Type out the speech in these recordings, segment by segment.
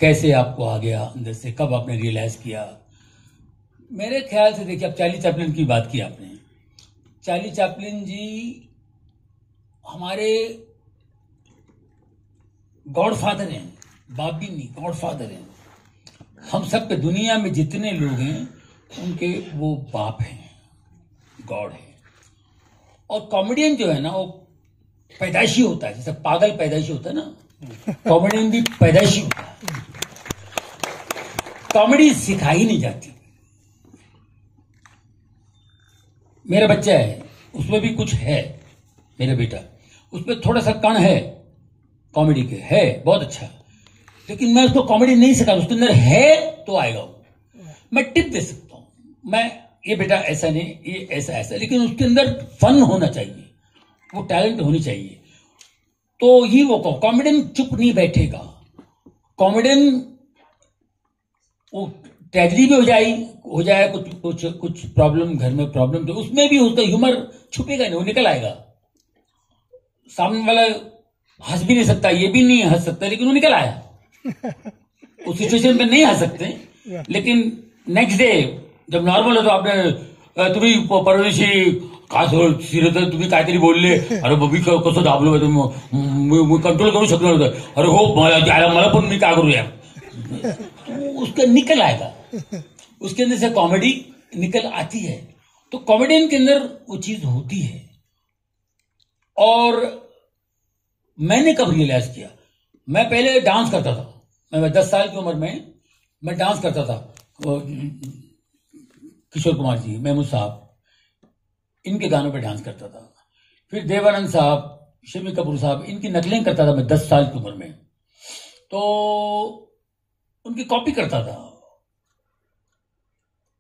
कैसे आपको आ गया अंदर से, कब आपने रियलाइज किया? मेरे ख्याल से देखिए, अब चार्ली चैपलिन की बात की आपने। चार्ली चैपलिन जी हमारे गॉडफादर हैं, बाप भी नहीं, गॉडफादर हैं। हम सब पे दुनिया में जितने लोग हैं उनके वो बाप हैं, गॉड है। और कॉमेडियन जो है ना, वो पैदाइशी होता है, जैसे पागल पैदाइशी होता है ना, कॉमेडियन भी पैदाइशी होता है। कॉमेडी सिखाई नहीं जाती। मेरा बच्चा है, उसमें भी कुछ है, मेरा बेटा, उसमें थोड़ा सा कण है कॉमेडी के, है बहुत अच्छा, लेकिन मैं उसको कॉमेडी नहीं सिखा। उसके अंदर है तो आएगा वो। मैं टिप दे सकता हूं, मैं ये बेटा ऐसा नहीं, ये ऐसा ऐसा, लेकिन उसके अंदर फन होना चाहिए, वो टैलेंट होनी चाहिए, तो ही वो कॉमेडियन चुप नहीं बैठेगा। कॉमेडियन वो ट्रेजेडी भी हो जाए कुछ कुछ कुछ प्रॉब्लम, घर में प्रॉब्लम, तो उसमें भी उसका ह्यूमर छुपेगा नहीं, वो निकल आएगा। सामने वाला हंस भी नहीं सकता, ये भी नहीं हंस सकता, लेकिन वो निकल आया। उस सिचुएशन में नहीं हंस सकते, लेकिन नेक्स्ट डे जब नॉर्मल हो तो आपने तुम्ही परवादिवशी काय सिरियस तुम्ही काहीतरी बोलले, अरे बबी कसं दाबलो तुम्ही, कंट्रोल करू शकलो नव्हतं, अरे हो मला पण मी काय करू यार, उसका निकल आएगा। उसके अंदर से कॉमेडी निकल आती है, तो कॉमेडियन के अंदर वो चीज होती है। और मैंने कब रियलाइज किया, मैं पहले डांस करता था, मैं 10 साल की उम्र में मैं डांस करता था। किशोर कुमार जी, महमूद साहब, इनके गानों पे डांस करता था। फिर देवानंद साहब, शम्मी कपूर साहब, इनकी नकलें करता था मैं 10 साल की उम्र में, तो उनकी कॉपी करता था।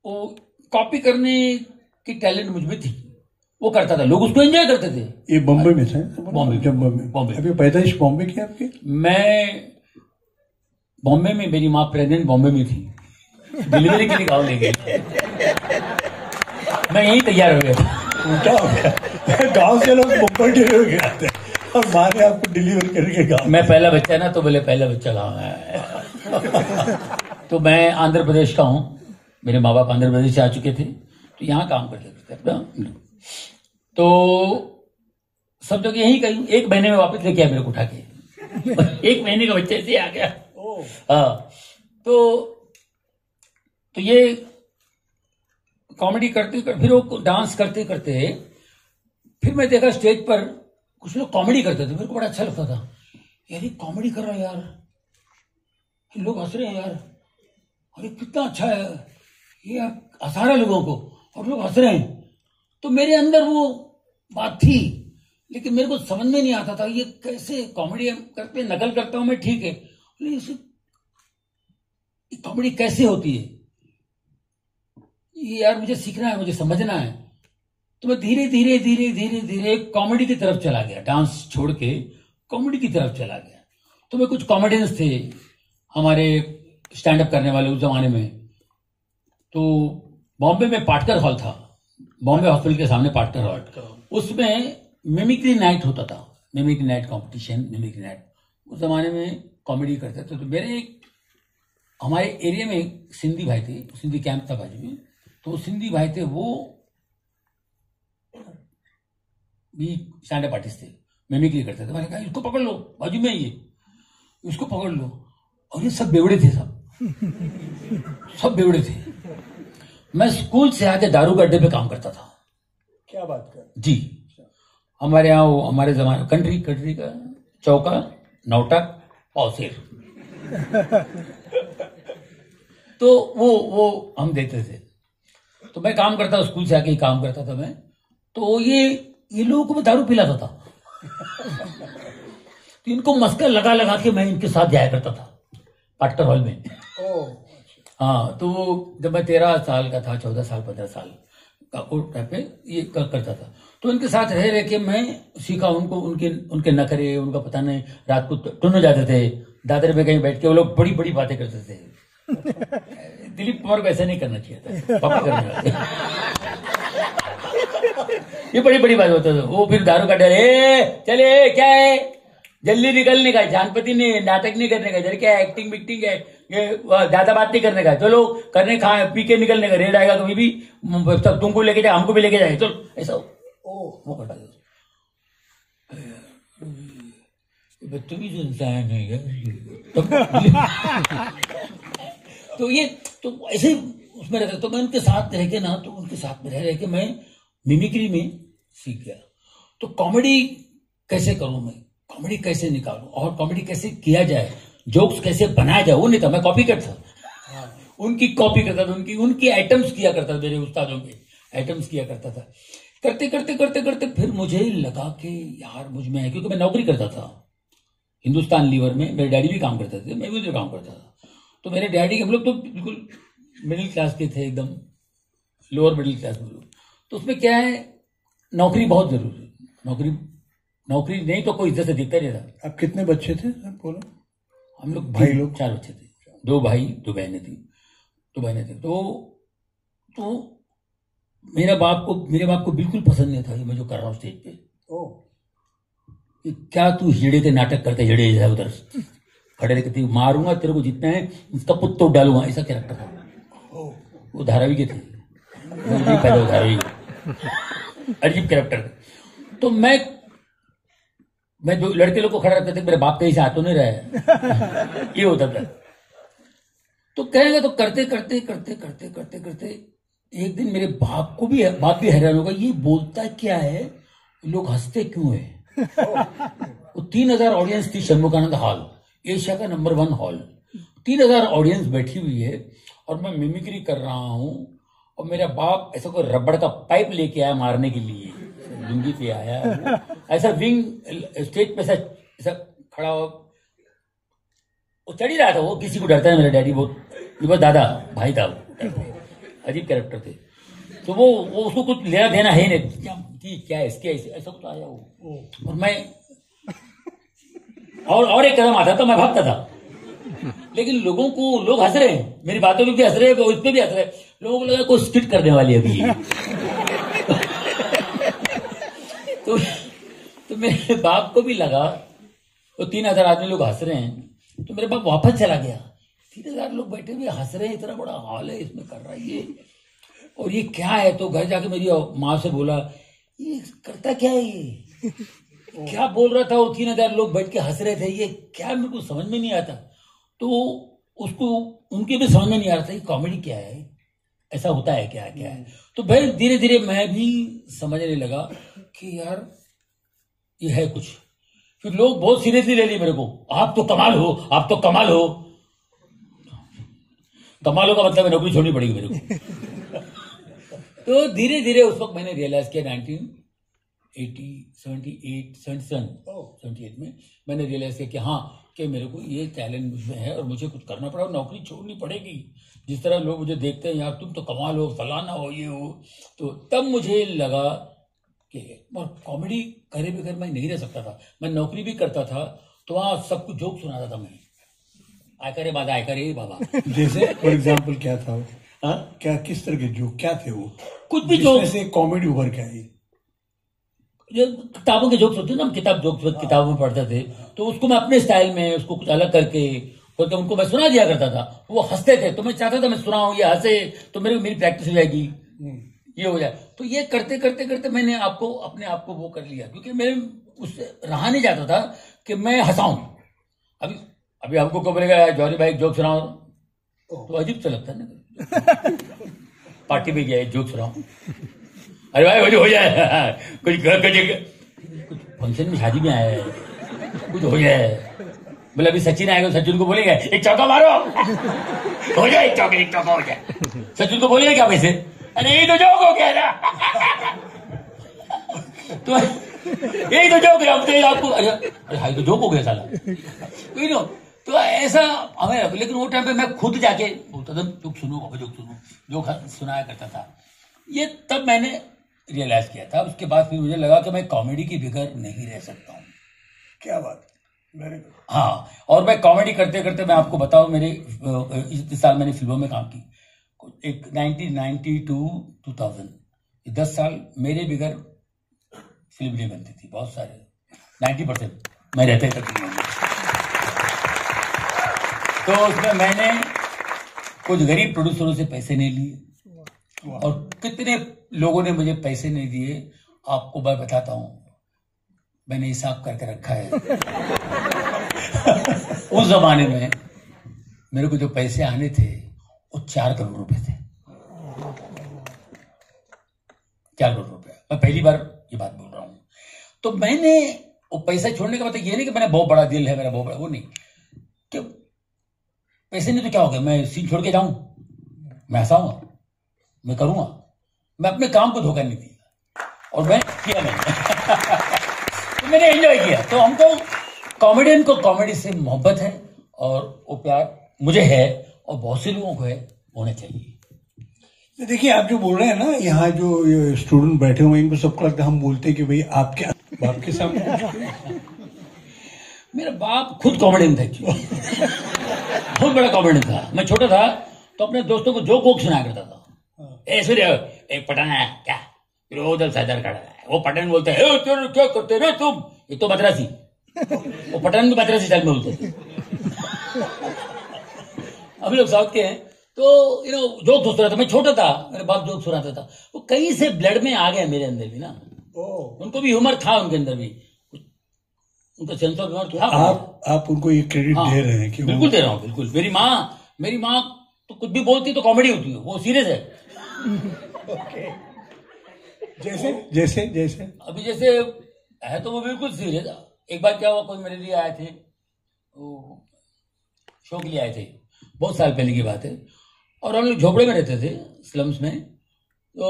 वो कॉपी करने की टैलेंट मुझ में थी, वो करता था, लोग उसको एंजॉय करते थे। ये बॉम्बे में थे? बॉम्बे। अभी पैदाइश बॉम्बे की आपकी? मैं बॉम्बे में, मेरी माँ प्रेग्नेंट बॉम्बे में थी, डिलीवरी के लिए गाँव ले गए, मैं यही तैयार हो गया था। उल्टा हो गया, गाँव से लोग मुंबई डिलीवर कराते और माँ ने आपको डिलीवर करके गाँव। मैं पहला बच्चा ना, तो बोले पहला बच्चा गाँव है। तो मैं आंध्र प्रदेश का हूँ, मेरे माँ बाप आंध्र प्रदेश से आ चुके थे, तो यहाँ काम करते थे। तो सब जगह यही कहीं, 1 महीने में वापस लेके आया मेरे को उठा के। 1 महीने का बच्चे से आ गया। हाँ, तो ये कॉमेडी करते फिर वो डांस करते करते फिर मैं देखा स्टेज पर कुछ लोग कॉमेडी करते थे, मेरे को बड़ा अच्छा लगता था, यार ये कॉमेडी कर रहा है यार, लोग हंस रहे हैं यार, अरे कितना अच्छा है ये, हंसा रहा है लोगों को और लोग हंस रहे हैं। तो मेरे अंदर वो बात थी, लेकिन मेरे को समझ में नहीं आता था ये कैसे कॉमेडी करते, नकल करता हूं मैं, ठीक है, लेकिन कॉमेडी कैसे होती है ये यार मुझे सीखना है, मुझे समझना है। तो मैं धीरे धीरे धीरे धीरे धीरे कॉमेडी की तरफ चला गया, डांस छोड़ के कॉमेडी की तरफ चला गया। तो मैं कुछ कॉमेडियंस थे हमारे स्टैंड अप करने वाले उस जमाने में, तो बॉम्बे में पाटकर हॉल था, बॉम्बे हॉस्पिटल के सामने पाटकर हॉल, उसमें मिमिक्री नाइट होता था, mimicry night competition, mimicry night. उस जमाने में कॉमेडी करते थे। तो मेरे हमारे एरिया में सिंधी भाई थे, सिंधी कैंप था बाजू में, तो सिंधी भाई थे, वो भी स्टैंड अप आर्टिस्ट थे, मिमिक्री करते थे। मैंने कहा इसको पकड़ लो, बाजू में ये, इसको पकड़ लो, और ये सब बेवड़े थे, सब बेवड़े थे। मैं स्कूल से आके दारू के अड्डे पे काम करता था। क्या बात कर जी, हमारे यहाँ वो हमारे जमाने कंट्री का चौका, नौटा, पौसेर, तो वो हम देते थे। तो मैं काम करता, स्कूल से आके ही काम करता था मैं। तो ये लोगों को मैं दारू पिलाता था। तो इनको मस्का लगा लगा के मैं इनके साथ जाया करता था पाटकर हॉल में। हाँ, तो जब मैं 13 साल का था, 14 साल 15 साल का टाइप पे ये करता था। तो इनके साथ रह के मैं सीखा, उनको उनके नखरे, उनका पता नहीं, रात को टुन जाते थे दादर पे कहीं बैठ के, वो लोग बड़ी बड़ी बातें करते थे। दिलीप कुमार को ऐसा नहीं करना चाहिए था, पापा करने वाले। ये बड़ी बड़ी बात होता था। वो फिर दारू का डर, चले क्या है, जल्दी निकलने का, जानपति ने नाटक नहीं करने का, इधर क्या एक्टिंग बिक्टिंग है, ये ज्यादा बात नहीं करने का, चलो करने खा पी के निकलने का, रेड आएगा कभी भी सब तुमको लेके जाए, हमको भी लेके जाए, चलो ऐसा वो करता है। बदतमीज इंसान है तो ये तो ऐसे उसमें रहता, तो मैं उनके साथ रह के ना, तो उनके साथ में रह के मैं मिमिक्री में सीख गया। तो कॉमेडी कैसे करूं मैं, कॉमेडी कैसे निकालूं और कॉमेडी कैसे किया जाए, जोक्स कैसे बनाया जाए, वो नहीं था, मैं कॉपी करता था, उनकी कॉपी करता था, उनकी आइटम्स किया करता था, मेरे उस्तादों के आइटम्स किया करता था। करते करते करते करते फिर मुझे लगा कि यार मुझ में है, क्योंकि मैं नौकरी करता था हिंदुस्तान लीवर में, मेरे डैडी भी काम करते थे, मैं भी उधर काम करता था। तो मेरे डैडी, हम लोग तो बिल्कुल मिडिल क्लास के थे, एकदम लोअर मिडिल क्लास में लोग। तो उसमें क्या है, नौकरी बहुत जरूरी है, नौकरी नहीं तो कोई इज्जत से दिखता नहीं था। आप कितने बच्चे थे आप बोलो? हम लोग भाई लोग 4 बच्चे थे, 2 भाई 2 बहनें थी, 2 बहनें थी। तो मेरे बाप को बिल्कुल पसंद नहीं था ये मैं जो कर रहा हूँ स्टेज पे। कि क्या तू हिजड़े के नाटक करते, हिजड़े है उधर खड़े रहते, मारूंगा तेरे को जितना है, उसका पुत तो डालूंगा, ऐसा कैरेक्टर था। वो धारावी के थे, पैदा धारावी, अजीब कैरेक्टर। तो मैं जो लड़के लोग को खड़ा रखते थे, मेरे बाप कहीं से आ तो नहीं रहा है ये होता था। तो कहेंगे, तो करते करते करते करते करते करते एक दिन मेरे बाप भी हैरान होगा, ये बोलता क्या है, लोग हंसते क्यों है। वो 3000 ऑडियंस थी, षणमुखानंद हॉल, एशिया का नंबर 1 हॉल, 3000 ऑडियंस बैठी हुई है और मैं मिमिक्री कर रहा हूं, और मेरा बाप ऐसा कोई रबड़ का पाइप लेके आया मारने के लिए, लुंगी पे आया, ऐसा विंग स्टेज पे ऐसा खड़ा हो, वो चढ़ ही रहा था, वो किसी को डरता है, मेरा डैडी बहुत दादा भाई था, अजीब कैरेक्टर थे। तो वो उसको कुछ लेना देना है नहीं, क्या है इसके, ऐसा कुछ आया वो, और मैं और एक कदम आता तो मैं भागता था, लेकिन लोग हंस रहे हैं, मेरी बातों पे भी हंस रहे हैं, उस पे भी हंस रहे हैं, लोगों को लगा कोई स्किट करने वाली है अभी तो मेरे बाप को भी लगा, वो 3000 आदमी लोग हंस रहे हैं, तो मेरे बाप वापस चला गया। 3000 लोग बैठे हुए हंस रहे हैं, इतना बड़ा हॉल है, इसमें कर रहा है ये, और ये क्या है। तो घर जाके मेरी माँ से बोला, ये करता क्या है, ये क्या बोल रहा था, वो 3000 लोग बैठ के हंस रहे थे, ये क्या, मेरे को समझ में नहीं आता। तो उसको उनके भी समझ में नहीं आ रहा था, ये कॉमेडी क्या है, ऐसा होता है क्या है। तो भाई धीरे धीरे मैं भी समझने लगा कि यार ये है कुछ। फिर लोग बहुत सीरियसली ले लिए मेरे को, आप तो कमाल हो, आप तो कमाल हो। कमाल हो का मतलब नौकरी छोड़नी पड़ेगी मेरे को तो धीरे धीरे उस वक्त मैंने रियलाइज किया, 1978 में मैंने रियलाइज किया कि हाँ, कि मेरे को ये टैलेंट मुझमें है और मुझे कुछ करना पड़ा और नौकरी छोड़नी पड़ेगी। जिस तरह लोग मुझे देखते हैं, यार तुम तो कमाल हो, फलाना हो, ये हो। तो तब मुझे लगा कि कॉमेडी करे बगैर मैं नहीं रह सकता था। मैं नौकरी भी करता था तो वहां सबको जोक सुनाता था मैं, आयकर बाबा, आयकर बाबा जैसे फॉर एग्जाम्पल क्या था, क्या किस तरह के जोक क्या थे वो, कुछ भी जोक से कॉमेडी उभर के आई। किताबों के जोक्स होते हैं ना, हम किताब जोक्स किताबों में पढ़ते थे, तो उसको मैं अपने स्टाइल में उसको कुछ अलग करके उनको मैं सुना दिया करता था। वो हंसते थे तो मैं चाहता था मैं सुनाऊं, ये हंसे तो मेरी प्रैक्टिस हो जाएगी, ये हो जाए। तो ये करते करते करते मैंने अपने आप को वो कर लिया, क्योंकि मेरे उससे रहा नहीं जाता था कि मैं हंसाऊं। अभी हमको को बोलेगा जौहरी भाई जोक सुनाओ, तो अजीब सा लगता है ना पार्टी में गया जोक सुनाओ, अरे भाई हो जाए कुछ फंक्शन में शादी में आया है, कुछ हो जाए। बोले अभी सचिन आएगा, सचिन को बोलेगा एक चौका मारो हो जाए, एक चौका हो जाए। सचिन को बोलेगा क्या पैसे, अरे यही तो जोक हो गया ना तो यही तो जोक है आपको, अरे हाई तो जोक हो गया साला कोई नो। तो ऐसा हमें, लेकिन वो टाइम पे मैं खुद जाके बोलता था जोक सुनो, जोक सुनाया करता था। ये तब मैंने रियलाइज किया था। उसके बाद फिर मुझे लगा कि मैं कॉमेडी के बगैर नहीं रह सकता हूँ। क्या बात, वेरी गुड। हाँ, और मैं कॉमेडी करते करते मैं आपको बताऊं, मेरे इस साल मैंने फिल्मों में काम की, एक 1990 to 2000, 10 साल मेरे बगैर फिल्म नहीं बनती थी, बहुत सारे 90%। मैं रहते तक नहीं होंगे। तो उसमें मैंने कुछ गरीब प्रोड्यूसरों से पैसे नहीं लिए और कितने लोगों ने मुझे पैसे नहीं दिए, आपको मैं बताता हूं। मैंने हिसाब करके रखा है। उस जमाने में मेरे को जो पैसे आने थे वो 4 करोड़ रुपए थे। 4 करोड़ रुपए। मैं पहली बार ये बात बोल रहा हूं। तो मैंने वो पैसा छोड़ने का मतलब ये नहीं कि मैंने बहुत बड़ा दिल है मेरा, बहुत बड़ा, वो नहीं। कि पैसे नहीं तो क्या हो गया, मैं सीन छोड़ के जाऊं, मैं हंसाऊंगा, मैं करूंगा। मैं अपने काम को धोखा नहीं दिया और मैं किया मैंने। तो मैंने एंजॉय किया। तो हमको कॉमेडियन को कॉमेडी से मोहब्बत है और वो प्यार मुझे है और बहुत से लोगों को है, होना चाहिए। देखिए, आप जो बोल रहे हैं ना, यहाँ जो स्टूडेंट बैठे हुए हैं इनको सबको लगता है हम बोलते हैं कि भाई आपके बाप के सामने। मेरा बाप खुद कॉमेडियन था एक्चुअली। बहुत बड़ा कॉमेडियन था। मैं छोटा था तो अपने दोस्तों को जोक वोक सुनाया करता था। ऐसे एक पठान है क्या, फिर वो उधर सैदर खड़ा है, वो पठान बोलते हैं क्या करते रे तुम, एक तो मद्रासी, वो पठान भी मद्रासी स्टाइल में बोलते थे। हम लोग साउथ के हैं तो जोक तो सुनाता, मैं छोटा था, मेरे बाप जोक सुनाता था। वो कहीं से ब्लड में आ गया मेरे अंदर भी ना। उनको भी ह्यूमर था, उनके अंदर भी उनका सेंस ऑफ ह्यूमर था। आप उनको ये क्रेडिट दे रहे हैं कि बिल्कुल दे रहा हूँ, बिल्कुल। मेरी माँ तो कुछ भी बोलती तो कॉमेडी होती है, वो सीरियस है। जैसे अभी जैसे है तो वो बिल्कुल सीरियस। एक बार क्या हुआ, कोई मेरे लिए आए थे, वो शो के लिए आए थे, बहुत साल पहले की बात है। और हम लोग झोपड़े में रहते थे, स्लम्स में। तो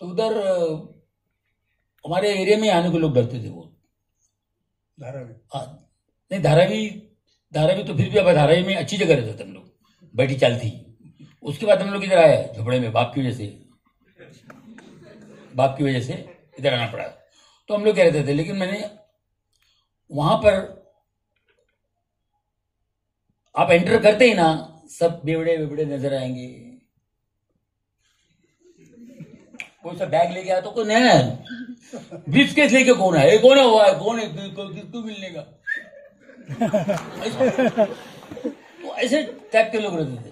उधर हमारे एरिया में आने को लोग डरते थे। वो नहीं, धारावी तो फिर भी, अब धारावी में अच्छी जगह रहते थे हम लोग, बैठी चाल थी। उसके बाद हम लोग इधर आए झोपड़े में, बाप की वजह से इधर आना पड़ा। तो हम लोग क्या रहते थे, लेकिन मैंने वहां पर आप एंटर करते ही ना, सब बेवड़े नजर आएंगे। कोई सा बैग लेके आया तो कोई नया ब्रीफकेस लेके कौन है, कौन है, हुआ है, कौन है, किसको मिलने का। तो ऐसे टाइप के लोग रहते थे।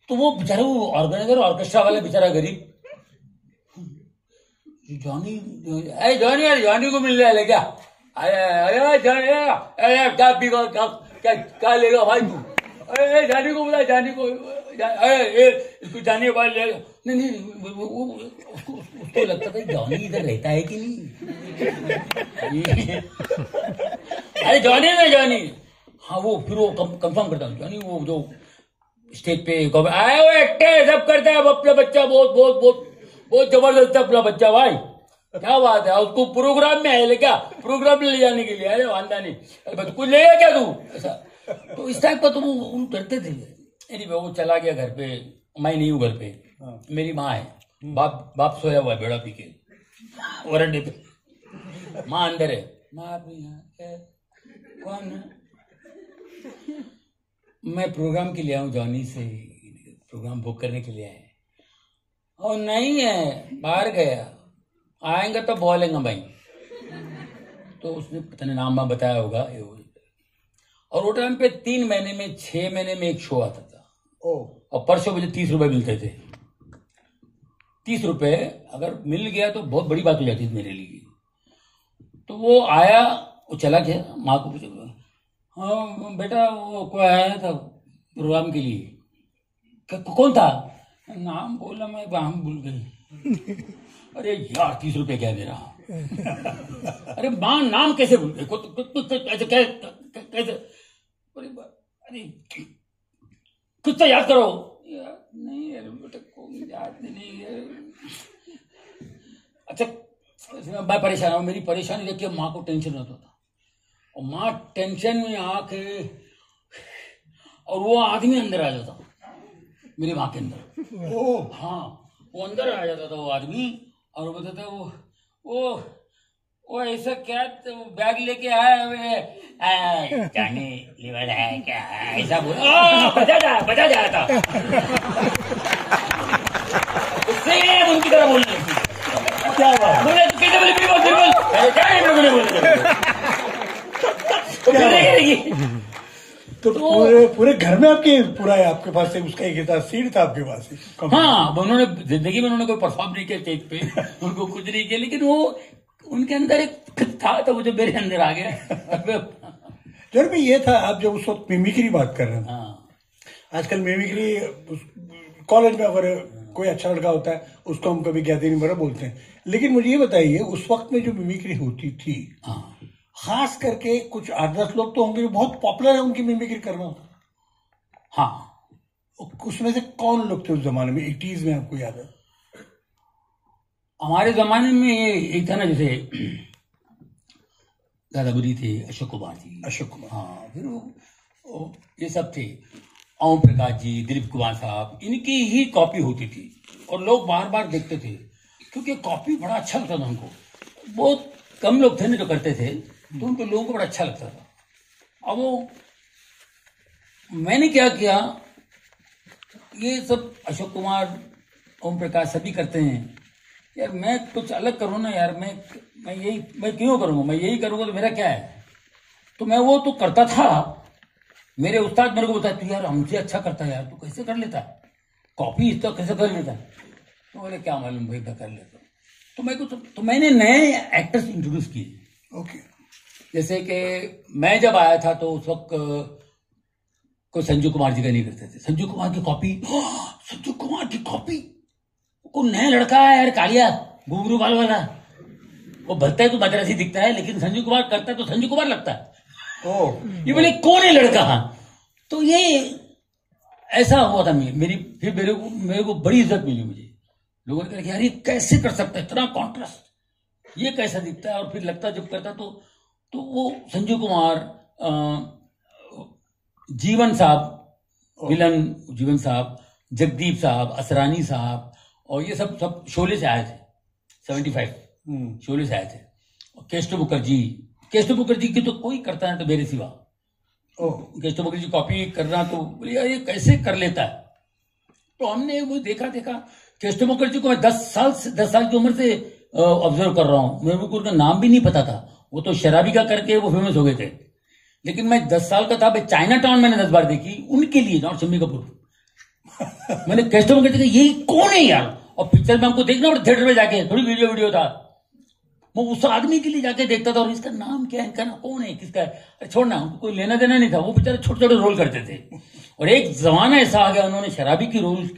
तो वो बेचारा, वो ऑर्गेनाइजर, ऑर्केस्ट्रा वाले बेचारा गरीब, जॉनी को मिल रहा है क्या? अरे क्या पीगा, क्या लेगा भाई तू? अरे जानी को बोला, जानी को, इसको जाने के बाद लेगा। नहीं, उसको लगता था जॉनी इधर रहता है कि नहीं। अरे जॉनी, हाँ वो फिर वो कंफर्म करता हूँ, जॉनी वो जो स्टेज पे आए वो एक्टर सब करता है अपना बच्चा, बहुत जबरदस्त है अपना बच्चा भाई, क्या बात है। उसको प्रोग्राम में आए क्या, प्रोग्राम में ले जाने के लिए? अरे वांदा नहीं, अरे कुछ लेगा क्या तू, ऐसा। तो इस टाइप का तो वो डरते थे। एनीवे वो चला गया घर पे, मैं नहीं हूँ घर पे, मेरी माँ है। बाप सोया हुआ है बेड़ा पी के वरंडे पे, माँ अंदर है। माँ कौन है? मैं प्रोग्राम के लिए आया हूँ, जॉनी से प्रोग्राम बुक करने के लिए आए। और नहीं है, बाहर गया, आएंगे तो बोलेंगे भाई। तो उसने पता नहीं नाम बताया होगा। और वो टाइम पे 3 महीने में 6 महीने में एक शो आता था। और पर शो मुझे 30 रुपए मिलते थे। 30 रुपए अगर मिल गया तो बहुत बड़ी बात हो जाती थी मेरे लिए। तो वो आया, वो चला गया, माँ को पूछा, हाँ बेटा वो कोई आया था प्रोग्राम के लिए। कौन था? नाम बोला, मैं नाम भूल गई। अरे यार 30 रुपए क्या दे रहा। अरे माँ नाम कैसे भूल गए? कैसे? अरे कुछ तो याद करो। नहीं अरे बेटा कोई याद नहीं है। अच्छा मैं परेशान हूँ, मेरी परेशानी देखिए माँ को टेंशन होता था। और माँ टेंशन में आके, और वो आदमी अंदर आ जाता मेरी माँ के अंदर। हाँ वो अंदर आ जाता था वो आदमी, और वो बताता वो ऐसा क्या बैग लेके आया हुए जाने लिवर है क्या, ऐसा बोला। बजा जा था उससे उनकी तरह बोलने क्या बात, बोले तो कैसे बोले, फिर बोल, अरे क्या है बोले तो फिर करेगी। तो पूरे घर में आपके पूरा है, आपके पास से उसका एक सीट था आपके पास। हाँ, उन्होंने जिंदगी में उन्होंने कोई परफॉर्म नहीं किया स्टेज पे, उनको कुछ नहीं किया, लेकिन वो उनके अंदर एक था तो वो जो मेरे अंदर आ गया। जर में ये था, आप जब उस वक्त मिमिक्री बात कर रहे हैं, हाँ, आजकल मिमिक्री कॉलेज में अगर कोई अच्छा लड़का होता है उसको हम कभी कहते नहीं, बड़ा बोलते हैं, लेकिन मुझे ये बताइए उस वक्त में जो मिमिक्री होती थी, हाँ, खास करके कुछ 8-10 लोग तो होंगे जो बहुत पॉपुलर है उनकी मिमिक्री करना, हाँ, उसमें से कौन लोग थे उस जमाने में, 80s में, आपको याद है? हमारे जमाने में एक था ना, जैसे दादाबुरी थे, अशोक कुमार जी, अशोक कुमार, हाँ, फिर वो ये सब थे, ओम प्रकाश जी, दिलीप कुमार साहब, इनकी ही कॉपी होती थी और लोग बार बार देखते थे क्योंकि कॉपी बड़ा अच्छा लगता था उनको। बहुत कम लोग थे ना जो करते थे, तो उनको लोगों को बड़ा अच्छा लगता था। अब वो मैंने क्या किया, ये सब अशोक कुमार, ओम प्रकाश सभी करते हैं, यार मैं कुछ अलग करूँ ना यार, मैं क्यों करूँगा, मैं यही करूँगा तो मेरा क्या है। तो मैं वो तो करता था, मेरे उस्ताद मेरे को बताया, तू यार हमसे अच्छा करता है यार, तू कैसे कर लेता है कॉपी, इस तो कैसे कर लेता है। तो बोले क्या मालूम भाई, मैं कर लेता हूँ। तो मैंने नए एक्टर्स इंट्रोड्यूस किए। ओके। जैसे कि मैं जब आया था तो उस वक्त कोई संजू कुमार जी का नहीं करते थे, संजू कुमार की कॉपी, संजू कुमार की कॉपी, कोई नया लड़का है यार, कालिया घुंघरू बाल वाला, वो भलता है तो मद्रासी दिखता है, लेकिन संजू कुमार करता है तो संजू कुमार लगता है। ये बोले कौन है लड़का। तो ये ऐसा हुआ था, फिर मेरे को बड़ी इज्जत मिली मुझे, लोगों ने कहा यार ये कैसे कर सकता है, इतना कॉन्ट्रास्ट, ये कैसा दिखता है। और फिर लगता जब करता तो वो संजू कुमार, जीवन साहब विलन, जीवन साहब, जगदीप साहब, असरानी साहब, और ये सब शोले से आए थे, 75 शोले से आए थे। और केशव मुखर्जी की तो कोई करता है तो मेरे सिवा, केशव मुखर्जी कॉपी करना, तो बोले यार ये कैसे कर लेता है। तो हमने वो देखा केशव मुखर्जी को मैं 10 साल की उम्र से ऑब्जर्व कर रहा हूं, मेरे को उनका नाम भी नहीं पता था, वो तो शराबी का करके वो फेमस हो गए थे, लेकिन मैं 10 साल का था, चाइना टाउन मैंने 10 बार देखी उनके लिए, नॉट शम्मी कपूर। मैंने केशव मुखर्जी कहा ये कौन है यार, और पिक्चर में हमको देखना पड़ा थिएटर में जाके, थोड़ी वीडियो था, वो उस आदमी के लिए जाके देखता था, और इसका नाम क्या है, इनका नाम कौन है, किसका है, अरे छोड़ना, उनको कोई लेना देना नहीं था, वो बेचारे छोटे छोटे रोल करते थे। और एक जमाना ऐसा आ गया, उन्होंने शराबी की रोल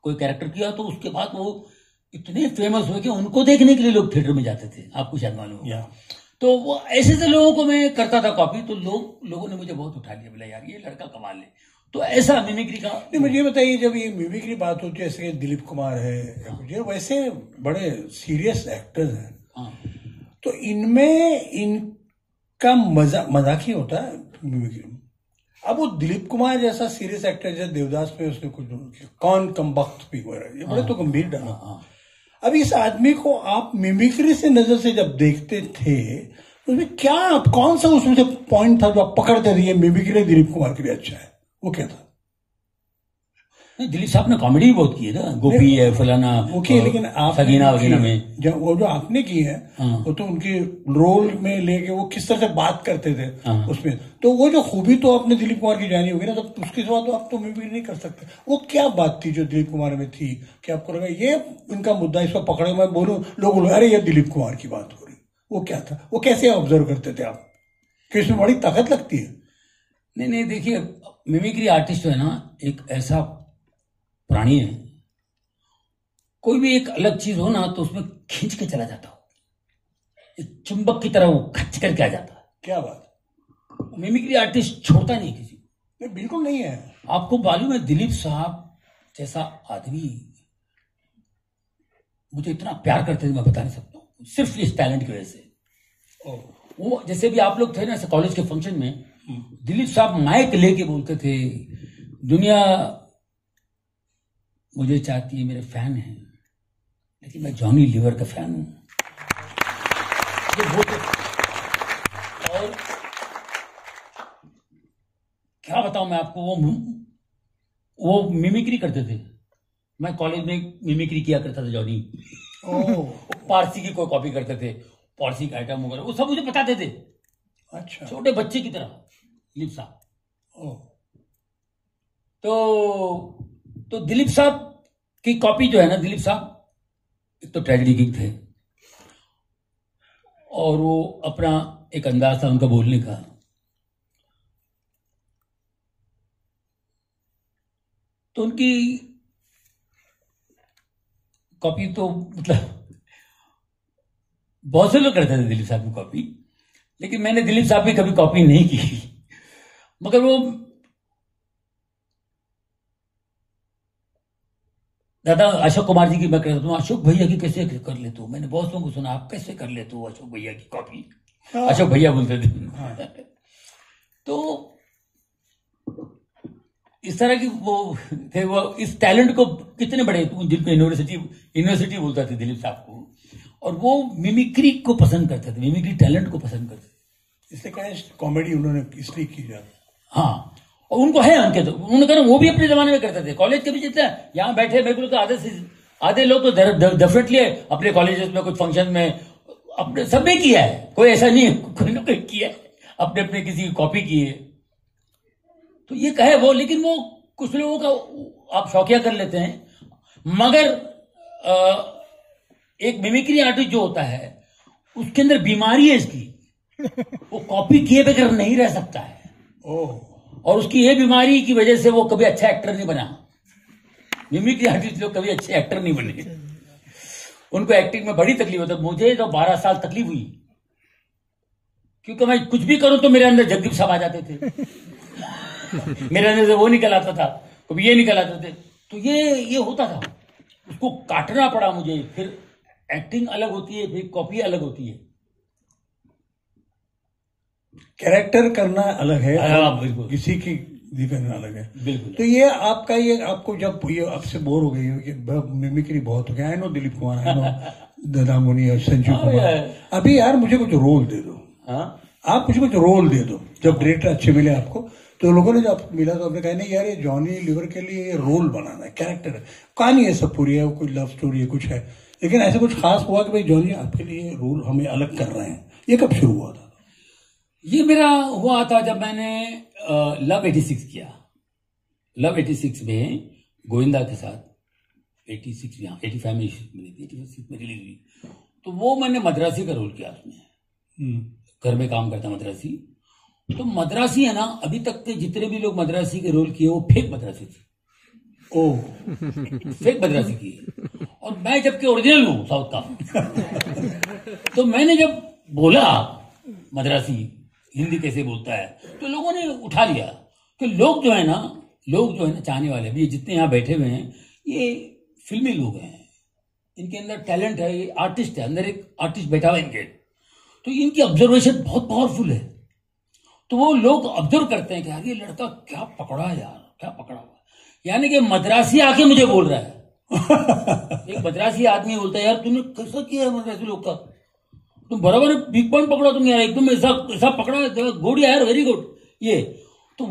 कोई कैरेक्टर किया, तो उसके बाद वो इतने फेमस हुए कि उनको देखने के लिए लोग थिएटर में जाते थे, आपको शायद मालूम हो। तो वो ऐसे लोगों को मैं करता था कॉपी, तो लोगों ने मुझे बहुत उठा लिया, बोला यार ये लड़का कमाल है। तो ऐसा मिमिक्री का। नहीं, मुझे बताइए, जब ये मिमिक्री बात होती है, जैसे दिलीप कुमार है, ये वैसे बड़े सीरियस एक्टर्स हैं, तो इनमें इनका मजाक ही होता है मिमिक्री में। अब वो दिलीप कुमार जैसा सीरियस एक्टर, जैसे देवदास में उसने कुछ कौन कम वक्त भी हुआ, ये बड़े तो गंभीर डाला। अब इस आदमी को आप मिमिक्री से नजर से जब देखते थे, उसमें क्या, कौन सा उसमें से पॉइंट था जो आप पकड़ते थे, ये मिमिक्री दिलीप कुमार के लिए अच्छा है, वो क्या था? दिलीप साहब ने कॉमेडी भी बहुत की है ना, गोपी है, फलाना, ओके, लेकिन आप सगीना वगीना में जब वो जो आपने की है, वो तो उनके रोल में लेके वो किस तरह से बात करते थे उसमें, तो वो जो खूबी तो आपने दिलीप कुमार की जानी होगी ना, तो उसके सिवा तो आप तो मिमिक्री नहीं कर सकते। वो क्या बात थी जो दिलीप कुमार में थी कि आपको लगा ये इनका मुद्दा, इसको पकड़े, मैं बोलूं, लोग बोलो अरे ये दिलीप कुमार की बात हो रही, वो क्या था, वो कैसे ऑब्जर्व करते थे आप कि इसमें बड़ी ताकत लगती है? नहीं, देखिए, मिमिक्री आर्टिस्ट जो है ना, एक ऐसा प्राणी है, कोई भी एक अलग चीज हो ना तो उसमें खींच के चला जाता हो, एक चुंबक की तरह वो खच करके आ जाता है। क्या बात, मिमिक्री आर्टिस्ट छोड़ता नहीं किसी को। बिल्कुल नहीं है। आपको मालूम है, दिलीप साहब जैसा आदमी मुझे इतना प्यार करते थे, मैं बता नहीं सकता हूँ, सिर्फ इस टैलेंट की वजह से। वो जैसे भी आप लोग थे ना कॉलेज के फंक्शन में, दिलीप साहब माइक लेके बोलते थे, दुनिया मुझे चाहती है, मेरे फैन हैं, लेकिन मैं जॉनी लीवर का फैन हूं। और क्या बताऊं मैं आपको, वो मिमिक्री करते थे। मैं कॉलेज में मिमिक्री किया करता था जॉनी, वो पारसी की कोई कॉपी करते थे, पारसी का आइटम वगैरह वो सब मुझे बताते थे। अच्छा। छोटे बच्चे की तरह दिलीप साहब। तो दिलीप साहब की कॉपी जो है ना, दिलीप साहब एक तो ट्रेजेडी किंग थे, और वो अपना एक अंदाज था उनका बोलने का। तो उनकी कॉपी तो मतलब बहुत से लोग करते थे दिलीप साहब की कॉपी, लेकिन मैंने दिलीप साहब की कभी कॉपी नहीं की। मगर वो दादा अशोक कुमार जी की मैं कहता हूँ, अशोक भैया की कैसे कर लेते हो? मैंने बहुत लोगों को सुना, आप कैसे कर लेते हो अशोक भैया की कॉपी? अशोक भैया बोलते थे। तो इस तरह की वो थे, वो इस टैलेंट को कितने बड़े, जिनको यूनिवर्सिटी बोलता थे दिलीप साहब को, और वो मिमिक्री को पसंद करते थे, मिमिक्री टैलेंट को पसंद करते थे। इसलिए कहा कॉमेडी उन्होंने इसलिए की जाती। हाँ, और उनको है उनके, तो उन्होंने कहा वो भी अपने जमाने में करते थे। कॉलेज के भी जितने यहाँ बैठे मेरे को तो आधे लोग तो डेफिनेटली अपने कॉलेजेस में कुछ फंक्शन में अपने सब ने किया है, कोई ऐसा नहीं है, कोई ना कोई किया है, अपने अपने किसी की कॉपी की है। तो ये कहे वो, लेकिन वो कुछ लोगों का आप शौकिया कर लेते हैं, मगर एक मिमिक्री आर्टिस्ट जो होता है उसके अंदर बीमारी है इसकी, वो कॉपी किए बगैर नहीं रह सकता है। और उसकी ये बीमारी की वजह से वो कभी अच्छा एक्टर नहीं बना। मिमिक्री आर्टिस्ट लोग कभी अच्छे एक्टर नहीं बने, उनको एक्टिंग में बड़ी तकलीफ होती है। मुझे तो 12 साल तकलीफ हुई, क्योंकि मैं कुछ भी करूं तो मेरे अंदर जगदीप साहब आ जाते थे। मेरे अंदर से वो निकल आता था, कभी ये निकल आते थे, तो ये होता था, उसको काटना पड़ा मुझे। फिर एक्टिंग अलग होती है, फिर कॉपी अलग होती है, कैरेक्टर करना अलग है, बिल्कुल, किसी की करना अलग है, बिल्कुल। तो ये आपका, ये आपको जब ये आपसे बोर हो गई हो कि मिमिक्री बहुत हो गया, I know Dilip Kumar, I know Dadamuni और संजीव कुमार, अभी यार मुझे कुछ रोल दे दो। आप मुझे कुछ रोल दे दो। जब डायरेक्टर अच्छे मिले आपको, तो लोगों ने जब मिला तो आपने कहा नहीं यार ये जॉनी लीवर के लिए ये रोल बनाना है, कैरेक्टर है, कहानी है सब पूरी है, कोई लव स्टोरी है, कुछ है, लेकिन ऐसा कुछ खास हुआ कि भाई जॉनी आपके लिए रोल हमें अलग कर रहे हैं, ये कब शुरू हुआ था? ये मेरा हुआ था जब मैंने लव 86 किया। लव 86 में गोविंदा के साथ, 86 में, 85 में 86 में रिलीज हुई। तो वो मैंने मद्रासी का रोल किया उसमें, घर में काम करता मद्रासी। तो मद्रासी है ना, अभी तक के जितने भी लोग मद्रासी के रोल किए वो फेक मद्रासी थे। फेक मद्रासी की, और मैं जबकि ओरिजिनल हूं साउथ का। तो मैंने जब बोला मद्रासी हिंदी कैसे बोलता है, तो लोगों ने उठा लिया कि लोग जो है ना चाहने वाले भी जितने यहाँ बैठे हुए हैं, ये फिल्मी लोग हैं, इनके अंदर टैलेंट है, ये आर्टिस्ट है, अंदर एक आर्टिस्ट बैठा हुआ है इनके, तो इनकी ऑब्जर्वेशन बहुत पावरफुल है। तो वो लोग ऑब्जर्व करते हैं कि यार ये लड़का क्या पकड़ा यार, क्या पकड़ा हुआ, यानी कि मद्रासी आके मुझे बोल रहा है। एक मद्रासी आदमी बोलता है यार तूने कैसा किया है मद्रासी लोग का, तुम बराबर बिग पॉइंट पकड़ा तुम यार, एकदम ऐसा पकड़ा, गुड यार, वेरी गुड। ये तो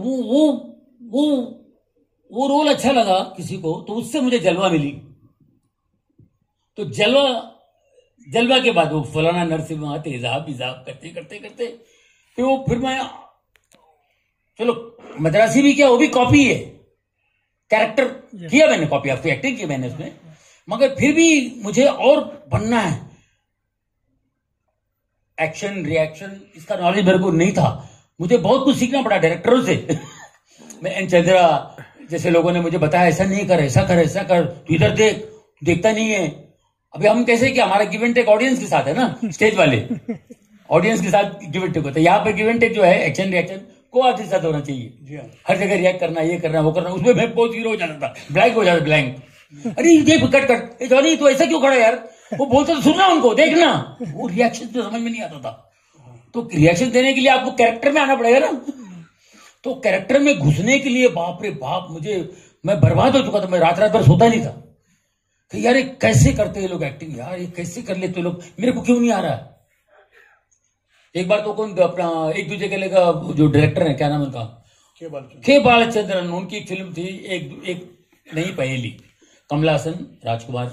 वो रोल अच्छा लगा किसी को, तो उससे मुझे जलवा मिली। तो जलवा के बाद वो फलाना नरसिम्हा तेजाब इजाब करते करते करते फिर मैं, चलो मद्रासी भी क्या, वो भी कॉपी है, कैरेक्टर किया मैंने, कॉपी ऑफ एक्टिंग की मैंने उसमें, मगर फिर भी मुझे और बनना है। एक्शन रिएक्शन इसका नॉलेज मेरे को नहीं था, मुझे बहुत कुछ सीखना पड़ा डायरेक्टरों से। मैं एन चंद्रा जैसे लोगों ने मुझे बताया ऐसा नहीं कर, ऐसा कर, ऐसा कर, तू इधर देख, देखता नहीं है। अभी हम कैसे कि हमारा गिव एंड टेक ऑडियंस के साथ है ना, स्टेज वाले ऑडियंस के साथ गिव एंड टेक होता है। यहाँ पर गिव एंड टेक जो है, एक्शन रिएक्शन को आर्टिस्ट साथ होना चाहिए, हर जगह रिएक्ट करना, ये करना वो करना। उसमें मैं बहुत हीरो हो जाता था, ब्लैंक हो जाता, ब्लैंक। अरे ये कट जॉनी तो ऐसा क्यों खड़ा यार, वो बोलता तो सुनना उनको, देखना, वो रिएक्शन तो समझ में नहीं आता था। तो रिएक्शन देने के लिए आपको कैरेक्टर में आना पड़ेगा ना। तो कैरेक्टर में घुसने के लिए बाप रे बाप, मैं बर्बाद हो चुका था, मैं रात भर सोता नहीं था कि यार ये कैसे करते हैं लोग एक्टिंग, यार ये कैसे कर लेते लोग, मेरे को क्यों नहीं आ रहा। एक बार तो कौन अपना एक दूसरे के लेगा जो डायरेक्टर है, क्या नाम उनका, के बालचंद्रन, उनकी एक फिल्म थी एक नहीं पहेली, कमला हसन राजकुमार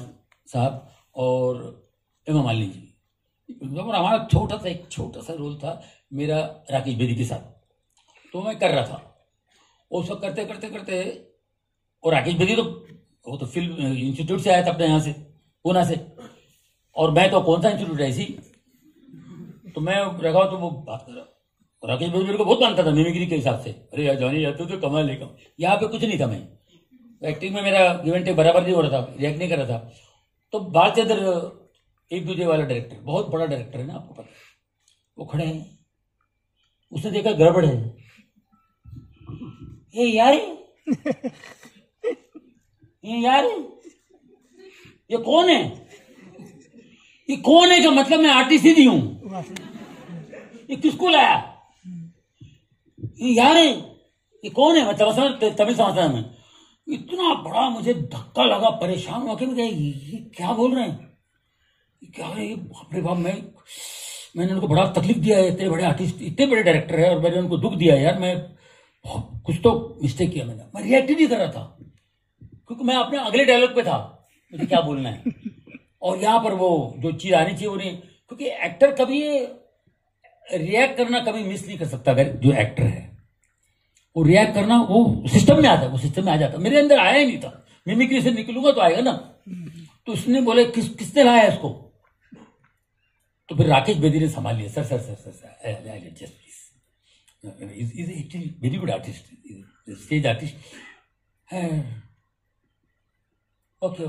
साहब और हेमा मालिनी जी। और हमारा एक छोटा सा रोल था मेरा राकेश बेदी के साथ, तो मैं कर रहा था। वो सब करते करते करते, और राकेश बेदी तो वो तो फिल्म इंस्टीट्यूट से आया था अपने यहाँ से, पूना से, और मैं तो कौन सा इंस्टीट्यूट ऐसी, तो मैं रखा तो वो बात कर रहा। राकेश बेदी मेरे को बहुत मानता था मिमिक्री के हिसाब से, अरे यार जॉनी यार तो कमाल है। यहाँ पे कुछ नहीं था, मैं एक्टिंग में मेरा गिव एंड टेक बराबर नहीं हो रहा था, रिएक्ट नहीं कर रहा था। तो बालचंद्र एक दूजे वाला डायरेक्टर, बहुत बड़ा डायरेक्टर है ना, आपको पता है, वो खड़े हैं, उसने देखा गड़बड़ है, ये यार ये कौन है, ये कौन है, का मतलब मैं आर्टिस्ट ही नहीं हूं, ये किसको लाया, ये यार ये कौन है, मतलब तभी समझता मैं। इतना बड़ा मुझे धक्का लगा, परेशान हुआ कि ये क्या बोल रहे हैं, क्या है ये, बाप रे बाप, मैंने उनको बड़ा तकलीफ दिया है, इतने बड़े आर्टिस्ट, इतने बड़े डायरेक्टर है, और मैंने उनको दुख दिया यार, मैं कुछ तो मिस्टेक किया मैंने। मैं रिएक्ट नहीं कर रहा था क्योंकि मैं अपने अगले डायलॉग पे था, मुझे क्या बोलना है, और यहाँ पर वो जो चीज आनी चाहिए वो नहीं, क्योंकि एक्टर कभी रिएक्ट करना कभी मिस नहीं कर सकता। अगर जो एक्टर है वो रिएक्ट करना, वो सिस्टम में आता है, वो सिस्टम में आ जाता है। मेरे अंदर आया ही नहीं था, मिमिक्री से निकलूंगा तो आएगा ना। तो उसने बोले किसने लाया इसको, तो फिर राकेश बेदी ने संभाल लिया, sir just please, is actually very good artist, stage artist है, ओके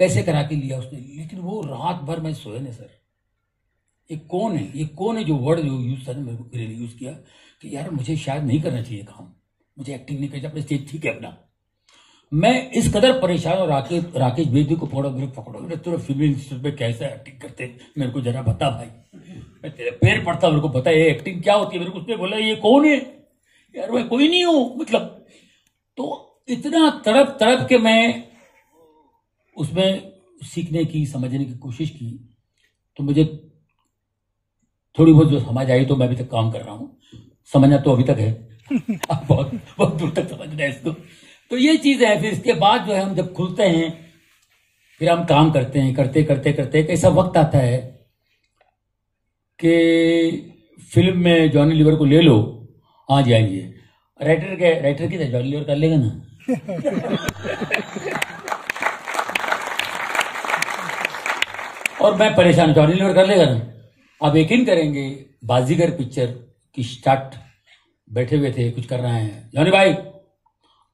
कैसे करा के लिया उसने। लेकिन वो रात भर मैं सोया नहीं सर। ये कौन है जो वर्ड जो यूज था ना, मेरे लिए यूज किया कि यार मुझे शायद नहीं करना चाहिए काम, मुझे एक्टिंग नहीं करनी चाहिए, अपने स्टेज ठीक है अपना। मैं इस कदर परेशान हूँ, राकेश बेदी को पकड़ो तो फिल्म इंस्टीट्यूट में कैसे एक्टिंग करते, मेरे को जरा बता भाई, मैं तेरे पैर पड़ता, मेरे को बता ये एक्टिंग क्या होती है। मेरे को उसने बोला ये कौन है, यार मैं कोई नहीं हूं, मतलब। तो इतना तड़प के मैं उसमें सीखने की, समझने की कोशिश की, तो मुझे थोड़ी बहुत जो समझ आई, तो मैं अभी तक काम कर रहा हूं, समझना तो अभी तक है बहुत दूर तक समझना है इसको। तो ये चीज है। फिर इसके बाद जो है हम जब खुलते हैं, फिर हम काम करते हैं, करते एक ऐसा वक्त आता है कि फिल्म में जॉनी लीवर को ले लो, हाँ जी आइए, राइटर की जॉनी लीवर कर लेगा ना और मैं परेशान, जॉनी लीवर कर लेगा ना। आप यकीन करेंगे, बाजीगर पिक्चर की स्टार्ट बैठे हुए थे, कुछ कर रहे हैं, जॉनी भाई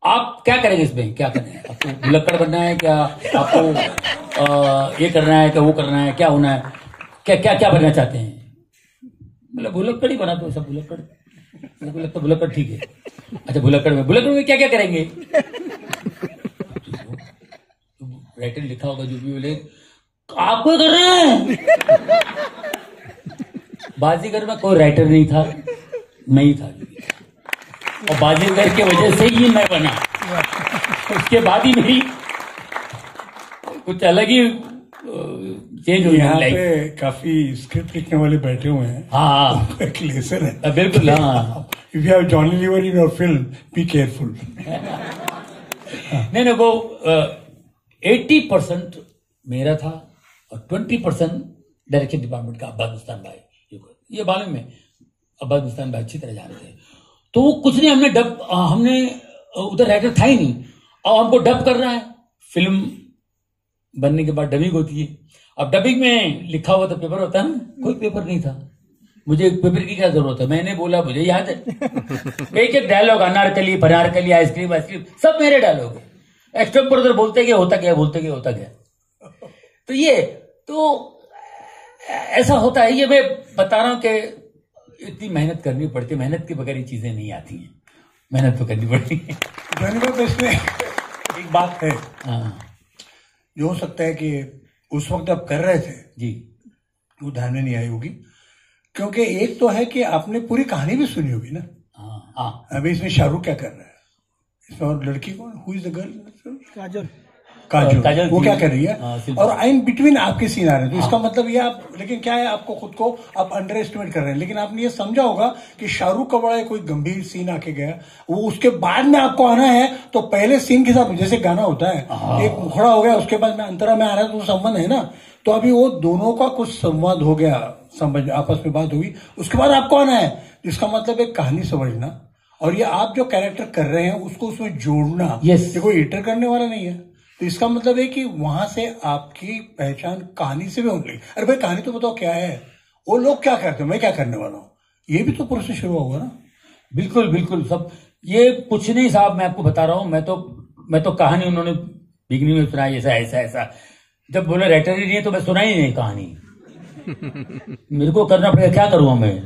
आप क्या करेंगे इसमें, क्या करना है आपको, भुलक्कड़ बनना है क्या, आपको ये करना है क्या, वो करना है, क्या होना है, क्या बनना चाहते हैं। मतलब भुलक्कड़ ही बना दो, सब भुलक्कड़, मेरे को लगता भुलक्कड़ ठीक है। अच्छा भुलक्कड़ में क्या करेंगे, राइटर लिखा होगा जो भी बोले आपको कर रहे हैं। बाजीगर में कोई राइटर नहीं था, मैं ही था, और बाजीगर की वजह से ही मैं बना। उसके बाद ही मेरी कुछ अलग ही चेंज हुई यहाँ पे काफी स्क्रिप्ट लिखने वाले बैठे हुए हैं, हाँ एक लेसन है बिल्कुल। हाँ if you have Johnny Lever in your film be careful. नहीं वो 80% मेरा था और 20% डायरेक्शन डिपार्टमेंट का अब्बास मुस्तान भाई, ये मालूम है, अब्बास मुस्तान भाई अच्छी तरह जानते हैं। तो वो कुछ नहीं, हमने उधर राइटर था ही नहीं, और हमको डब कर रहा है। फिल्म बनने के बाद डबिंग होती है, अब डबिंग में लिखा हुआ तो पेपर होता है ना, कोई पेपर नहीं था, मुझे पेपर की क्या जरूरत है। मैंने बोला मुझे याद है एक डायलॉग, अनारकली पनारकली आइसक्रीम सब मेरे डायलॉग है, एक्स्ट्रा उधर बोलते गए, होता गया। तो ये तो ऐसा होता है, ये मैं बता रहा हूं कि इतनी मेहनत करनी पड़ती है, मेहनत के बगैर ये चीजें नहीं आती हैं, मेहनत तो करनी पड़ती है। धन्यवाद। इसमें एक बात है, जो हो सकता है कि उस वक्त आप कर रहे थे जी, वो ध्यान में नहीं आई होगी, क्योंकि एक तो है कि आपने पूरी कहानी भी सुनी होगी ना। अभी इसमें शाहरुख क्या कर रहा है, इसमें और लड़की कौन, who is the girl, Kajol वो क्या कर रही है, और इन बिटवीन आपके सीन आ रहे हैं, तो इसका हाँ। मतलब ये आप, लेकिन क्या है, आपको खुद को आप अंडर एस्टिमेट कर रहे हैं, लेकिन आपने ये समझा होगा कि शाहरुख का बड़ा कोई गंभीर सीन आके गया, वो उसके बाद में आपको आना है, तो पहले सीन के साथ जैसे गाना होता है, एक मुखड़ा हो गया, उसके बाद में अंतरा में आ रहा है, तो संबंध है ना, तो अभी वो दोनों का कुछ संवाद हो गया, समझ आपस में बात हुई, उसके बाद आपको आना है, जिसका मतलब एक कहानी समझना, और ये आप जो कैरेक्टर कर रहे हैं उसको उसमें जोड़ना, ये कोई एडिटर करने वाला नहीं है, तो इसका मतलब है कि वहां से आपकी पहचान कहानी से भी होगी। अरे भाई कहानी तो बताओ क्या है, वो लोग क्या करते हैं, मैं क्या करने वाला हूँ, ये भी तो प्रोसेस शुरू होगा ना। बिल्कुल बिल्कुल, सब ये कुछ नहीं साहब, मैं आपको बता रहा हूँ, मैं तो कहानी उन्होंने बिगनी में सुनाई, ऐसा ऐसा ऐसा, जब बोले राइटर ही नहीं है तो मैं सुनाई नहीं कहानी, मेरे को करना पड़ेगा, क्या करूंगा मैं,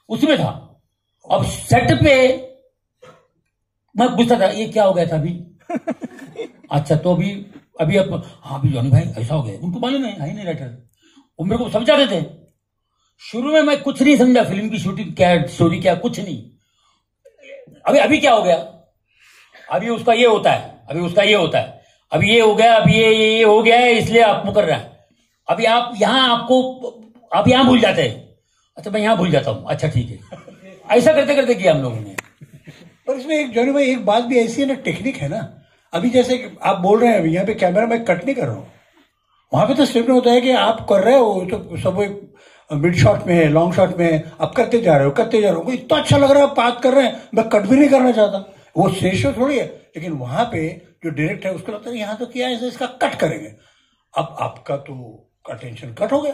उसमें था। अब सेट पे मैं पूछता था ये क्या हो गया था अभी, अच्छा तो अभी अब हाँ अभी जॉनी भाई ऐसा हो गया, उनको मालूम है नहीं राइटर, वो मेरे को समझाते थे। शुरू में मैं कुछ नहीं समझा, फिल्म की शूटिंग क्या, स्टोरी क्या, कुछ नहीं। अभी क्या हो गया, अभी उसका ये होता है, अभी उसका ये होता है, अभी ये हो गया, अभी ये हो गया है, इसलिए आप मुकर रहा है, अभी आप यहाँ भूल जाते हैं, अच्छा मैं यहाँ भूल जाता हूँ, अच्छा ठीक है, ऐसा करते करते किया हम लोगों ने। पर इसमें एक जॉनी भाई एक बात भी ऐसी है ना, टेक्निक है ना, अभी जैसे आप बोल रहे हैं, अभी यहाँ पे कैमरा में कट नहीं कर रहा हूँ, वहां पे तो स्क्रिप्ट में होता है कि आप कर रहे हो तो सब एक मिड शॉट में है, लॉन्ग शॉट में है, आप करते जा रहे हो, इतना अच्छा लग रहा है, आप बात कर रहे हैं, मैं कट भी नहीं करना चाहता, वो शेषो थोड़ी है, लेकिन वहां पे जो डायरेक्ट है उसको लगता है यहाँ तो किया है, इसका कट करेंगे। अब आपका तो अटेंशन कट हो गया,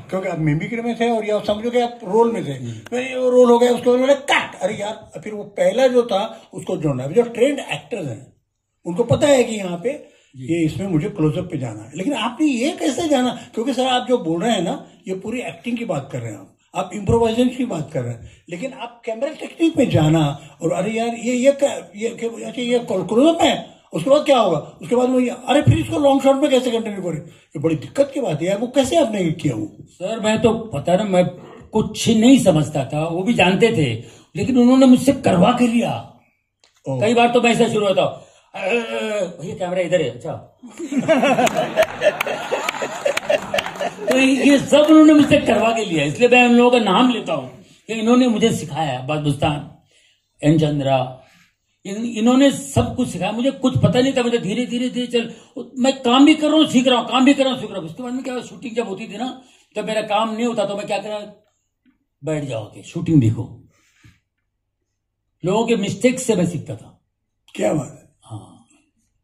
क्योंकि आप मिमिक्री में थे और या समझो कि आप रोल में थे, वो रोल हो गया, उसको बोले कट, अरे यार फिर वो पहला जो था उसको जोड़ना। जो ट्रेंड एक्टर्स हैं उनको पता है कि यहाँ पे ये इसमें मुझे क्लोजअप पे जाना है, लेकिन आपने ये कैसे जाना, क्योंकि सर आप जो बोल रहे हैं ना ये पूरी एक्टिंग की बात कर रहे हैं, आप इम्प्रोवाइजेशन की बात कर रहे हैं, लेकिन आप कैमरा टेक्निक में जाना, और अरे यार ये क्लोजअप है, उसके बाद क्या होगा, उसके बाद वो अरे फिर इसको लॉन्ग शॉट में कैसे कंटिन्यू करें, ये बड़ी दिक्कत की बात है, वो कैसे आपने किया? वो सर मैं तो पता ना, मैं कुछ नहीं समझता था, वो भी जानते थे, लेकिन उन्होंने मुझसे करवा के लिया। कई बार तो मैं ऐसा शुरू होता, भैया कैमरा इधर है, अच्छा तो ये सब उन्होंने मुझसे करवा के लिया, इसलिए मैं उन लोगों का नाम लेता हूँ कि इन्होंने मुझे सिखाया, बदबुस्तान, एन चंद्रा, इन्होंने सब कुछ सिखाया, मुझे कुछ पता नहीं था, मुझे धीरे धीरे चल, मैं काम भी कर रहा हूँ, सीख रहा हूँ, काम भी कर रहा हूँ, सीख रहा हूँ। उसके बाद में क्या, शूटिंग जब होती थी ना, जब मेरा काम नहीं होता तो मैं क्या करा, बैठ जाओगे शूटिंग देखो, लोगों के मिस्टेक से मैं सीखता था। क्या बात है? हाँ,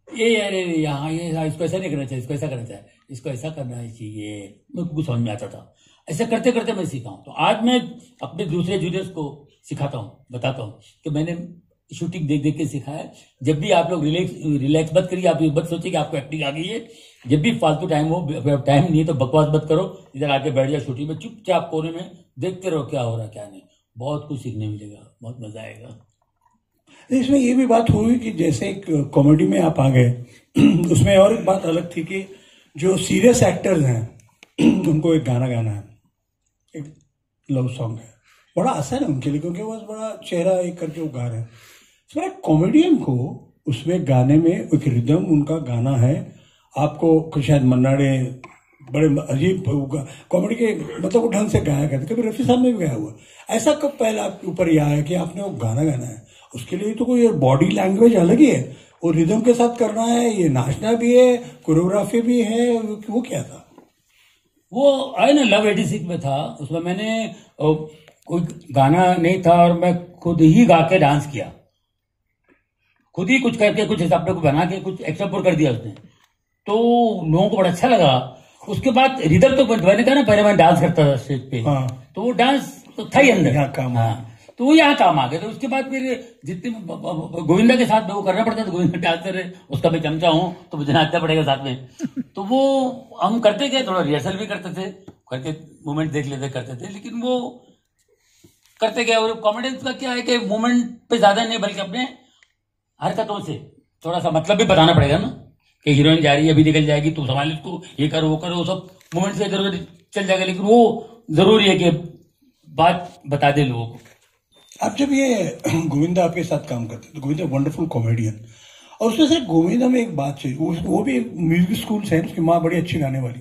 ये अरे यहाँ ये इसको ऐसा नहीं करना चाहिए, इसको ऐसा करना चाहिए, इसको ऐसा करना चाहिए, मेरे को कुछ समझ में आता था, ऐसा करते करते मैं सीखा हूँ। तो आज मैं अपने दूसरे जूनियर्स को सिखाता हूँ, बताता हूँ कि मैंने शूटिंग देख देख के सीखा है। जब भी आप लोग रिलैक्स मत करिए, आप ये मत सोचिए कि आपको एक्टिंग आ गई है, जब भी फालतू टाइम हो, टाइम नहीं है तो बकवास मत करो, इधर आके बैठ जाओ शूटिंग में, चुपचाप कोने में देखते रहो क्या हो रहा क्या नहीं, बहुत कुछ सीखने मिलेगा, बहुत मजा आएगा। इसमें ये भी बात हुई कि जैसे एक कॉमेडी में आप आ गए, उसमें और एक बात अलग थी कि जो सीरियस एक्टर्स हैं उनको एक गाना गाना है, एक लव सॉन्ग है, बड़ा आसान है उनके लिए, क्योंकि वो बड़ा चेहरा एक करके वो गा रहे हैं। इसमें कॉमेडियन को उसमें गाने में एक रिदम उनका गाना है, आपको शायद मन्ना डे बड़े अजीब कॉमेडी के मतलब वो ढंग से गाया करते, कभी रफी साहब ने भी गाया हुआ, ऐसा कब पहले आपके ऊपर यह आया कि आपने वो गाना गाना है? उसके लिए तो कोई बॉडी लैंग्वेज अलग ही है, वो रिदम के साथ करना है, ये नाचना भी है, कोरियोग्राफी भी है, वो क्या था? वो आए ना लव 86 में था, उसमें मैंने कोई गाना नहीं था और मैं खुद ही गा के डांस किया, खुद ही कुछ करके, कुछ हिसाब को बना के कुछ एक्स्ट्रा कर दिया उसने, तो लोगों को बड़ा अच्छा लगा। उसके बाद रिदम तो मैंने कहा ना, पहले मैं डांस करता था स्टेज पे, तो वो डांस तो था ही अंदर, हाँ, तो वो यहाँ काम आ गया। तो उसके बाद फिर जितने गोविंदा के साथ में वो करना पड़ता था, गोविंदा डांसर है, उसका मैं चमचा हूँ तो मुझे नाचना पड़ेगा साथ में, तो वो हम करते गए, थोड़ा रिहर्सल भी करते थे, करके मूवमेंट देख लेते करते थे, लेकिन वो करते गए। और कॉमेडियंस का क्या है कि मूवमेंट पे ज्यादा नहीं, बल्कि अपने हरकतों से थोड़ा सा मतलब भी बताना पड़ेगा ना, कि हीरोइन जा रही है, अभी निकल जाएगी, तू संभाल इसको, ये करो वो करो, वो सब मूवमेंट से इधर उधर चल जाएगा, लेकिन वो जरूरी है कि बात बता दे लोगों को। आप जब ये गोविंदा आपके साथ काम करते तो गोविंदा वंडरफुल कॉमेडियन, और उसमें से गोविंदा में एक बात चाहिए, वो भी म्यूजिक स्कूल है, उसकी माँ बड़ी अच्छी गाने वाली,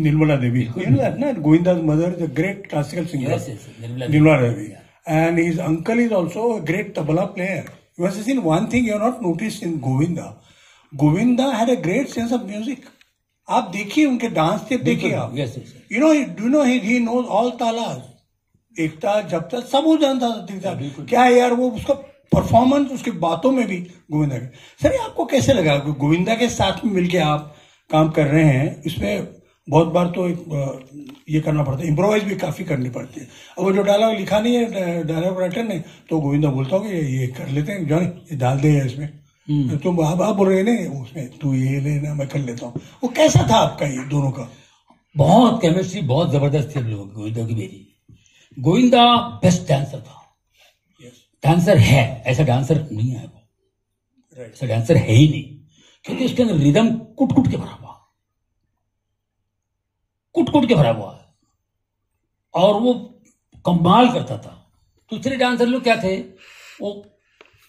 निर्मला देवी ना, Govinda mother is a great classical singer, Nirmala Devi, and his uncle is also a great tabla player. You have seen one thing you have not noticed in Govinda. Govinda had a great sense of music. आप देखिए उनके dance step देखिए आप, you know he knows all talas, एकता जपता सब वो जानता था। क्या है यार वो उसका परफॉर्मेंस, उसकी बातों में भी गोविंदा के। सर आपको कैसे लगा गोविंदा के साथ में मिलके आप काम कर रहे हैं? इसमें बहुत बार तो ये करना पड़ता है, इम्प्रोवाइज भी काफी करनी पड़ती है। अब वो जो डायलॉग लिखा नहीं है डायलॉग राइटर ने, तो गोविंदा बोलता हो कि ये कर लेते हैं जॉनी, ये डाल दे इसमें, तुम आप बोल रहे हैं उसमें तू ये लेना मैं कर लेता हूँ। वो कैसा था आपका ये दोनों का? बहुत केमिस्ट्री बहुत जबरदस्त थी हम लोग गोविंदा की मेरी। गोविंदा बेस्ट डांसर था, डांसर है, ऐसा डांसर नहीं है वो, ऐसा डांसर है ही नहीं, क्योंकि उसके अंदर रिदम कुट कुट के भरा हुआ, कुट कुट के भरा हुआ है, और वो कमाल करता था। दूसरे डांसर लोग क्या थे, वो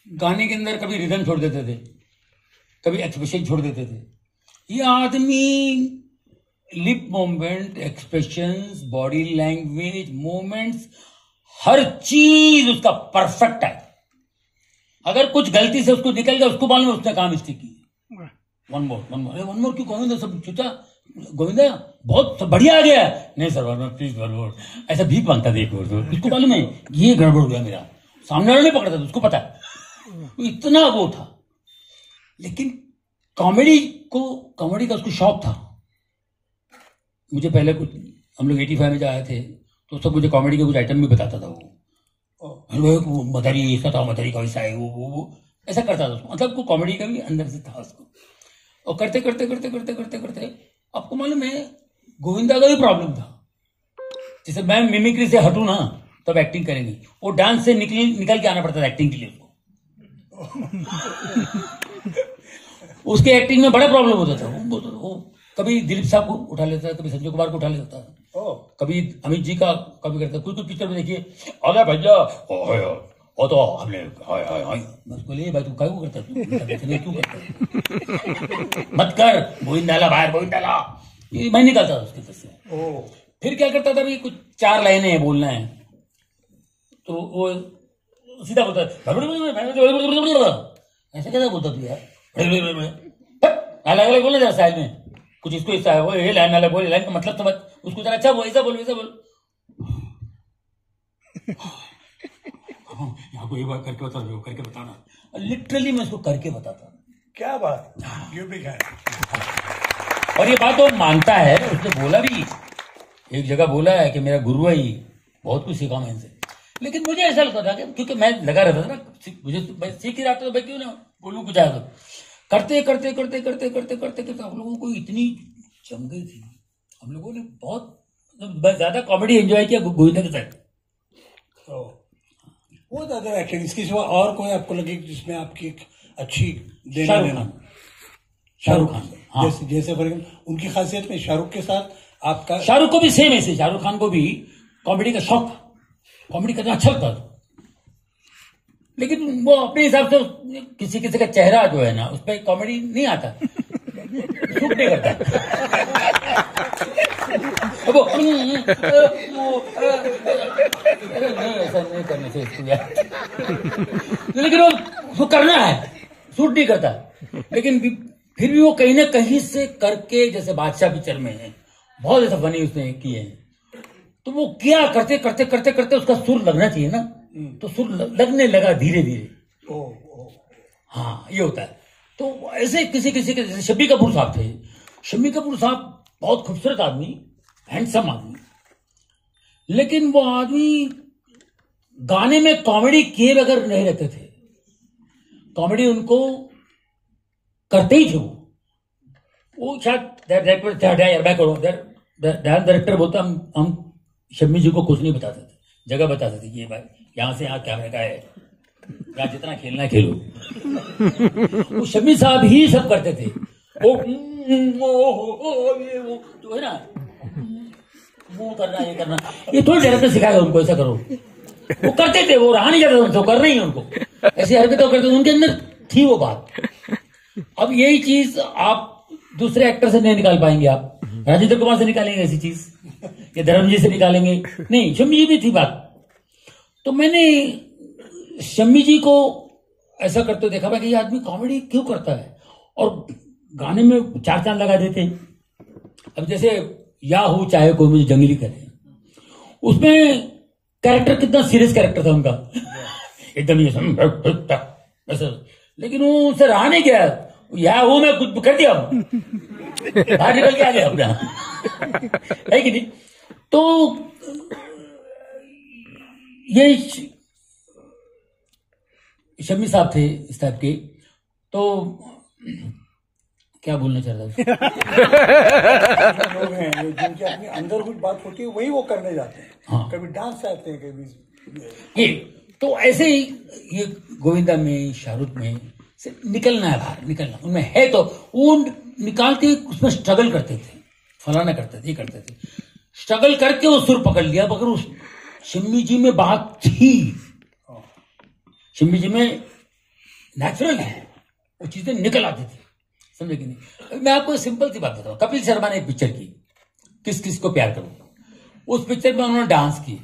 गाने के अंदर कभी रिदम छोड़ देते थे, कभी एक्सप्रेशन छोड़ देते थे। ये आदमी lip movement, expressions, body language, movements, हर चीज उसका परफेक्ट है। अगर कुछ गलती से उसको निकल गया, उसको मालूम है उसने काम मिस्टेक की। वन मोर क्यों गोविंदा सब सोचा, गोविंदा बहुत बढ़िया आ गया, नहीं sir one more please one more, ऐसा भीख मांगता देखो, उसको मालूम है ये गड़बड़ हो गया मेरा, सामने वाला नहीं पकड़ा था, उसको पता है, इतना वो था। लेकिन कॉमेडी का उसको शौक था। मुझे पहले कुछ, हम लोग 85 में जब आए थे तो सब मुझे कॉमेडी के कुछ आइटम भी बताता था वो मदारी ऐसा था, मदारी का वैसा है, वो ऐसा करता था उसको, मतलब को कॉमेडी का भी अंदर से था उसको। और करते करते करते करते करते करते आपको मालूम है गोविंदा का भी प्रॉब्लम था। जैसे मैं मिमिक्री से हटूं ना तब एक्टिंग करेंगे, वो डांस से निकल के आना पड़ता था एक्टिंग के लिए उसको। उसके एक्टिंग में बड़ा प्रॉब्लम होता था। वो कभी दिलीप साहब को उठा लेता था, कभी संजय कुमार को उठा लेता था, कभी अमित जी का कभी करता। कुछ पिक्चर में देखिए अरे भैया वो तो हमने बोले भाई तू क्या करता है, क्यों करता है, मत कर, गोविंदाला बाहर गोविंदाला, ये मैं निकलता था उसके से। फिर क्या करता था, भाई कुछ 4 लाइनें हैं बोलना है तो वो सीधा बोलता ऐसा कैसा बोलता तू यार, अलग अलग बोलना जरा साइड में, कुछ इसको ऐसा है वो ये लाइन अलग बोले, लाइन का मतलब समझ उसको जरा, अच्छा वो ऐसा बोल वैसा बोल, यहाँ को एक बार करके बता दो, करके बताना। लिटरली मैं उसको करके बताता। क्या बात, ये भी है। और ये बात वो मानता है, उसने बोला भी, एक जगह बोला है कि मेरा गुरु है, बहुत कुछ सीखा मैं इनसे। लेकिन मुझे ऐसा लगता था कि क्योंकि मैं लगा रहता था ना, मुझे मैं सीख ही रहा था, तो भाई क्यों ना बोलूं कुछ आया तो। करते करते करते करते करते करते करते हम लोगों को इतनी जम गई थी, हम लोगों ने बहुत ज्यादा कॉमेडी एंजॉय किया गोविंदा के साथ। वो अदर एक्टर इसके सिवा और कोई आपको लगे जिसमें आपकी एक अच्छी शाहरुख खान, हाँ। जैसे फॉर एग्जाम्पल उनकी खासियत में शाहरुख के साथ आपका, शाहरुख को भी सेम ऐसे, शाहरुख खान को भी कॉमेडी का शौक था, कॉमेडी करना अच्छा लगता था। लेकिन वो अपने हिसाब से किसी किसी का चेहरा जो है ना उस पर कॉमेडी नहीं आता, सूट नहीं करता। वो ऐसा नहीं करना चाहिए, लेकिन वो करना है, सूट नहीं करता। लेकिन फिर भी वो कहीं ना कहीं से करके, जैसे बादशाह पिक्चर में है, बहुत ऐसा फनी उसने किए हैं, तो वो क्या करते करते करते करते उसका सुर लगना चाहिए ना, तो सुर लगने लगा धीरे धीरे। हाँ ये होता है। तो ऐसे किसी किसी के, जैसे शम्मी कपूर साहब थे, शम्मी कपूर साहब बहुत खूबसूरत आदमी, हैंडसम आदमी, लेकिन वो आदमी गाने में कॉमेडी किए बगैर नहीं रहते थे, कॉमेडी उनको करते ही थे। वो शायद डायरेक्टर बोलता हम शम्मी जी को कुछ नहीं बताते थे, जगह बताते थे कि भाई यहां से यहाँ कैमरे का है, यहाँ जितना खेलना खेलो। वो शम्मी साहब ही सब करते थे। वो जो है ना, वो करना ये करना, ये थोड़ी डायरेक्टर सिखाएगा उनको ऐसा करो, वो करते थे, वो रहा नहीं जाता तो करना ही उनको, ऐसी हरकतें करते, उनके अंदर थी वो बात। अब यही चीज आप दूसरे एक्टर से नहीं निकाल पाएंगे। आप राजेंद्र कुमार से निकालेंगे ऐसी चीज, या धर्मजी से निकालेंगे नहीं। शम्मी जी भी थी बात। तो मैंने शम्मी जी को ऐसा करते देखा भाई कि ये आदमी कॉमेडी क्यों करता है, और गाने में चार चांद लगा देते हैं। अब जैसे या हो चाहे कोई मुझे जंगली करे, उसमें कैरेक्टर कितना सीरियस कैरेक्टर था उनका, एकदम ये ऐसा, लेकिन वो उससे रहा नहीं गया। या वो मैं कुछ कर दिया, बाहर निकल के आ गया अपना, है कि नहीं। तो ये शम्मी साहब थे इस टाइप के। तो क्या बोलना चाह रहा था? लोग हैं जिनके अपने अंदर कुछ बात होती है वही वो करने जाते हैं। हाँ। कभी डांस आते हैं, कभी ये तो ऐसे ही ये गोविंदा में, शाहरुख में से निकलना है बाहर, निकलना उनमें है। तो वो निकाल के उसमें स्ट्रगल करते थे, फलाना करते थे, ये करते थे, स्ट्रगल करके वो सुर पकड़ लिया। मगर उस शम्मी जी में बात थी, शम्मी जी में नेचुरल है, वो चीजें निकल आती थी, समझे कि नहीं। मैं आपको सिंपल सी बात बताता हूँ। कपिल शर्मा ने एक पिक्चर की, किस किस को प्यार करूं, उस पिक्चर में उन्होंने डांस की,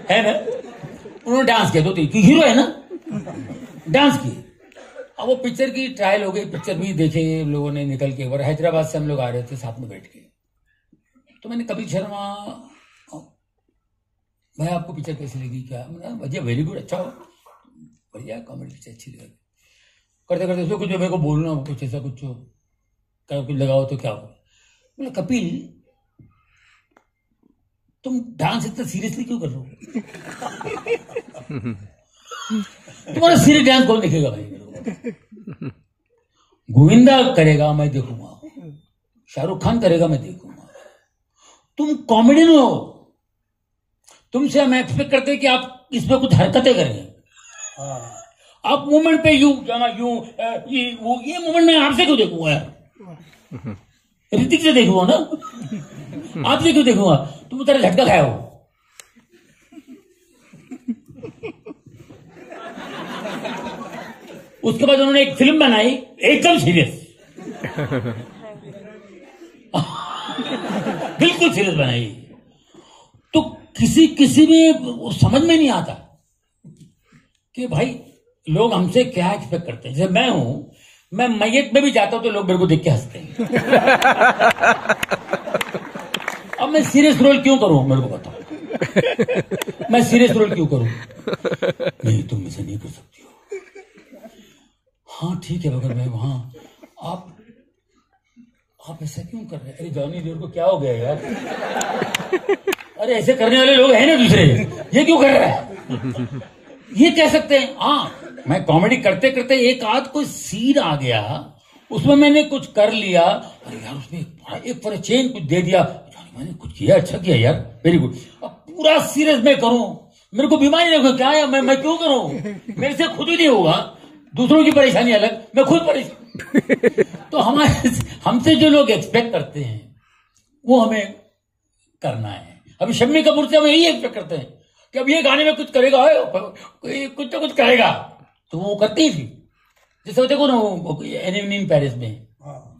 है ना, उन्होंने डांस किया, 2-3 की हीरो है ना, डांस की। अब वो पिक्चर की ट्रायल हो गई, पिक्चर भी देखे लोगों ने निकल के, और हैदराबाद से हम लोग आ रहे थे साथ में बैठ के। तो मैंने कपिल शर्मा, भाई आपको पिक्चर कैसी लगी, क्या? भैया वेरी गुड, अच्छा हो, बढ़िया कॉमेडी पिक्चर अच्छी लगी। करते करते उसको कुछ मेरे को बोलना, कुछ ऐसा कुछ लगाओ तो क्या हो। बोले कपिल तुम डांस इतना सीरियसली क्यों कर रहे हो? तुम्हारा सीरियस डांस कौन देखेगा भाई? मेरे को गोविंदा करेगा मैं देखूंगा, शाहरुख खान करेगा मैं देखूंगा, तुम कॉमेडियन हो, तुमसे हम एक्सपेक्ट करते हैं कि आप इसमें कुछ हरकतें करें। आप मूवमेंट पे यूं जाना, यूं ये मूवमेंट मैं आपसे क्यों देखूंगा यार? ऋतिक से देखूंगा ना, आपसे क्यों देखूंगा? तुम तेरा झटका खाया हो। उसके बाद उन्होंने एक फिल्म बनाई एकदम सीरियस, बिल्कुल सीरियस बनाई। तो किसी में समझ में नहीं आता कि भाई लोग हमसे क्या एक्सपेक्ट करते हैं। जैसे मैं हूं, मैं मैयत में भी जाता हूं तो लोग मेरे को देख के हंसते हैं। अब मैं सीरियस रोल क्यों करूं, मेरे को बताओ, मैं सीरियस रोल क्यों करूं? नहीं तुम इसे नहीं कर सकती हो। हाँ ठीक है, मगर मैं वहां, आप ऐसा क्यों कर रहे हैं? अरे जॉनी लीवर को क्या हो गया यार? अरे ऐसे करने वाले लोग हैं ना दूसरे, ये क्यों कर रहा है? ये कह सकते हैं। हाँ, मैं कॉमेडी करते करते एक आध कोई सीन आ गया, उसमें मैंने कुछ कर लिया, अरे यार उसमें एक पर चेंज कुछ दे दिया, मैंने कुछ किया, अच्छा किया यार, वेरी गुड। अब पूरा सीरियस मैं करूं, मेरे को बीमारी नहीं होगा क्या है? मैं क्यों करूं? मेरे से खुद ही नहीं होगा, दूसरों की परेशानी अलग, मैं खुद परेशान। तो हमसे जो लोग एक्सपेक्ट करते हैं वो हमें करना है। अभी शम्मी कपूर से हम यही एक्सपेक्ट करते हैं कि अब ये गाने में कुछ करेगा, कुछ तो कुछ करेगा, तो वो करती थी। जैसे देखो ना एनिमी इन पेरिस में,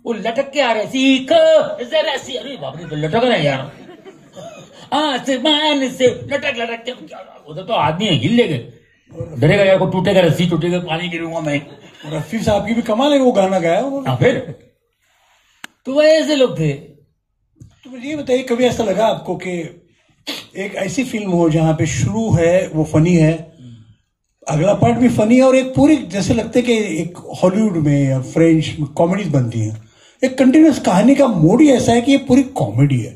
वो लटक के आ रहे, सीखो जरा सी, अरे बाप रे, तो लटक रहे यार, आसमान से लटक के, उधर तो आदमी है, हिल लेंगे, डरेगा यार, को टूटेगा, रस्सी टूटेगा, पानी गिरूंगा मैं। रफी साहब की भी कमाल है, वो गाना गाया उन्होंने। फिर तो वह ऐसे लोग थे। तो मुझे ये बताइए, कभी ऐसा लगा आपको कि एक ऐसी फिल्म हो जहां पे शुरू है वो फनी है, अगला पार्ट भी फनी है, और एक पूरी जैसे लगता है कि एक हॉलीवुड में या फ्रेंच में कॉमेडीज बनती हैं, एक कंटिन्यूस कहानी का मोड ही ऐसा है कि ये पूरी कॉमेडी है।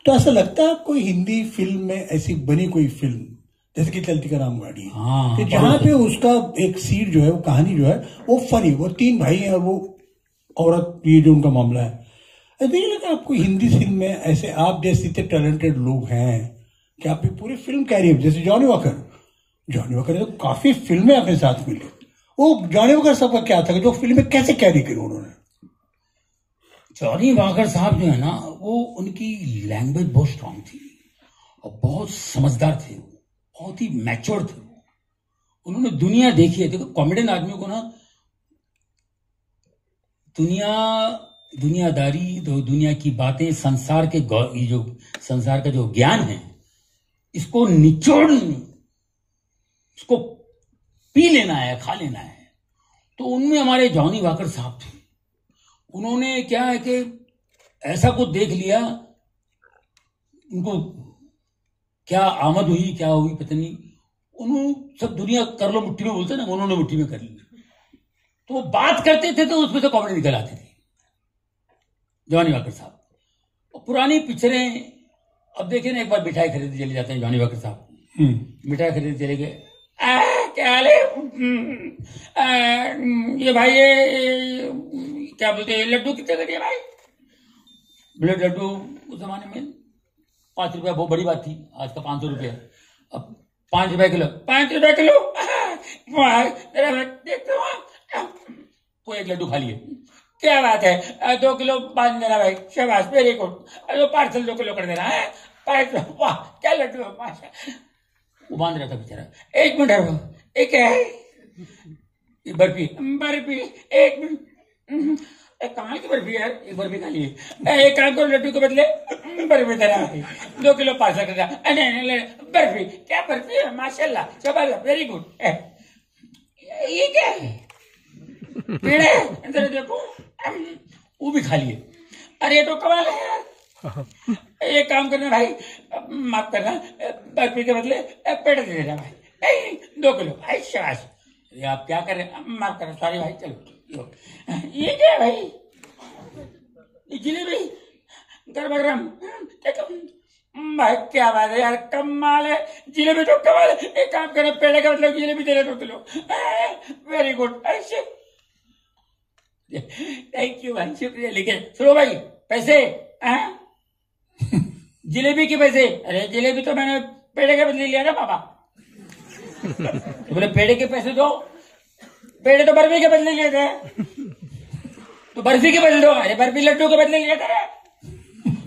तो ऐसा लगता है कोई हिंदी फिल्म में ऐसी बनी कोई फिल्म जैसे कि चलती का राम गाड़ी, हाँ, जहां पे उसका एक सीड जो है, वो कहानी जो है वो फनी, वो 3 भाई हैं और वो औरत, ये जो उनका मामला है, नहीं लगा आपको हिंदी फिल्म में ऐसे आप जैसे इतने टैलेंटेड लोग हैं कि आप पूरी फिल्म कैरी, जैसे जॉनी वॉकर ने तो काफी फिल्में अपने साथ मिली, वो जॉनी वॉकर साहब का क्या था, जो फिल्में कैसे कैरी करी उन्होंने? जॉनी वॉकर साहब जो है ना, वो उनकी लैंग्वेज बहुत स्ट्रांग थी और बहुत समझदार थे, बहुत ही मैच्योर थे। उन्होंने दुनिया देखी है। देखो कॉमेडियन आदमी को ना दुनियादारी, दुनिया की बातें, संसार के ये जो संसार का जो ज्ञान है, इसको निचोड़, इसको पी लेना है, खा लेना है। तो उनमें हमारे जॉनी वॉकर साहब थे। उन्होंने क्या है कि ऐसा कुछ देख लिया, उनको क्या आमद हुई, क्या हुई पता नहीं, उन्होंने सब दुनिया कर लो मुट्ठी में बोलते ना, उन्होंने मुट्ठी में कर ली। तो वो बात करते थे तो उसमें से कॉमेडी निकल आती थी जॉनी वॉकर साहब। और पुरानी पिक्चरें अब देखिए ना, एक बार मिठाई खरीदने चले जाते हैं जॉनी वॉकर साहब, मिठाई खरीदने चले गए, क्या हाल है, ये भाई ये क्या बोलते हैं, लड्डू कितने करिए भाई। बोले लड्डू उस जमाने में 5 रुपया बहुत बड़ी बात थी, आज का 500 रुपया। अब 5 रुपए किलो, 5 रुपए किलो, देखते हो तो एक लड्डू खा लिए, क्या बात है, 2 किलो बांध देना भाई, शाबाश, वेरी गुड, पार्सल 2 किलो कर देना है, वाह क्या लड्डू है, माशा। वो बांध रहा था बेचारा, 1 मिनट, एक है बर्फी, एक मिनट, कमाल की बर्फी यार, एक बर्फी खा लिए, एक काम करो लड्डू के बदले बर्फी देना भाई, 2 किलो पार्सल कर देना, नहीं बर्फी, क्या बर्फी है, माशाल्लाह, शाबाश, वेरी गुड। ये क्या है, पेड़ है, अंदर देखो, वो भी खा लिए। अरे तो कमाल है यार, एक काम करना भाई, माफ करना, बर्फी के बदले पेड़ दे देना भाई, 2 किलो, शाबाश। ये आप क्या कर रहे हैं, माफ करना, सॉरी भाई, चलो। ये क्या है भाई, जिलेबी गरम गरम, भाई क्या बात है यार, कमाल है, जिलेबी तो कमाल है। एक काम करें, पेड़ का मतलब जिलेबी दे रहे 2 kilo, very good, thank you भाई, शुक्रिया। लेकिन सुनो भाई, पैसे जिलेबी के पैसे, अरे जिलेबी तो मैंने पेड़े के बदले लिया ना पापा। तो बोले पेड़े के पैसे दो, पेड़े तो बर्फी के बदले लिए थे, तो बर्फी के बदले दो, अरे बर्फी लड्डू के बदले लिया था,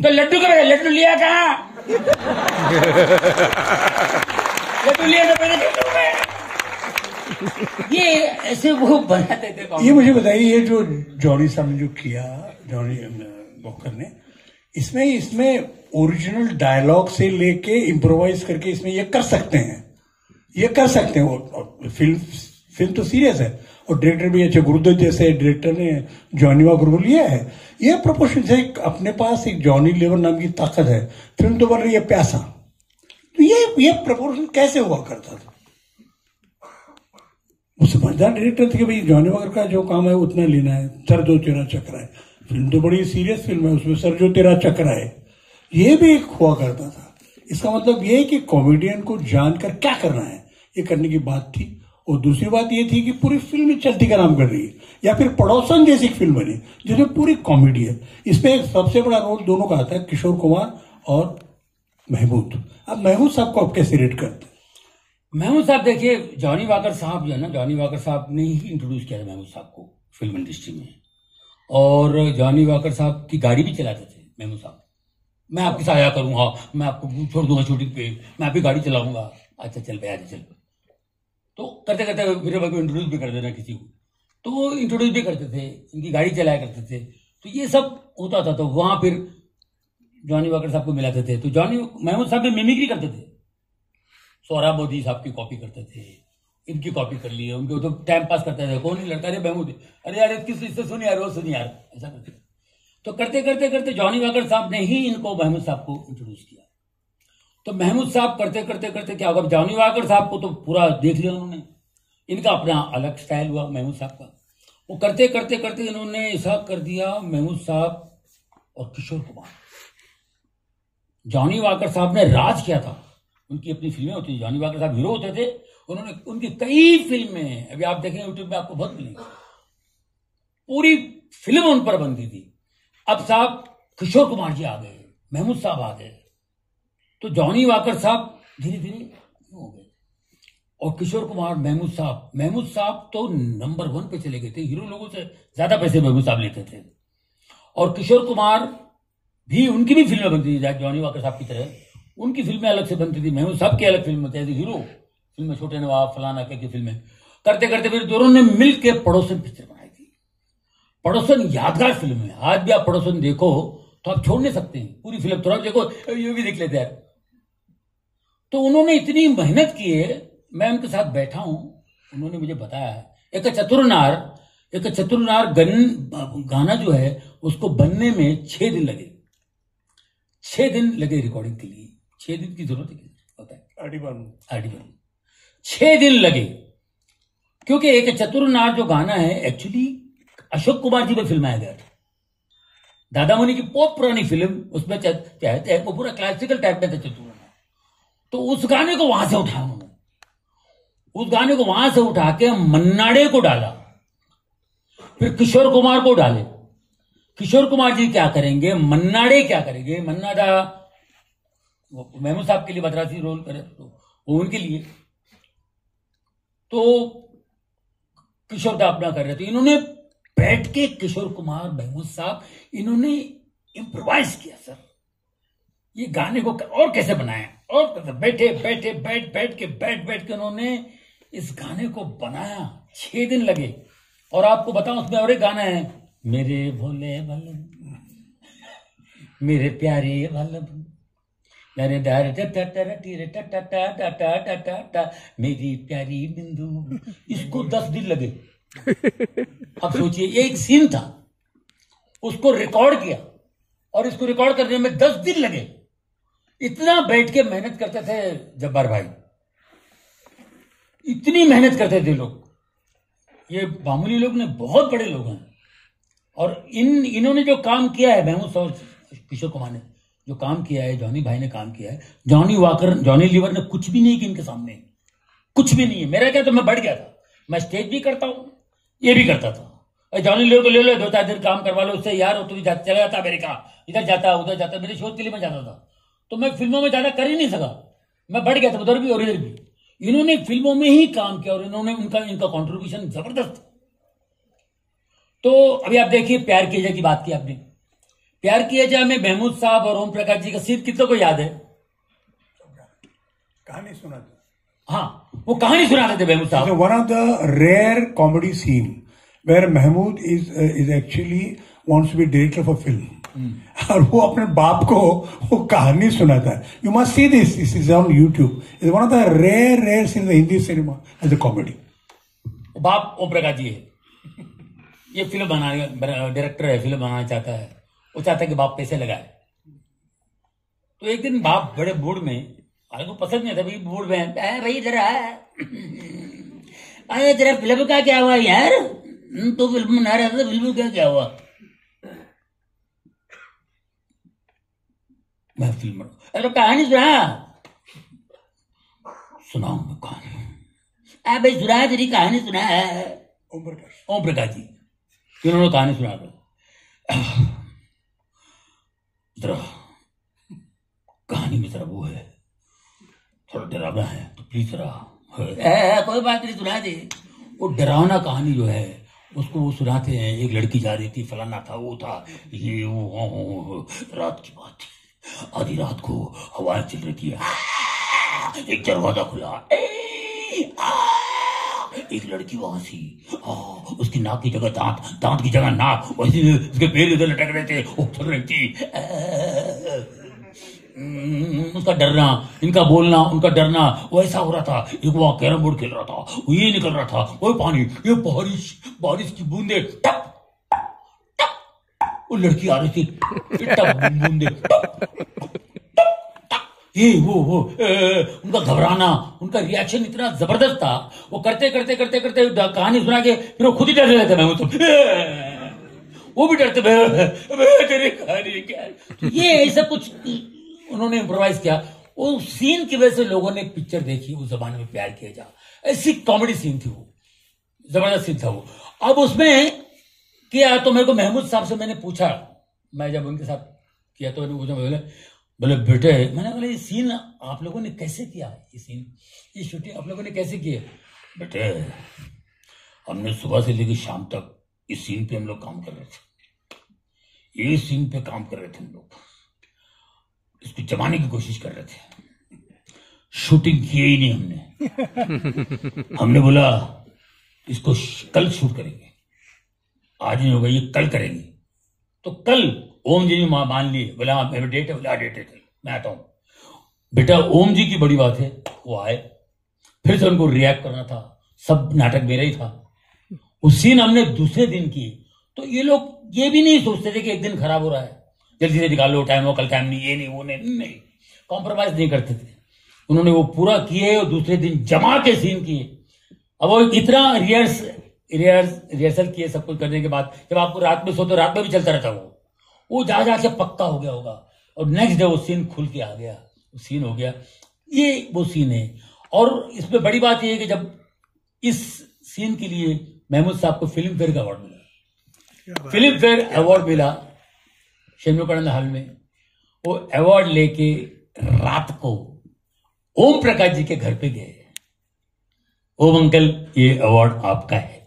तो लड्डू के बदले, लड्डू लिया कहाँ, लड्डू लिया तो पेड़े के, ये ऐसे वो बनाते थे। ये मुझे बताइए, ये जो जॉनी साहब ने जो किया, जॉनी वॉकर ने, इसमें ओरिजिनल डायलॉग से लेके इम्प्रोवाइज करके इसमें ये कर सकते हैं, और फिल्म तो सीरियस है, और डायरेक्टर भी अच्छे, गुरुदत्त जैसे डायरेक्टर ने जॉनी वॉकर को लिया है। ये प्रोपोर्शन से अपने पास एक जॉनी लीवर नाम की ताकत है, फिल्म तो बन रही है प्यासा, तो ये प्रोपोर्शन कैसे हुआ करता था? वो समझदार डायरेक्टर थे कि भाई जॉनी वॉकर का जो काम है उतना लेना है, सर जो तेरा चक्र है, फिल्म तो बड़ी सीरियस फिल्म है, उसमें सर जो तेरा चक्र है, ये भी एक हुआ करता था। इसका मतलब ये है कि कॉमेडियन को जानकर क्या करना है, ये करने की बात थी। और दूसरी बात ये थी कि पूरी फिल्म चलती का नाम कर रही है, या फिर पड़ोसन जैसी फिल्म बनी जिसमें पूरी कॉमेडी है। इसमें एक सबसे बड़ा रोल दोनों का आता है, किशोर कुमार और महमूद। अब महमूद साहब को आप कैसे रेट करते हैं? महमूद साहब देखिए, जॉनी वॉकर साहब जो है ना, जॉनी वॉकर साहब ने ही इंट्रोड्यूस किया था महमूद साहब को फिल्म इंडस्ट्री में। और जॉनी वॉकर साहब की गाड़ी भी चलाते थे महमूद साहब, मैं आपके साथ आया करूंगा, मैं आपको छोड़ दूंगा शूटिंग पे, मैं आपकी गाड़ी चलाऊंगा, अच्छा चल भैया चल। तो करते करते फिर को इंट्रोड्यूस भी कर देना किसी को, तो वो इंट्रोड्यूस भी करते थे, इनकी गाड़ी चलाया करते थे, तो ये सब होता था। तो वहां फिर जॉनी वॉकर साहब को मिलाते थे, तो जॉनी महमूद साहब भी मिमिक्री करते थे, सोहराब मोदी साहब की कॉपी करते थे, इनकी कॉपी कर ली है, उनको तो टाइम पास करते थे, कौन नहीं लड़ता, अरे महमूद, अरे यार इससे सुन यार, वो सुन यार, ऐसा करते। तो करते करते करते जॉनी वॉकर साहब ने ही इनको महमूद साहब को इंट्रोड्यूस किया। तो महमूद साहब करते करते करते क्या होगा, जॉनी वॉकर साहब को तो पूरा देख लिया उन्होंने, इनका अपना अलग स्टाइल हुआ महमूद साहब का। वो करते करते करते इन्होंने ऐसा कर दिया, महमूद साहब और किशोर कुमार, जॉनी वॉकर साहब ने राज किया था, उनकी अपनी फिल्में होती थी, जॉनी वॉकर साहब हीरो होते थे, उन्होंने उनकी कई फिल्में अभी आप देखें यूट्यूब में आपको बहुत मिलेंगी, पूरी फिल्म उन पर बनती थी। अब साहब किशोर कुमार जी आ गए, महमूद साहब आ गए, तो जॉनी वॉकर साहब धीरे धीरे हो गए, और किशोर कुमार, महमूद साहब तो नंबर 1 पे चले गए थे, हीरो लोगों से ज्यादा पैसे महमूद साहब लेते थे। और किशोर कुमार भी, उनकी भी फिल्में बनती थी जॉनी वॉकर साहब की तरह, उनकी फिल्में अलग से बनती थी, महमूद साहब की अलग फिल्म होती थी, हीरो फिल्में, छोटे नवाब, फलाना की फिल्में करते करते फिर दोनों ने मिल के पड़ोसन पिक्चर बनाई थी। पड़ोसन यादगार फिल्म है, आज भी आप पड़ोसन देखो तो आप छोड़ नहीं सकते हैं पूरी फिल्म, थोड़ा देखो ये भी देख लेते हैं। तो उन्होंने इतनी मेहनत की है, मैं उनके साथ बैठा हूं, उन्होंने मुझे बताया एक चतुरनार गाना जो है उसको बनने में 6 दिन लगे। 6 दिन लगे रिकॉर्डिंग के लिए। 6 दिन की जरूरत होता है आरडी 6 दिन लगे, क्योंकि एक चतुरनार जो गाना है एक्चुअली अशोक कुमार जी में फिल्माया गया था। दादा मुनि की बहुत पुरानी फिल्म, उसमें वो पूरा क्लासिकल टाइप में था चतुरनार। तो उस गाने को वहां से उठाया उन्होंने, उस गाने को वहां से उठा के मन्नाडे को डाला, फिर किशोर कुमार को डाले। किशोर कुमार जी क्या करेंगे, मन्नाडे क्या करेंगे, मन्नाडा महमूद साहब के लिए मद्रासी रोल करे तो वो उनके लिए, तो किशोर दा अपना कर रहे थे। इन्होंने बैठ के किशोर कुमार, महमूद साहब, इन्होंने इम्प्रोवाइज किया सर ये गाने को और कैसे बनाया, और बैठ के उन्होंने इस गाने को बनाया। 6 दिन लगे। और आपको बताऊं उसमें और एक गाना है, मेरे भोले वल्लभ, मेरे प्यारे वल्लभ, मेरी प्यारी बिंदु, इसको 10 दिन लगे। अब सोचिए, ये एक सीन था, उसको रिकॉर्ड किया और इसको रिकॉर्ड करने में 10 दिन लगे। इतना बैठ के मेहनत करते थे जब्बार भाई, इतनी मेहनत करते थे लोग। ये मामूली लोग ने, बहुत बड़े लोग हैं। और इन्होंने जो काम किया है, महमूद और किशोर कुमार ने जो काम किया है, जॉनी भाई ने काम किया है, जॉनी लीवर ने कुछ भी नहीं किया इनके सामने, कुछ भी नहीं है। मेरा क्या, तो मैं बढ़ गया था, मैं स्टेज भी करता हूं, ये भी करता था। जॉनी लीवर को ले लो, 2-4 दिन काम करवा लो उससे, यार तू चला जाता अमेरिका, इधर जाता उधर जाता। मेरे शोध के लिए मैं जाता था, तो मैं फिल्मों में ज्यादा कर ही नहीं सका, मैं बढ़ गया था उधर भी और इधर भी। इन्होंने फिल्मों में ही काम किया और इन्होंने इनका कॉन्ट्रीब्यूशन जबरदस्त। तो अभी आप देखिए, प्यार किया जाए की बात की आपने, प्यार किया जाए में महमूद साहब और ओम प्रकाश जी का सीन कितनों को याद है? कहानी सुनाते, हाँ, वो कहानी सुनाते थे महमूद साहब। One of the rare comedy scene where Mehmood is actually wants to be director for film, और वो अपने बाप को वो कहानी सुनाता है। You must see this is on YouTube. Is one of the rare scene in Hindi cinema as a comedy. बाप ओम प्रकाश जी है, ये फिल्म डायरेक्टर है, फिल्म बनाना चाहता है, वो चाहता है कि बाप पैसे लगाए। तो एक दिन बाप बड़े मूड में, को पसंद नहीं था भाई, मूड में, भाई जरा अरे तेरा फिल्म का क्या हुआ यार, तो फिल्म बना रहा था, फिल्म का क्या हुआ? मैं फिल्म, अरे कहानी सुनाऊंगा कहानी, भाई सुना तेरी कहानी सुना है। ओम प्रकाश जी, उन्होंने कहानी सुना जरा, कहानी में जरा वो है, थोड़ा डरावना है, तो प्लीज जरा, कोई बात नहीं सुना दे। वो डरावना कहानी जो है उसको वो सुनाते हैं। एक लड़की जा रही थी, फलाना था, वो था, ये वो, रात की बात थी, आधी रात को हवाएं चल रही थी, एक दरवाजा खुला, एक लड़की वहां सी, उसकी नाक की जगह दांत, दांत की जगह नाक, वैसे उसके पैर इधर लटक रहे थे, वो चल रही थी। उसका डरना, इनका बोलना, उनका डरना, वैसा हो रहा था। एक वहां कैरम बोर्ड खेल रहा था, वो ये निकल रहा था, वो पानी, ये बारिश की बूंदे, टप टप, वो लड़की आ रही थी, टप बूंदे, ये वो उनका घबराना, उनका रिएक्शन इतना जबरदस्त था। वो करते करते करते करते कहानी सुना के फिर वो खुद ही डरने लगता, मैं तो वो भी डरते, तेरी कहानी क्या है। तो ये ऐसा कुछ उन्होंने इम्प्रोवाइज किया। वो सीन की वजह से लोगों ने पिक्चर देखी, उस जमाने में प्यार किया जा, ऐसी कॉमेडी सीन थी, वो जबरदस्त सीन था वो। अब उसमें किया तो मेरे को महमूद साहब से मैंने पूछा, मैं जब उनके साथ किया तो मैंने पूछा, बोले बेटे, मैंने बोला ये सीन आप लोगों ने कैसे किया, ये सीन, ये शूटिंग आप लोगों ने कैसे की है? बेटे, हमने सुबह से लेकर शाम तक इस सीन पे हम लोग काम कर रहे थे, ये सीन पे काम कर रहे थे हम लोग, इसको जमाने की कोशिश कर रहे थे। शूटिंग किए ही नहीं हमने। हमने बोला इसको कल शूट करेंगे, आज नहीं होगा, ये कल करेंगे। तो कल ओम जी ने मान लिए, बोला हाँ मेरा डेट है, बोला डेट है, मैं आता हूं। बेटा ओम जी की बड़ी बात है, वो आए, फिर से उनको रिएक्ट करना था, सब नाटक मेरा ही था। वो सीन हमने दूसरे दिन किए, तो ये लोग ये भी नहीं सोचते थे कि एक दिन खराब हो रहा है, जल्दी से निकाल लो, टाइम हो, कल टाइम नहीं, ये नहीं वो नहीं, कॉम्प्रोमाइज नहीं करते थे। उन्होंने वो पूरा किए और दूसरे दिन जमा के सीन किए। अब वो इतना रिहर्सल किए सब कुछ करने के बाद, जब आपको रात में सोते रात में भी चलता रहता वो जा पक्का हो गया होगा, और नेक्स्ट डे वो सीन खुल के आ गया, वो सीन हो गया। ये वो सीन है। और इसमें बड़ी बात यह है कि जब इस सीन के लिए महमूद साहब को फिल्म फेयर का अवार्ड मिला, फिल्म फेयर अवार्ड मिला शेमनोकरण हॉल में, वो अवार्ड लेके रात को ओम प्रकाश जी के घर पे गए। ओम अंकल, ये अवार्ड आपका है।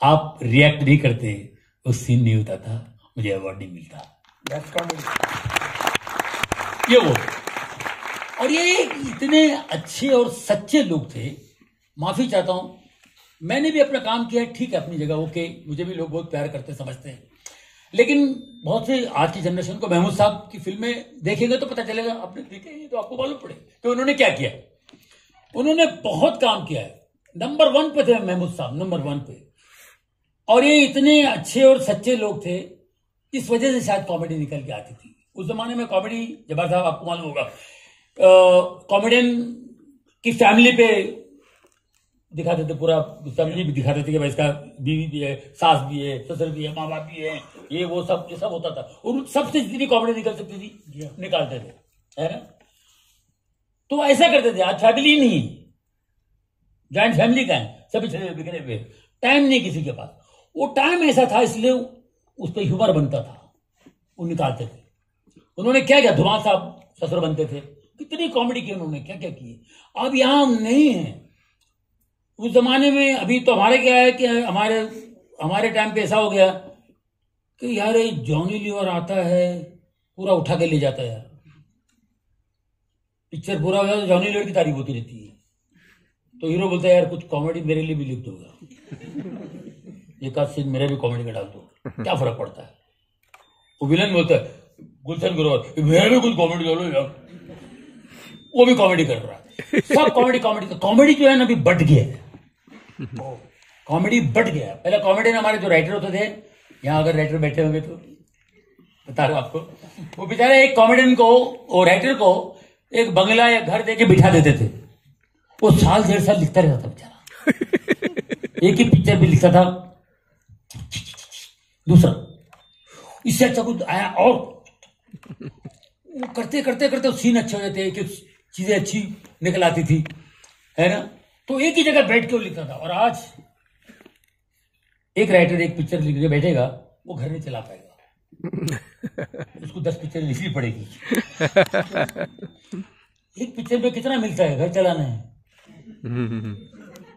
आप रिएक्ट नहीं करते, वो सीन नहीं होता था, मुझे अवार्ड नहीं मिलता। ये वो, और ये इतने अच्छे और सच्चे लोग थे। माफी चाहता हूं, मैंने भी अपना काम किया, ठीक है, अपनी जगह ओके, मुझे भी लोग बहुत प्यार करते समझते हैं, लेकिन बहुत से आज की जनरेशन को महमूद साहब की फिल्में देखेंगे तो पता चलेगा, आपने देखे तो आपको मालूम पड़े तो उन्होंने क्या किया। उन्होंने बहुत काम किया है, नंबर 1 पे थे महमूद साहब, नंबर 1 पे। और ये इतने अच्छे और सच्चे लोग थे, इस वजह से शायद कॉमेडी निकल के आती थी। उस जमाने में कॉमेडी, जब्बार साहब आपको मालूम होगा, कॉमेडियन की फैमिली पे दिखाते थे, पूरा फैमिली भी दिखाते थे कि भाई इसका बीवी भी है, सास भी है, ससुर भी है, माँ बाप भी है, ये वो सब होता था। और सबसे जितनी कॉमेडी निकल सकती थी निकालते थे, है ना। तो ऐसा करते थे। आज फैमिली नहीं, जॉइंट फैमिली का है, सभी चले बिखरे हुए, टाइम नहीं किसी के पास। वो टाइम ऐसा था, इसलिए उस पर ह्यूमर बनता था, वो निकालते थे। उन्होंने क्या किया, धुआं साहब ससुर बनते थे, कितनी कॉमेडी की उन्होंने, क्या क्या किए। अब यहां हम नहीं है उस जमाने में। अभी तो हमारे क्या है कि हमारे टाइम पे ऐसा हो गया कि यार ये जॉनी लीवर आता है, पूरा उठा के ले जाता है यार। पिक्चर पूरा हो जाए तो जॉनी लीवर की तारीफ होती रहती है, तो हीरो बोलता है यार कुछ कॉमेडी मेरे लिए भी लिख दोगा, एक आध सीन मेरे भी कॉमेडी का डाल दो, क्या फर्क पड़ता है। वो विलन बोलता है गुलशन ग्रोवर, मेरे भी कुछ कॉमेडी डालो यार, वो भी कॉमेडी कर रहा है। सब कॉमेडी जो है ना अभी बढ़ गया है, कॉमेडी बढ़ गया। पहले कॉमेडियन हमारे जो राइटर होते थे, यहाँ अगर राइटर बैठे होंगे तो बता रहा हूं आपको, वो बेचारे एक कॉमेडियन को, वो राइटर को एक बंगला या घर देके बिठा देते थे, वो साल 1.5 साल लिखता रहता था बेचारा, एक ही पिक्चर भी लिखता था, दूसरा इससे अच्छा कुछ आया, और वो करते करते करते सीन अच्छे हो जाते, कि चीजें अच्छी निकल आती थी, है ना। तो एक ही जगह बैठ के वो लिखता था। और आज एक राइटर एक पिक्चर लिखने बैठेगा, वो घर नहीं चला पाएगा, उसको 10 पिक्चर लिखनी पड़ेगी। एक पिक्चर में कितना मिलता है घर चलाना है,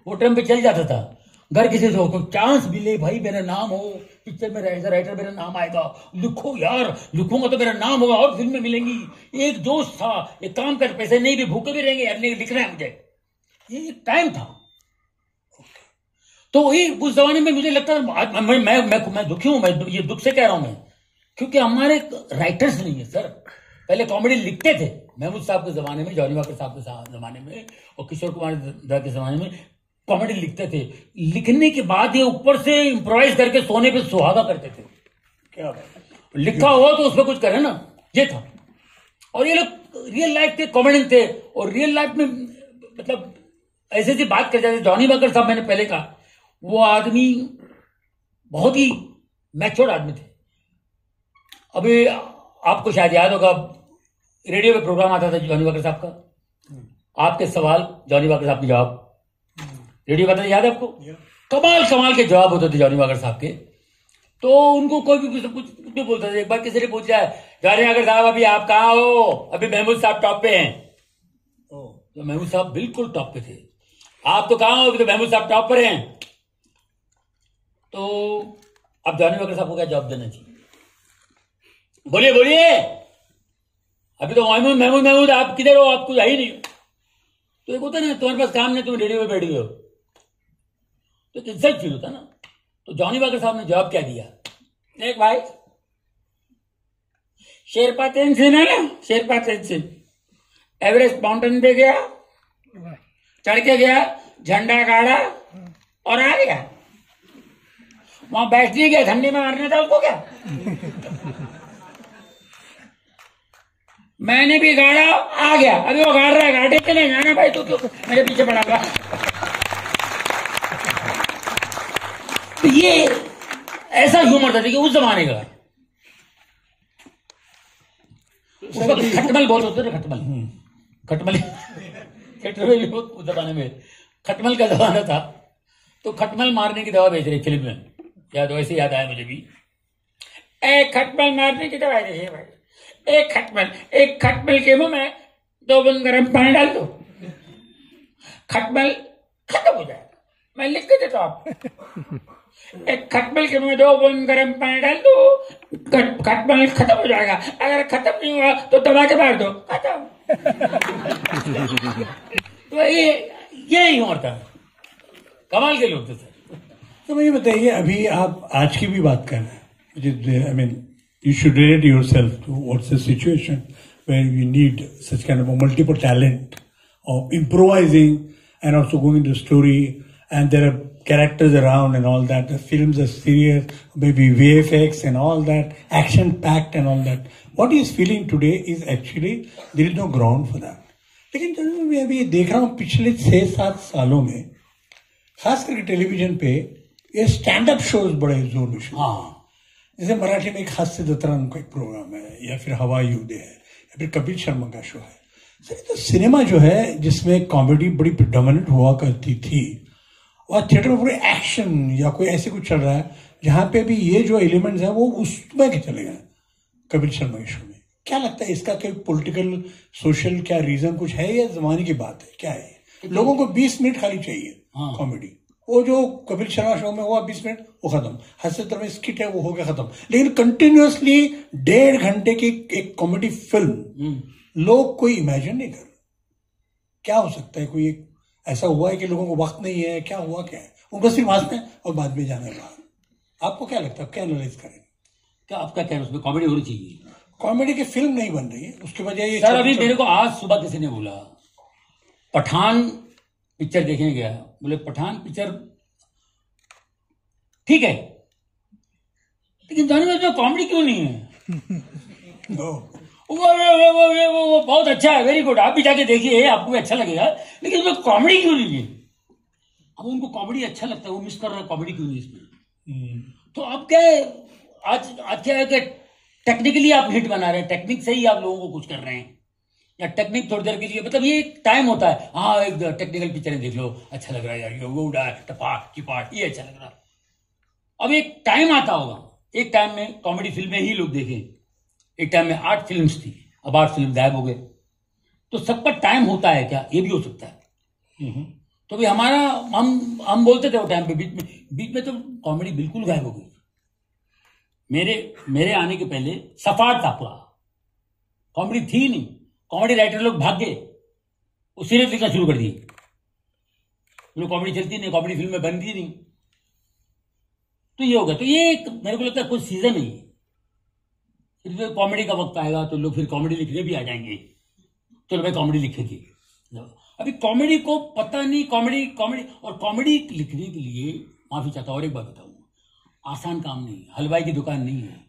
वो टाइम पे चल जाता था। घर किसी से हो तो चांस मिले, भाई मेरा नाम हो पिक्चर में, राइटर मेरा नाम आएगा, लिखो यार, लिखूंगा तो मेरा नाम होगा और फिल्में मिलेंगी। एक जोश था, एक काम कर, पैसे नहीं भी भूखे भी रहेंगे यार, लिखना है मुझे, ये एक टाइम था। तो वही उस जमाने में मुझे लगता है, मैं दुखी हूं, मैं ये दुख से कह रहा हूं मैं, क्योंकि हमारे राइटर्स नहीं है सर। पहले कॉमेडी लिखते थे, महमूद साहब के जमाने में, जॉनी वॉकर साहब के जमाने में और किशोर कुमार दा के जमाने में कॉमेडी लिखते थे। लिखने के बाद ये ऊपर से इम्प्रोवाइज करके सोने पे सुहागा करते थे। क्या लिखा हुआ तो उसमें कुछ करे ना, ये था। और ये लोग रियल लाइफ के कॉमेडियन थे, और रियल लाइफ में मतलब ऐसे ऐसी बात कर जाते। जॉनी वॉकर साहब, मैंने पहले कहा, वो आदमी बहुत ही मैच्योर्ड आदमी थे। अभी आपको शायद याद होगा, रेडियो पे प्रोग्राम आता था जॉनी वॉकर साहब का, आपके सवाल जॉनी वॉकर साहब के जवाब, रेडियो का था, याद है आपको? कमाल के जवाब होते थे जॉनी वॉकर साहब के। तो उनको कोई भी कुछ नहीं बोलता था। एक बार किसी ने पूछ लिया, जॉनी वॉकर साहब अभी आप कहाँ हो? अभी महमूद साहब टॉप पे हैं। तो महमूद साहब बिल्कुल टॉप पे थे। आप तो कहाँ हो? अभी तो महमूद साहब टॉप पर हैं। तो अब जॉनी वॉकर साहब को क्या जवाब देना चाहिए? बोलिए, अभी तो महमूद आप किधर हो? आपको ही नहीं। तो एक होता है ना, तुम्हारे पास काम नहीं, तुम रेडियो पे बैठ गए हो, तो एक इंसल्ट फील होता ना। तो जॉनी वॉकर साहब ने जवाब क्या दिया, देख भाई, शेरपा तेंजिन है ना, शेरपा तेंजिन एवरेस्ट माउंटेन पे गया, चढ़ के गया, झंडा गाड़ा और आ गया। वहां बैठ नहीं गया, ठंडी में मारने था उसको क्या? मैंने भी गाड़ा, आ गया, अभी वो गाड़ रहा है, गाड़े के नहीं जाना भाई, तो क्यों मेरे पीछे पड़ा हुआ? तो ये ऐसा ह्यूमर था कि उस जमाने का। उस वक्त खटमल बहुत होते थे, खटमल थिएटर में भी बहुत, उस जमाने में खटमल का जमाना था, तो खटमल मारने की दवा बेच रही फिल्म में, याद वैसे याद आया मुझे भी। एक खटमल मारने की दवा देखिए भाई, एक खटमल के मुंह में 2 बूंद गर्म पानी डाल दो, खटमल खत्म हो जाएगा। मैं लिख के देता हूं आपको, एक खटमल के मुंह में 2 बूंद गर्म पानी डाल दो, खटमल खत्म हो जाएगा। अगर खत्म नहीं हुआ तो दबा के मार दो, खत्म। तो ये ही होता है, कमाल के लोग थे सर। तो मुझे बताइए, अभी आप आज की भी बात कर रहे हैं, I mean you should relate yourself to what's the situation where you need such kind of a multiple talent of improvising and also going into the story, and there are characters around and all that. The films are serious, maybe VFX and all that, action packed and all that. What he is feeling today is actually there is no ground for that. लेकिन जो मैं अभी देख रहा हूँ पिछले 6-7 सालों में, खास करके टेलीविजन पे ये स्टैंड अप शोज बड़े जोर में शुरू। हाँ, जैसे मराठी में एक हास्य दत्तराम का एक प्रोग्राम है, या फिर हवा युद्धे है, या फिर कपिल शर्मा का शो है। सर तो सिनेमा जो है जिसमें कॉमेडी बड़ी प्रिडोमिनेंट हुआ करती थी, और थिएटर में पूरे एक्शन या कोई ऐसे कुछ चल रहा है जहां पे भी ये जो एलिमेंट्स हैं वो उसमें के चले गए कपिल शर्मा के शो में। क्या लगता है इसका कोई पॉलिटिकल सोशल क्या रीजन कुछ है, या जमाने की बात है, क्या है? लोगों को 20 मिनट खाली चाहिए कॉमेडी। वो जो कपिल शर्मा शो में हुआ 20 मिनट, वो खत्म। हास्य में स्किट है, वो हो गया खत्म। लेकिन कंटिन्यूअसली 1.5 घंटे की एक कॉमेडी फिल्म लोग कोई इमेजिन नहीं कर। क्या हो सकता है? कोई एक ऐसा हुआ है कि लोगों को वक्त नहीं है, क्या हुआ, क्या है? उनको सिर्फ हंसना और बाद में जाना है बाहर। आपको क्या लगता है, क्या एनालाइज करें? क्या आपका क्या उसमें कॉमेडी होनी चाहिए? कॉमेडी की फिल्म नहीं बन रही है, उसके वजह ये। सर अभी मेरे को आज सुबह किसी ने बोला, पठान पिक्चर देखने गया, बोले पठान पिक्चर ठीक है, लेकिन जाने में कॉमेडी क्यों नहीं है? वो बहुत अच्छा है, वेरी गुड, आप भी जाके देखिए, आपको भी अच्छा लगेगा, लेकिन उसमें कॉमेडी क्यों नहीं है? अब उनको कॉमेडी अच्छा लगता है, वो मिस कर रहा है, कॉमेडी क्यों नहीं इसमें? तो आप क्या है, आज क्या है कि टेक्निकली आप हिट बना रहे हैं, टेक्निक से ही आप लोगों को कुछ कर रहे हैं, या टेक्निक थोड़ी देर के लिए, मतलब ये एक टाइम होता है, हाँ एक टेक्निकल पिक्चरें देख लो, अच्छा लग रहा है यार, वो उड़ा टपाट चिपाट, ये अच्छा लग रहा है। अब एक टाइम आता होगा, एक टाइम में कॉमेडी फिल्में ही लोग देखें, एक टाइम में आर्ट फिल्म्स थी, अब आर्ट फिल्म गायब हो गए, तो सबका टाइम होता है क्या? ये भी हो सकता है। तो भी हमारा हम बोलते थे वो टाइम पे, बीच में तो कॉमेडी बिल्कुल गायब हो गई। मेरे आने के पहले सफाट था पूरा, कॉमेडी थी नहीं, कॉमेडी राइटर लोग भाग गए, वो सीरियस लिखना शुरू कर दिए, कॉमेडी चलती नहीं, कॉमेडी फिल्में बनती नहीं, तो ये होगा। तो ये मेरे को लगता है कुछ सीजन नहीं है, फिर कॉमेडी का वक्त आएगा तो लोग फिर कॉमेडी लिखने भी आ जाएंगे, चलो भाई कॉमेडी लिखेंगे। अभी कॉमेडी को पता नहीं, कॉमेडी और कॉमेडी लिखने के लिए, माफी चाहता हूं और एक बात बताऊंगा, आसान काम नहीं, हलवाई की दुकान नहीं है,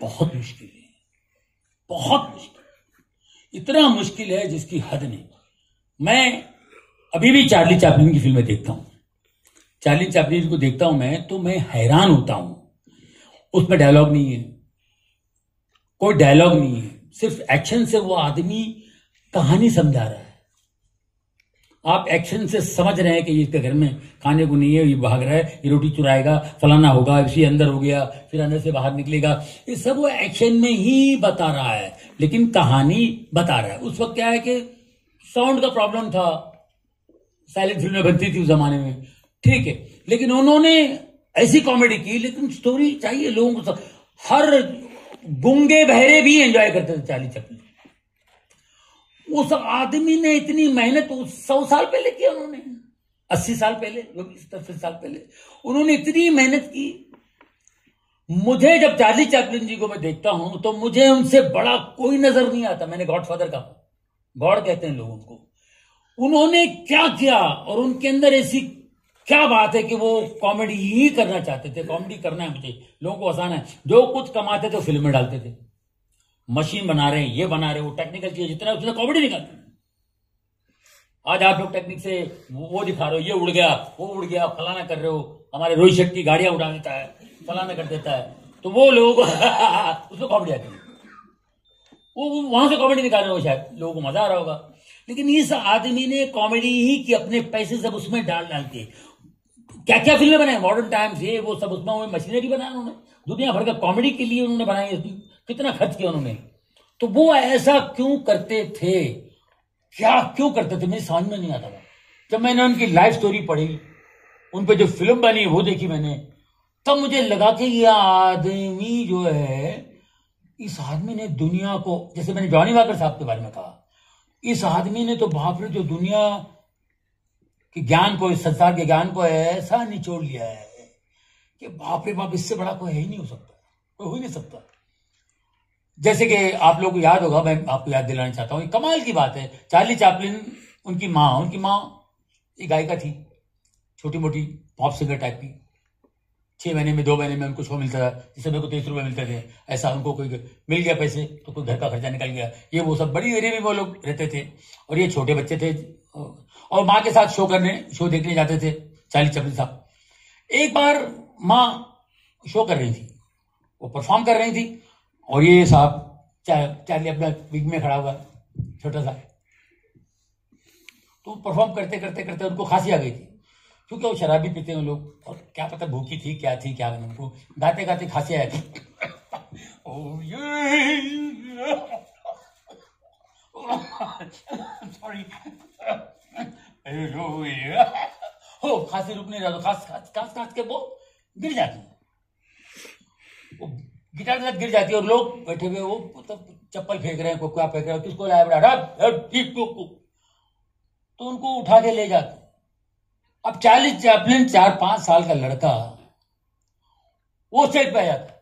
बहुत मुश्किल है, बहुत मुश्किल, इतना मुश्किल है जिसकी हद नहीं। मैं अभी भी चार्ली चैपलिन की फिल्में देखता हूं, चार्ली चैपलिन को देखता हूं मैं, तो मैं हैरान होता हूं, उसमें डायलॉग नहीं है, कोई डायलॉग नहीं है, सिर्फ एक्शन से वो आदमी कहानी समझा रहा है। आप एक्शन से समझ रहे हैं कि इसके घर में खाने को नहीं है, ये भाग रहा है, ये रोटी चुराएगा, फलाना होगा, इसी अंदर हो गया, फिर अंदर से बाहर निकलेगा, ये सब वो एक्शन में ही बता रहा है, लेकिन कहानी बता रहा है। उस वक्त क्या है कि साउंड का प्रॉब्लम था, साइलेंट फिल्में बनती थी उस जमाने में, ठीक है, लेकिन उन्होंने ऐसी कॉमेडी की, लेकिन स्टोरी चाहिए लोगों को, हर गूंगे बहरे भी एंजॉय करते थे चार्ली चैपलिन। उस आदमी ने इतनी मेहनत 100 साल पहले की, उन्होंने 80 साल पहले, 70 साल पहले उन्होंने इतनी मेहनत की। मुझे जब चार्ली चैपलिन जी को मैं देखता हूं तो मुझे उनसे बड़ा कोई नजर नहीं आता। मैंने गॉडफादर कहा, गॉड कहते हैं लोग उनको। उन्होंने क्या किया और उनके अंदर ऐसी क्या बात है कि वो कॉमेडी ही करना चाहते थे। कॉमेडी करना है मुझे, लोगों को आसान है। जो कुछ कमाते थे फिल्म में डालते थे, मशीन बना रहे हैं, ये बना रहे हैं, वो टेक्निकल चीज जितना उसने कॉमेडी निकालते। आज आप लोग टेक्निक से वो दिखा रहे हो, ये उड़ गया, वो उड़ गया, फलाना कर रहे हो। हमारे रोहित शेट्टी गाड़ियां उड़ा देता है, फलाना कर देता है, तो वो लोग उसमें कॉमेडी आती है, वो वहां से कॉमेडी निकाल रहे हो, शायद लोगों को मजा आ रहा होगा। लेकिन इस आदमी ने कॉमेडी ही की, अपने पैसे सब उसमें डाल डाल के। क्या क्या फिल्में बनाई, मॉडर्न टाइम्स, ये वो सब, उसमें मशीनरी बनाया उन्होंने, दुनिया भर का कॉमेडी के लिए उन्होंने बनाई, कितना खर्च किया उन्होंने। तो वो ऐसा क्यों करते थे, क्या क्यों करते थे, मुझे समझ में नहीं आता था। जब मैंने उनकी लाइफ स्टोरी पढ़ी, उन पर जो फिल्म बनी वो देखी मैंने, तब मुझे लगा कि ये आदमी जो है, इस आदमी ने दुनिया को, जैसे मैंने जॉनी वॉकर साहब के बारे में कहा, इस आदमी ने तो बाप रे जो दुनिया के ज्ञान को, इस संसार के ज्ञान को ऐसा निचोड़ लिया है कि बाप रे बाप, इससे बड़ा कोई है ही नहीं हो सकता, कोई हो ही नहीं सकता। जैसे कि आप लोगों को याद होगा, मैं आपको याद दिलाना चाहता हूं, कमाल की बात है, चार्ली चैपलिन, उनकी माँ एक गायिका थी, छोटी मोटी पॉप सिंगर टाइप की। 6 महीने में, 2 महीने में उनको शो मिलता था, जिससे मेरे को 30 रुपए मिलते थे। ऐसा उनको कोई मिल गया पैसे तो कोई घर का खर्चा निकल गया, ये वो सब। बड़ी एरिया में वो लोग रहते थे और ये छोटे बच्चे थे और माँ के साथ शो देखने जाते थे चार्ली चैपलिन साहब। एक बार माँ शो कर रही थी, वो परफॉर्म कर रही थी और ये साहब चार्ली अपना विग में खड़ा हुआ छोटा सा, तो परफॉर्म करते करते करते उनको खांसी आ गई थी, क्योंकि वो शराबी पीते हैं लोग, और क्या पता भूखी थी क्या थी क्या, उनको गाते गाते खांसी आया थी। सॉरी, हो खांसी रुक नहीं रहा, तो खांस के वो गिर जाती है, वो गिटार के साथ गिर जाती है और लोग बैठे हुए वो मतलब चप्पल फेंक रहे हैं, को क्या फेंक रहे हैं, किसको लाया बड़ा, तो उनको उठा के ले जाते। अब चार्ली चैपलिन 4-5 साल का लड़का वो स्टेज पे आ जाता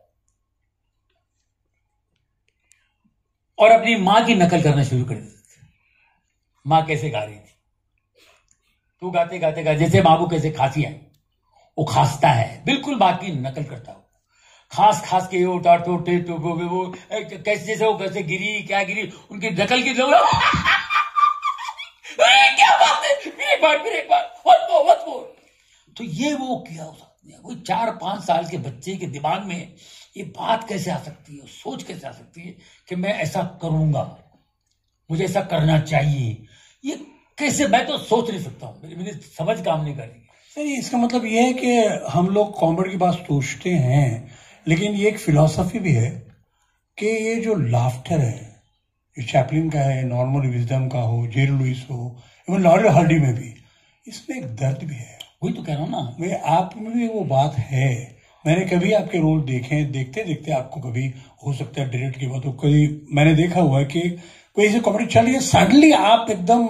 और अपनी मां की नकल करना शुरू कर देते। मां कैसे गा रही थी, तू गाते गाते गाते, जैसे मां को कैसे खांसी आई, वो खांसता है, बिल्कुल बात की नकल करता हो, खास के उतार तो वो कैसे, जैसे वो कैसे गिरी, क्या गिरी, उनकी नकल की लोग क्या बात है, फिर एक बार तो ये वो किया हो सकती है। वो 4-5 साल के बच्चे के दिमाग में ये बात कैसे आ सकती है, सोच कैसे आ सकती है कि मैं ऐसा करूंगा, मुझे ऐसा करना चाहिए, ये कैसे, मैं तो सोच नहीं सकता हूं, मेरी समझ काम नहीं कर रही। सर इसका मतलब ये है कि हम लोग कॉमेडी की बात सोचते हैं, लेकिन ये एक फिलॉसफी भी है कि ये जो लाफ्टर है, ये चैपलिन का है, नॉर्मन विजडम का हो, जेरी लुइस हो, इवन लॉरेल हार्डी में भी, इसमें एक दर्द भी है। वही तो कह रहा हूं ना, मैं आप में भी वो बात है। मैंने कभी आपके रोल देखे, देखते देखते आपको कभी हो सकता है डायरेक्ट की बात हो, कभी मैंने देखा हुआ है कि कोई ऐसी कॉमेडी चल रही है, सडनली आप एकदम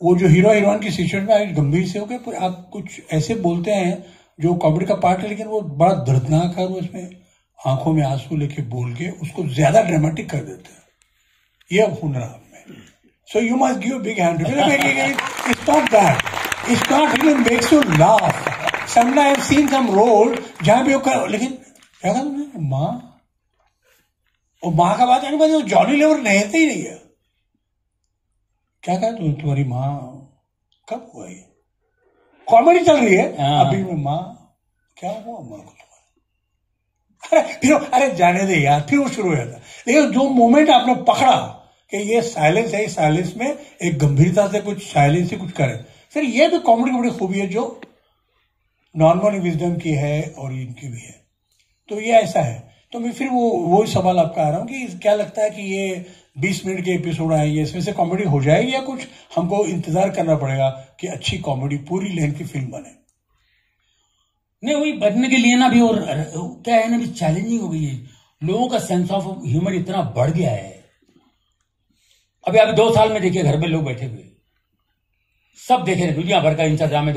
वो जो हीरो हीरोइन की सिचुएशन में आप गंभीर से हो गए, आप कुछ ऐसे बोलते हैं जो कॉमेडी का पार्ट है, लेकिन वो बड़ा दर्दनाक है, वो इसमें आंखों में आंसू लेके बोल के उसको ज्यादा ड्रामेटिक कर देते हैं। ये हुनर आप में, so you must give big hand. It's not that, it's not really makes you laugh. Sometimes I have seen some role जहां भी वो कर, लेकिन क्या कहते माँ, और माँ का बात है, जॉनी लीवर रहते ही नहीं है। क्या कहा तुम्हारी माँ कब हुआ, ये कॉमेडी चल रही है अभी में, माँ क्या हुआ माँ को तुम्हारे, अरे जाने दे यार, फिर वो शुरू हो जाता। लेकिन जो मोमेंट आपने पकड़ा कि ये साइलेंस है, साइलेंस में एक गंभीरता से कुछ साइलेंस से कुछ करे, फिर ये भी कॉमेडी की बड़ी खूबी है जो नॉर्मल विजडम की है और इनकी भी है। तो ये ऐसा है। तो मैं फिर वो सवाल आपका आ रहा हूँ कि क्या लगता है कि ये 20 मिनट के एपिसोड आएंगे, इसमें से कॉमेडी हो जाएगी या कुछ हमको इंतजार करना पड़ेगा कि अच्छी कॉमेडी पूरी लेंथ की फिल्म बने? नहीं, वही बनने के लिए ना भी, और क्या है ना भी, चैलेंजिंग हो गई है, लोगों का सेंस ऑफ ह्यूमर इतना बढ़ गया है। अभी 2 साल में देखिए घर में लोग बैठे हुए सब देखे रहे, दुनिया भर का इंस्टाग्राम में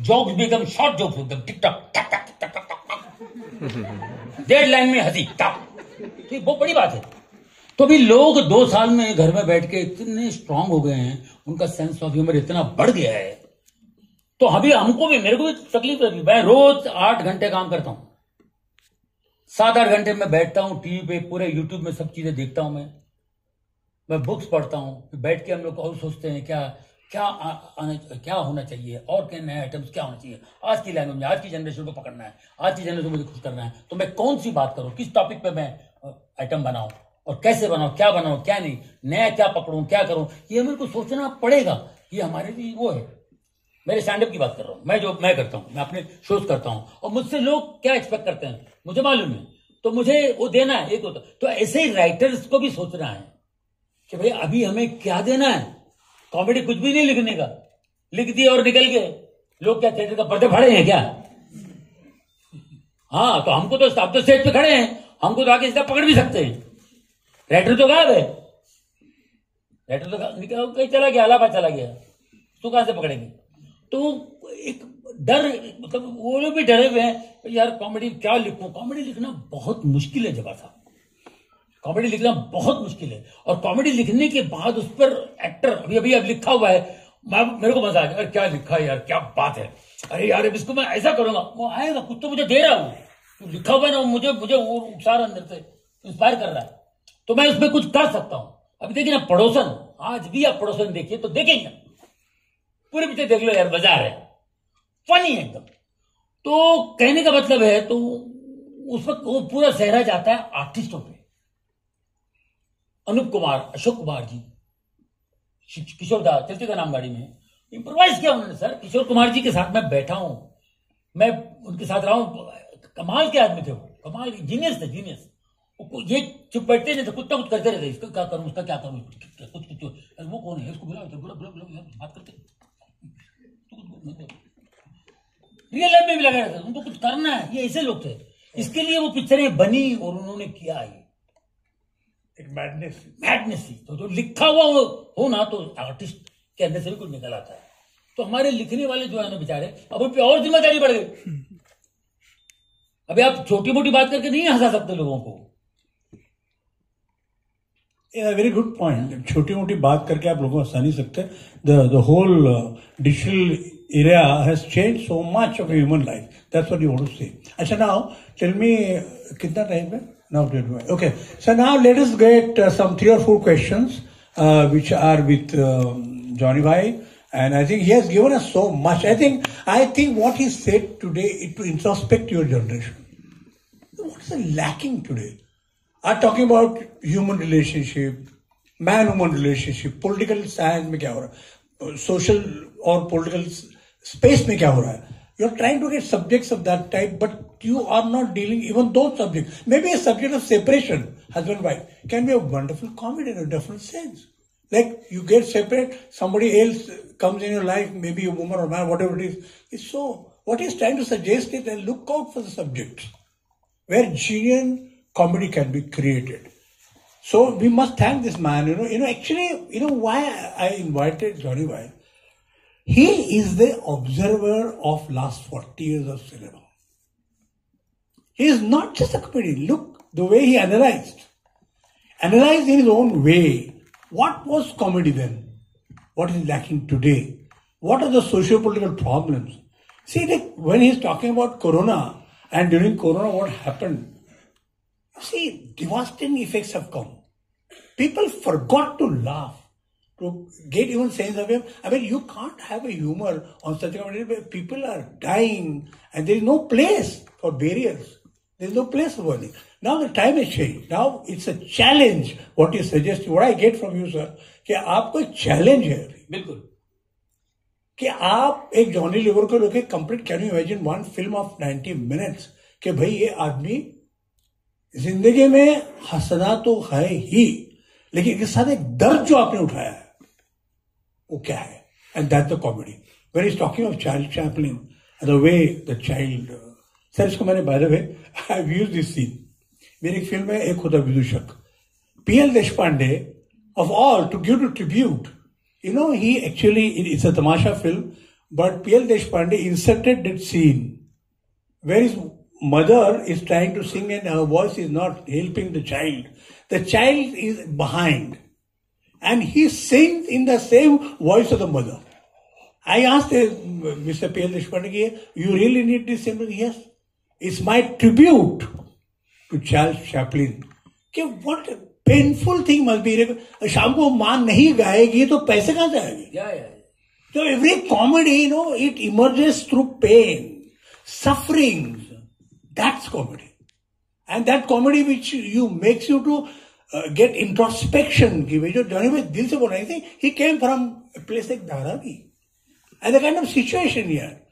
जोक्स भी एकदम शॉर्ट जोक्स, एकदम टिकटॉक डेड लाइन में हंसी तो बहुत बड़ी बात है। तो अभी लोग 2 साल में घर में बैठ के इतने स्ट्रांग हो गए हैं, उनका सेंस ऑफ ह्यूमर इतना बढ़ गया है। तो अभी हमको भी, मेरे को भी तकलीफ है। मैं रोज 8 घंटे काम करता हूं, 7-8 घंटे में बैठता हूं टीवी पे, पूरे यूट्यूब में सब चीजें देखता हूं। मैं बुक्स पढ़ता हूं, फिर बैठ के हम लोग और सोचते हैं क्या होना चाहिए और क्या नए आइटम्स क्या होना चाहिए आज की लैंग्वेज में, आज की जनरेशन को पकड़ना है, आज की जनरेशन को मुझे खुश करना है। तो मैं कौन सी बात करूं, किस टॉपिक पे मैं आइटम बनाऊं और कैसे बनाऊं, क्या नहीं, नया क्या पकड़ूं, क्या करूं, ये मेरे को सोचना पड़ेगा। ये हमारे लिए वो है। मेरे स्टैंडअप की बात कर रहा हूं, मैं करता हूं, मैं अपने शोज करता हूं और मुझसे लोग क्या एक्सपेक्ट करते हैं मुझे मालूम है, तो मुझे वो देना है। एक होता तो ऐसे ही राइटर्स को भी सोचना है कि भाई अभी हमें क्या देना है। कॉमेडी कुछ भी नहीं लिखने का, लिख दिए और निकल गए। लोग क्या थिएटर का पर्दे फाड़े हैं क्या? हाँ, तो हमको तो आप तो स्टेज पे खड़े हैं, हमको तो आगे सीधा पकड़ भी सकते हैं। राइटर तो गायब है, राइटर तो निकल कहीं चला गया, अलाहाबाद चला गया, तो कहां से पकड़ेंगे? तो एक डर, मतलब वो लोग भी डरे हुए हैं यार कॉमेडी क्या लिखूं। कॉमेडी लिखना बहुत मुश्किल है जगह साहब, कॉमेडी लिखना बहुत मुश्किल है। और कॉमेडी लिखने के बाद उस पर एक्टर अभी अब लिखा हुआ है, मेरे को मजा आ गया, अरे क्या लिखा है यार, क्या बात है, अरे यार इसको मैं ऐसा करूंगा, वो आएगा, कुछ तो मुझे दे रहा हूं, तो लिखा हुआ है ना, मुझे वो उत्साह अंदर से इंस्पायर कर रहा है, तो मैं उसमें कुछ कर सकता हूं। अभी देखिए ना पड़ोसन, आज भी आप पड़ोसन देखिए तो देखेंगे, पूरे पीछे देख लो यार, बाजार है, फनी है एकदम। तो कहने का मतलब है, तो उस वक्त वो पूरा सहरा जाता है आर्टिस्टों पे। अनूप कुमार, अशोक कुमार जी, किशोर दा, चलती का नाम गाड़ी में इंप्रोवाइज किया उन्होंने। सर किशोर कुमार जी के साथ मैं बैठा हूं, मैं उनके साथ रहा हूं, कमाल के आदमी थे वो, कमाल जीनियस थे, जीनियस। ये चुप बैठते नहीं थे, कुछ ना कुछ करते रहते, इसका क्या करूं, उसका क्या करूं, कुछ वो कौन है, इसको बुला बात करते। रियल लाइफ में भी लगा रहता, उनको कुछ करना है, ये ऐसे लोग थे। इसके लिए वो पिक्चरें बनी और उन्होंने किया है। एक मैडनेस थी। तो जो लिखा हुआ हो ना, तो आर्टिस्ट के अंदर से भी कुछ निकल आता है। तो हमारे लिखने वाले जो है ना बेचारे, अब उन पे और जिम्मेदारी बढ़ गई। अभी आप छोटी मोटी बात करके नहीं हंसा सकते लोगों को। Very good point. छोटी मोटी बात करके आप लोगों को हंसा नहीं सकते। The whole digital era has changed so much of human life. That's what you want to say. अच्छा, now tell me, कितना टाइम है? Now, okay. So now let us get some 3 or 4 questions which are with Johnny Bhai, and I think he has given us so much. I think what he said today is to introspect your generation. What is lacking today? I'm talking about human relationship, man-woman relationship, political science में क्या हो रहा है, social और political space में क्या हो रहा है. You're trying to get subjects of that type, but you are not dealing even those subjects. Maybe a subject of separation, husband wife, can be a wonderful comedy in a different sense. Like you get separate, somebody else comes in your life, maybe a woman or man, whatever it is. It's so. What he's trying to suggest is that look out for the subjects where genuine comedy can be created. So we must thank this man. Actually, why I invited Johnny Bhai. He is the observer of last 40 years of cinema. He is not just a comedian. Look, the way he analyzed in his own way. What was comedy then? What is lacking today? What are the socio-political problems? See, like when he's talking about Corona, and during Corona what happened, see, devastating effects have come. People forgot to laugh, to get even sense of it. I mean, you can't have a humor on such a comedy where people are dying and there is no place for barriers. There is no place for working. Now the time has changed. Now it's a challenge. What you suggest, what I get from you, sir, कि आपको एक challenge है. बिल्कुल. कि आप एक Johnny liver को लेके complete, can you imagine one film of 90 minutes कि भाई ये आदमी जिंदगी में हंसना तो है ही, लेकिन इसके साथ एक दर्द जो आपने उठाया है वो क्या है? And that's the comedy. When is talking of child Chaplin, the way the child, sir इसको मैंने by the way I have used this scene. मेरी एक फिल्म है Ek Hota Vidushak, PL Deshpande of all, to give to tribute. You know, he actually, it's a tamasha film, but P.L. Deshpande inserted that scene where his mother is trying to sing and her voice is not helping the child. The child is behind and he sings in the same voice of the mother. I asked Mr. P.L. Deshpande, you really need this symbol? Yes. It's my tribute to Charles Chaplin. What a painful thing must be. शाम को मां नहीं गाएगी तो पैसे कहाँ से आएंगे? So every comedy, you know, it emerges through pain, sufferings. That's comedy. And that comedy which makes you to get introspection. कि जो जॉनी भाई दिल से बोल रहे थे, he came from a place like Dharavi. And the kind of situation here,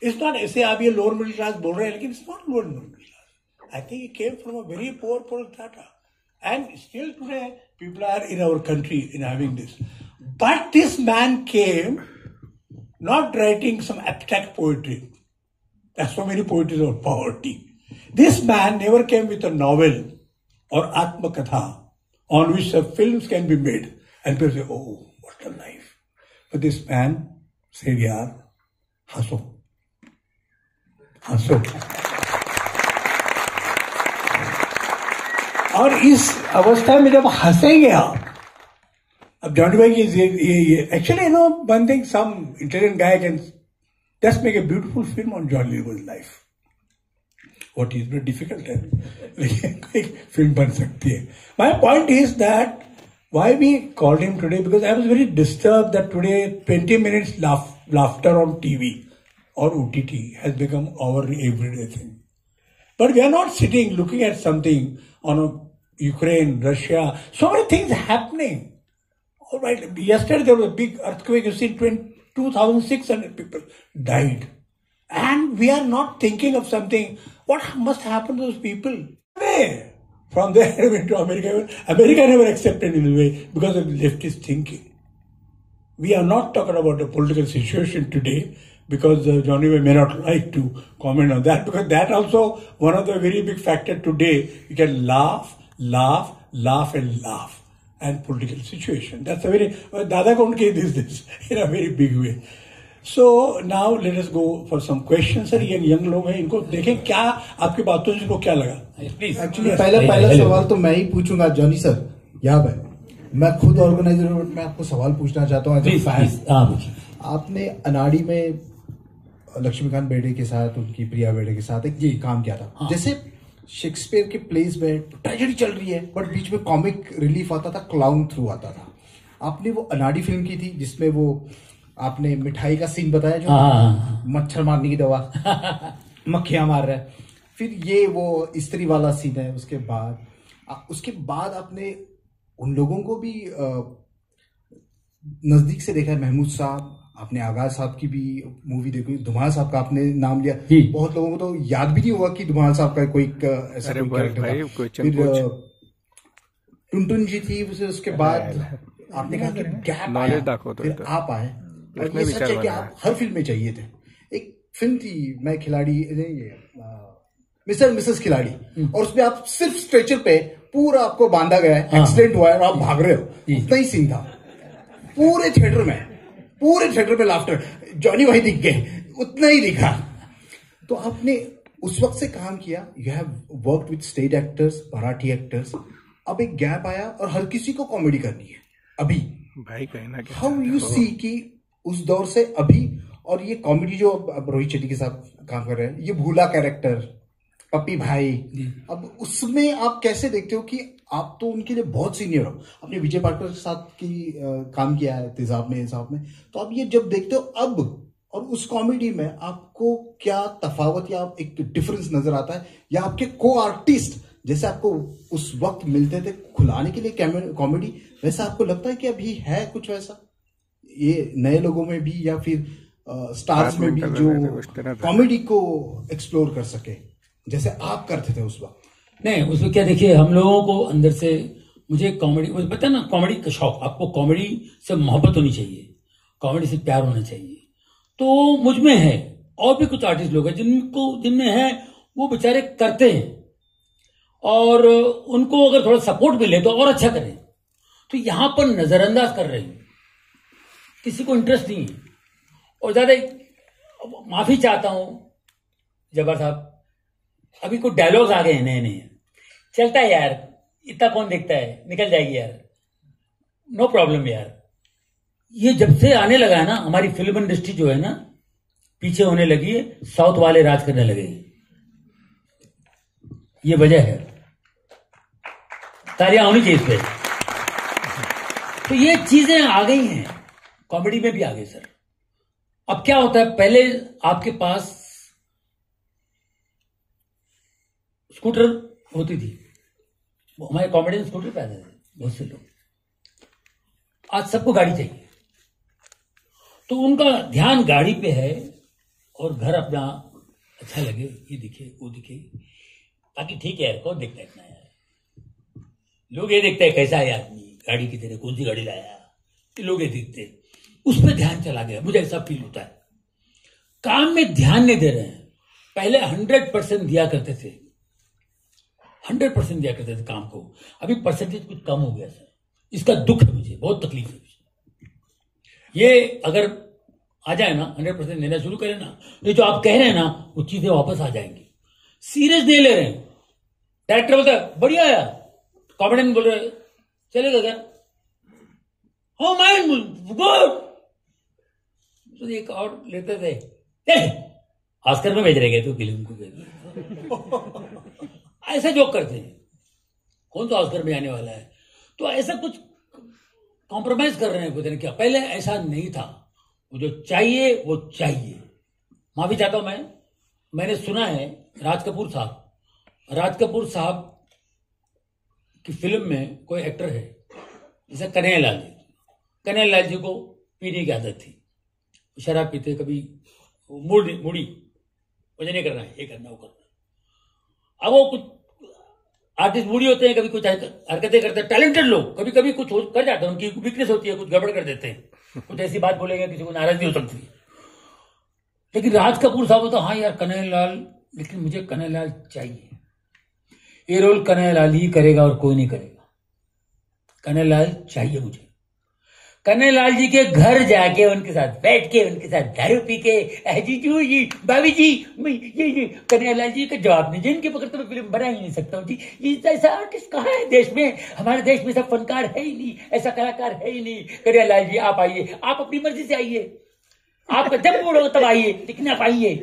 it's not ऐसे आप ये lower middle class बोल रहे हैं, लेकिन it's not lower middle class. I think it came from a very poor strata. And still today, people are in our country in having this. But this man came not writing some abstract poetry. There's so many poetries about poverty. This man never came with a novel or Atmakatha on which films can be made. And people say, oh, what a life. But this man said, yaar, haso. Haso. और इस अवस्था में जब हंसेंगे आप, अब जॉनी भाई की actually no one thing, some intelligent guy can just make a beautiful film on John Lever's life. What is very difficult है, लेकिन एक फिल्म बन सकती है. My point is that why we called him today, because I was very disturb that today 20 minutes laughter on TV or OTT has become our everyday thing. But we are not sitting looking at something on Ukraine, Russia, so many things happening. All right, yesterday there was a big earthquake, you see, 2,600 people died. And we are not thinking of something, what must happen to those people? From there I went to America. America never accepted in a way because of leftist thinking. We are not talking about the political situation today, because Johnny may not like to comment on that, because that also one of the very big factor today. You can laugh and laugh, and political situation. That's a very Dada Kaunke did this in a very big way. So now let us go for some questions. Sir, ये young लोग हैं, इनको देखें क्या आपकी बातों से इनको क्या लगा. Please. Actually पहला सवाल तो मैं ही पूछूंगा जॉनी सर. यहाँ पर मैं खुद ऑर्गेनाइजर हूँ, मैं आपको सवाल पूछना चाहता हूँ. आपने अनाड़ी में लक्ष्मीकांत बेर्डे के साथ, उनकी प्रिया बेर्डे के साथ एक ये काम किया था. जैसे शेक्सपियर के प्लेज में ट्रेजेडी चल रही है, बट बीच में कॉमिक रिलीफ आता था, क्लाउन थ्रू आता था. आपने वो अनाड़ी फिल्म की थी जिसमें वो आपने मिठाई का सीन बताया, जो मच्छर मारने की दवा मक्खियां मार रहा है. फिर ये वो स्त्री वाला सीन है. उसके बाद आपने उन लोगों को भी नजदीक से देखा है. महमूद साहब, आपने आगाज साहब की भी मूवी देखी, धुमाल साहब का आपने नाम लिया. बहुत लोगों को तो याद भी नहीं हुआ कि धुमाल साहब का कोई ऐसा कोई कैरेक्टर था. फिर टुनटुन जी थी. उसके बाद आपने कहा कि गैप आया, फिर आप आए. और ये सच है कि आप हर फिल्म में चाहिए थे. एक फिल्म थी मैं खिलाड़ी, मिस्टर मिसेस खिलाड़ी, और उसमें आप सिर्फ स्ट्रेचर पे पूरा आपको बांधा गया है, एक्सीडेंट हुआ है और आप भाग रहे हो. उतना ही सीन था पूरे थिएटर में लाफ्टर. जॉनी भाई दिख गए, उतना ही दिखा. तो आपने उस वक्त से काम किया. You have worked with state actors, Marathi actors. अब एक गैप आया और हर किसी को कॉमेडी करनी है अभी. भाई कहना क्या, हाउ यू सी कि उस दौर से अभी, और ये कॉमेडी जो अब रोहित शेट्टी के साथ काम कर रहे हैं, ये भूला कैरेक्टर, पप्पी भाई, अब उसमें आप कैसे देखते हो कि आप तो उनके लिए बहुत सीनियर हो. आपने विजय पाटकर के साथ की काम किया है तेजाब में. तो आप ये जब देखते हो अब और उस कॉमेडी में, आपको क्या तफावत या एक डिफरेंस नजर आता है, या आपके को आर्टिस्ट जैसे आपको उस वक्त मिलते थे खुलाने के लिए कॉमेडी, वैसा आपको लगता है कि अभी है कुछ वैसा ये नए लोगों में भी, या फिर स्टार्स में भी, जो कॉमेडी को एक्सप्लोर कर सके जैसे आप करते थे उस वक्त? नहीं, उसमें क्या, देखिए हम लोगों को अंदर से, मुझे कॉमेडी पता है ना, कॉमेडी का शौक. आपको कॉमेडी से मोहब्बत होनी चाहिए, कॉमेडी से प्यार होना चाहिए. तो मुझ में है. और भी कुछ आर्टिस्ट लोग हैं जिनमें है, वो बेचारे करते हैं, और उनको अगर थोड़ा सपोर्ट मिले तो और अच्छा करें. तो यहां पर नजरअंदाज कर रहे हैं, किसी को इंटरेस्ट नहीं है। और ज्यादा माफी चाहता हूं जब्बार साहब, अभी कुछ डायलॉग्स आ गए हैं नए नए, चलता है यार, इतना कौन देखता है, निकल जाएगी यार, नो प्रॉब्लम यार। ये जब से आने लगा है ना, हमारी फिल्म इंडस्ट्री जो है ना पीछे होने लगी है, साउथ वाले राज करने लगे हैं, ये वजह है। तालियां होनी चाहिए इस पे। तो ये चीजें आ गई हैं, कॉमेडी में भी आ गई सर। अब क्या होता है, पहले आपके पास स्कूटर होती थी, वो हमारे कॉमेडियन स्कूटर पे आते थे बहुत से लोग। आज सबको गाड़ी चाहिए, तो उनका ध्यान गाड़ी पे है और घर अपना अच्छा लगे, ये दिखे वो दिखे, ताकि ठीक है यार, कौन देखता है इतना यार, लोग ये देखते हैं कैसा है आदमी, गाड़ी की तरह कौन सी गाड़ी लाया, ये लोग ये देखते, उस पर ध्यान चला गया। मुझे ऐसा फील होता है, काम में ध्यान नहीं दे रहे हैं। पहले 100% दिया करते थे, 100% दिया करते थे काम को, अभी परसेंटेज कुछ कम हो गया सर। इसका दुख है मुझे, बहुत तकलीफ है। ये अगर आ जाए ना, 100% देना शुरू करें ना, ये जो आप कह रहे हैं ना, वो चीजें वापस आ जाएंगी। सीरियस नहीं ले रहे हैं, डायरेक्टर बोलता है बढ़िया है, कॉमेडियन बोल रहे चलेगा क्या, हो माइंड गुड, तो एक और लेते थे, ऑस्कर में भेज रहे गए तो फिल्म को ऐसा जोक करते हैं, कौन तो ऑस्कर में आने वाला है, तो ऐसा कुछ कॉम्प्रोमाइज कर रहे हैं, पता नहीं क्या। पहले ऐसा नहीं था, वो जो चाहिए वो चाहिए। माफी चाहता हूं मैंने सुना है राज कपूर साहब की फिल्म में कोई एक्टर है, जैसे कन्हैया लाल जी को पीने की आदत थी, शराब पीते, कभी मुड़ी मुझे नहीं करना है, ये करना वो करना। अब वो कुछ आर्टिस्ट बूढ़ी होते हैं, कभी कुछ हरकतें करते हैं, टैलेंटेड लोग कभी कभी कुछ कर जाते हैं, उनकी वीकनेस होती है, कुछ गड़बड़ कर देते हैं, कुछ ऐसी बात बोलेंगे, किसी को नाराजगी हो सकती है। लेकिन राज कपूर साहब तो हाँ यार कन्हैया लाल, लेकिन मुझे कन्हैया लाल चाहिए, ये रोल कन्हैया लाल ही करेगा और कोई नहीं करेगा, कन्हैया लाल चाहिए मुझे। कन्हैया लाल जी के घर जाके उनके साथ बैठ के, उनके साथ दारू पी के, जीजू जी, भाभी जी, ये कन्हैया लाल जी का जवाब नहीं, जिनके बगैर तो मैं फिल्म बना ही नहीं सकता हूँ जी। ये ऐसा आर्टिस्ट कहाँ है देश में, हमारे देश में सब फनकार है ही नहीं, ऐसा कलाकार है ही नहीं। कन्हैया लाल जी आप आइए, आप अपनी मर्जी से आइए, आपका जब मूड हो तब आइए, लेकिन आप आइए,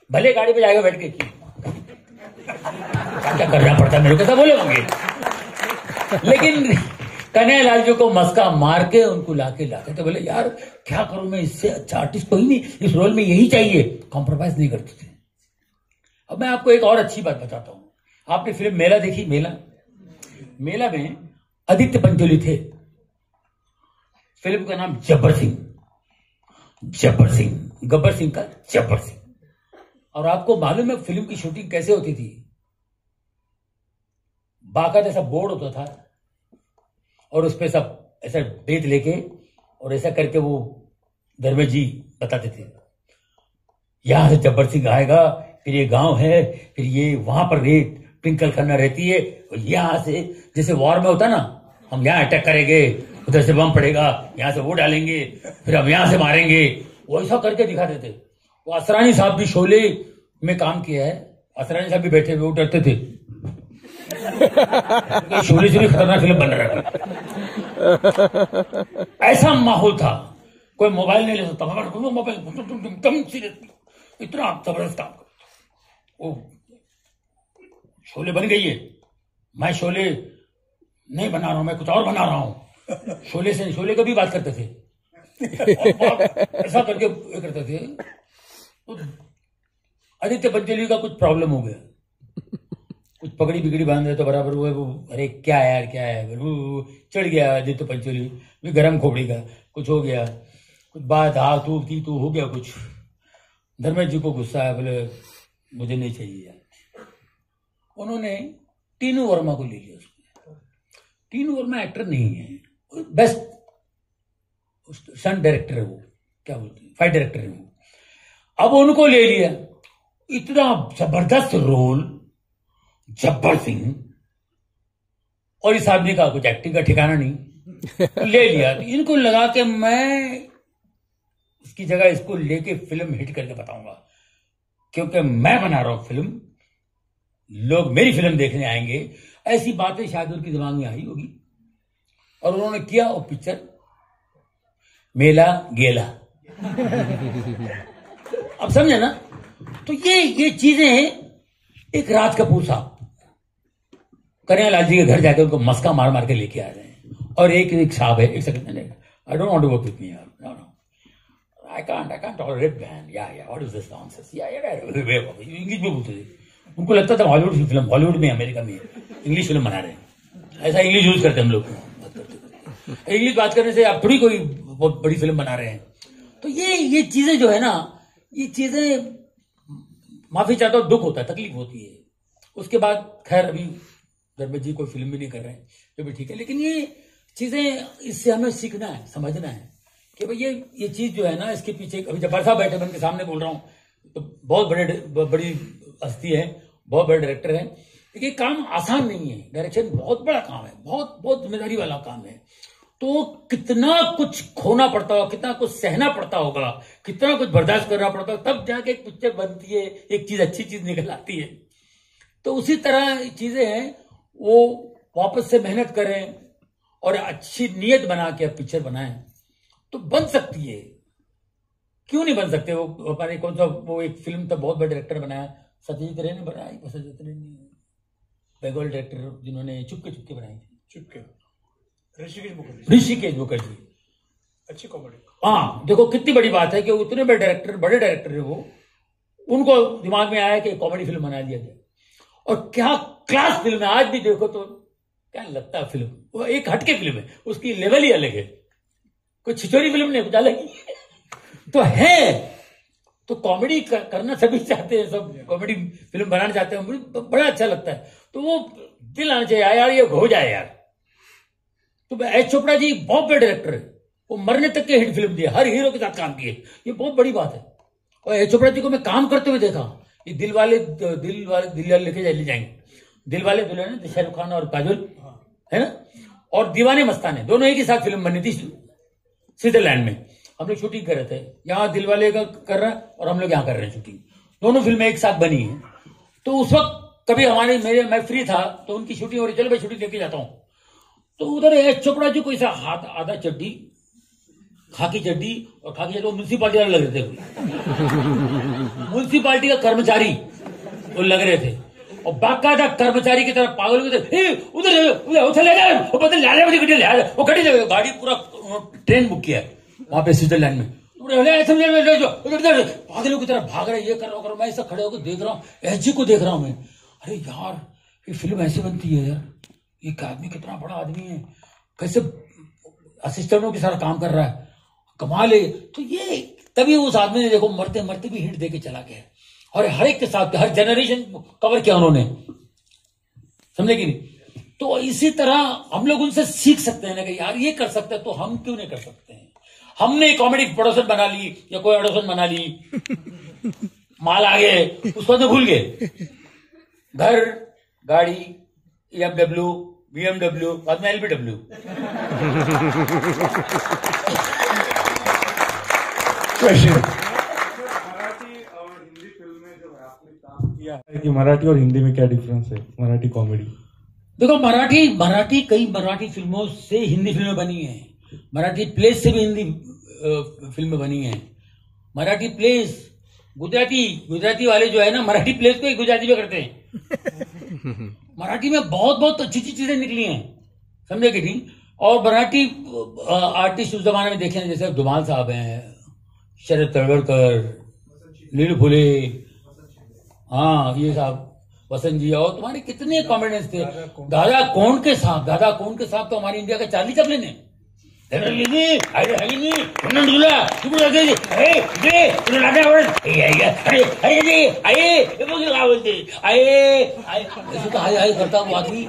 भले गाड़ी पे जाएगा बैठ के, क्या करना पड़ता है मेरे को, सब बोले होंगे, लेकिन कन्हैया लाल जी को मस्का मार के उनको लाके तो बोले यार क्या करूं मैं, इससे अच्छा आर्टिस्ट कोई नहीं, इस रोल में यही चाहिए, कॉम्प्रोमाइज नहीं करते थे। अब मैं आपको एक और अच्छी बात बताता हूं, आपने फिल्म मेला देखी? मेला में आदित्य पंचोली थे, फिल्म का नाम गब्बर सिंह का जब्बर सिंह। और आपको मालूम है फिल्म की शूटिंग कैसे होती थी? बाकायदा ऐसा बोर्ड होता था और उस पे सब ऐसा रेत लेके और ऐसा करके वो धर्मेश जी बताते थे, यहां से गब्बर सिंह आएगा, फिर ये गांव है, फिर ये वहां पर रेत ट्विंकल खन्ना रहती है, और यहां से जैसे वॉर में होता ना, हम यहां अटैक करेंगे, उधर से बम पड़ेगा, यहां से वो डालेंगे, फिर हम यहां से मारेंगे, वो ऐसा करके दिखाते थे। वो असरानी साहब भी शोले में काम किया है, असरानी साहब भी बैठे हुए, वो डरते थे शोले से भी खतरनाक फिल्म बन रहा है, ऐसा माहौल था, कोई मोबाइल नहीं ले सकता, मोबाइल सीरियस, इतना जबरदस्त काम। वो शोले बन गई है, मैं शोले नहीं बना रहा हूं, मैं कुछ और बना रहा हूं, शोले का भी बात करते थे, ऐसा करके करते थे। तो आदित्य पंचोली का कुछ प्रॉब्लम हो गया, कुछ पगड़ी बिगड़ी बांध रहे तो बराबर वो अरे क्या है वो चढ़ गया आदित्य पंचोली भी, गरम खोपड़ी का कुछ हो गया, कुछ बात हाथ तू हो गया कुछ, धर्मेश जी को गुस्सा है, बोले मुझे नहीं चाहिए यार। उन्होंने टीनू वर्मा को ले लिया। टीनू वर्मा एक्टर नहीं है, बेस्ट स्टंट डायरेक्टर है, वो क्या बोलते हैं, फाइट डायरेक्टर है वो। अब उनको ले लिया, इतना जबरदस्त रोल गब्बर सिंह, और इस आदमी का कुछ एक्टिंग का ठिकाना नहीं, ले लिया। तो इनको लगा कि मैं उसकी जगह इसको लेके फिल्म हिट करके बताऊंगा, क्योंकि मैं बना रहा हूं फिल्म, लोग मेरी फिल्म देखने आएंगे। ऐसी बातें शायद उनके दिमाग में आई होगी और उन्होंने किया वो पिक्चर मेला गेला। अब समझे ना? तो ये चीजें एक राज कपूर साहब कन्हैयालाल जी के घर जाके उनको मस्का मार मार के लेके आ रहे हैं। और एक साहब है, एक second, I don't want to work with me, no I can't tolerate ban, या व्हाट इज दिस नॉनसेंस, या इंग्लिश में बोलते थे। उनको लगता था हॉलीवुड की फिल्म, हॉलीवुड में अमेरिका में इंग्लिश फिल्म बना रहे हैं, ऐसा इंग्लिश यूज करते हम लोग। इंग्लिश बात करने से आप थोड़ी कोई बहुत बड़ी फिल्म बना रहे हैं। तो ये चीजें जो है ना, ये चीजें माफी चाहता हूं, दुख होता है, तकलीफ होती है। उसके बाद खैर अभी धर्मेंद्र जी कोई फिल्म भी नहीं कर रहे हैं, जो भी ठीक है। लेकिन ये चीजें, इससे हमें सीखना है, समझना है कि भाई ये चीज जो है ना, इसके पीछे अभी जब्बार साहब बैठे, मैं उनके सामने बोल रहा हूँ, तो बहुत बड़ी हस्ती है, बहुत बड़े डायरेक्टर है। लेकिन ये काम आसान नहीं है, डायरेक्शन बहुत बड़ा काम है, बहुत जिम्मेदारी वाला काम है। तो कितना कुछ खोना पड़ता होगा, कितना कुछ सहना पड़ता होगा, कितना कुछ बर्दाश्त करना पड़ता होगा, तब जाके एक पिक्चर बनती है, एक चीज अच्छी चीज निकल आती है। तो उसी तरह चीजें हैं, वो वापस से मेहनत करें और अच्छी नीयत बना के पिक्चर बनाएं तो बन सकती है। क्यों नहीं बन सकते? वो हमारे कौन सा वो एक फिल्म था, बहुत बड़े डायरेक्टर बनाया, सत्यजीत रे ने बनाई, सत्यजीत रे ने, बेंगोल डायरेक्टर जिन्होंने चुपके बनाई थी, चुपके, ऋषिकेश मुखर्जी, अच्छी कॉमेडी। हाँ, देखो कितनी बड़ी बात है कि उतने बड़े डायरेक्टर है वो, उनको दिमाग में आया कि कॉमेडी फिल्म बना दिया जाए, और क्या क्लास फिल्म है। आज भी देखो तो क्या लगता है फिल्म, वो एक हटके फिल्म है, उसकी लेवल ही अलग है, कोई छिछोरी फिल्म नहीं, कुछ अलग ही तो है। तो कॉमेडी करना सभी चाहते हैं, सब कॉमेडी फिल्म बनाना चाहते हैं, मुझे बड़ा अच्छा लगता है। तो वो दिल आना चाहिए यार, ये हो जाए यार। तो एच चोपड़ा जी बहुत बड़े डायरेक्टर है, वो मरने तक के हिट फिल्म दिए, हर हीरो के साथ काम किए, ये बहुत बड़ी बात है। और एच चोपड़ा जी को मैं काम करते हुए देखा, ये दिल वाले लेके जाएंगे, दिल वाले दुल्हन, शाहरुख खान और काजोल है ना, और दीवाने मस्ताने, दोनों एक ही साथ फिल्म बनी थी स्विट्जरलैंड में। हम लोग शूटिंग कर रहे थे, यहाँ दिल वाले का कर रहा है और हम लोग यहाँ कर रहे हैं शूटिंग, दोनों फिल्में एक साथ बनी है। तो उस वक्त कभी मैं फ्री था तो उनकी शूटिंग हो रही, चलो मैं शूटिंग लेके जाता हूँ। तो उधर एच चोपड़ा जी को ऐसा हाथ आधा चड्डी, खाकी चड्डी और खाकी चड्डी, म्यूनसिपालिटी वाले लग रहे थे, म्यूनसिपालिटी का कर्मचारी वो लग रहे थे, और बाकायदा कर्मचारी की तरह पागल हुए थे, उधर ले जा, वो गाड़ी पूरा ट्रेन बुक किया वहां पे स्विट्जरलैंड में, पागलों की तरह भाग रहे, ये करो। मैं ऐसा खड़े होकर देख रहा हूँ, एच जी को देख रहा हूं मैं, अरे यार ये फिल्म ऐसे बनती है यार, एक आदमी कितना बड़ा आदमी है, कैसे असिस्टेंटों के साथ काम कर रहा है, कमाल है। तो ये तभी उस आदमी ने देखो मरते मरते भी हिट देके चला गया, और हर एक के साथ हर जनरेशन कवर किया उन्होंने, समझे कि नहीं? तो इसी तरह हम लोग उनसे सीख सकते हैं ना कि यार ये कर सकते हैं तो हम क्यों नहीं कर सकते हैं। हमने कॉमेडी प्रोडक्शन बना ली या कोई ऑडिशन बना ली, माल आ गए, उसको तो भूल गए, घर गाड़ी BMW BMW बाद में LBW। कि मराठी और हिंदी में क्या डिफरेंस है, मराठी कॉमेडी? देखो मराठी कई मराठी फिल्मों से हिंदी फिल्में बनी है, मराठी प्लेस से भी हिंदी फिल्में बनी है। मराठी प्लेस गुजराती वाले जो है ना, मराठी प्लेस को गुजराती में करते हैं। मराठी में बहुत अच्छी चीजें निकली हैं, समझे कि नहीं? और मराठी आर्टिस्ट उस जमाने में देखे हैं, जैसे धुमाल साहब हैं, शरद तलवलकर, नीलू फुले, हाँ ये साहब, वसंत जी, और तुम्हारे कितने कॉमेडियंस थे। दादा कौन के साहब तो हमारे इंडिया का चार्ली चैपलिन है। करता वो आदमी,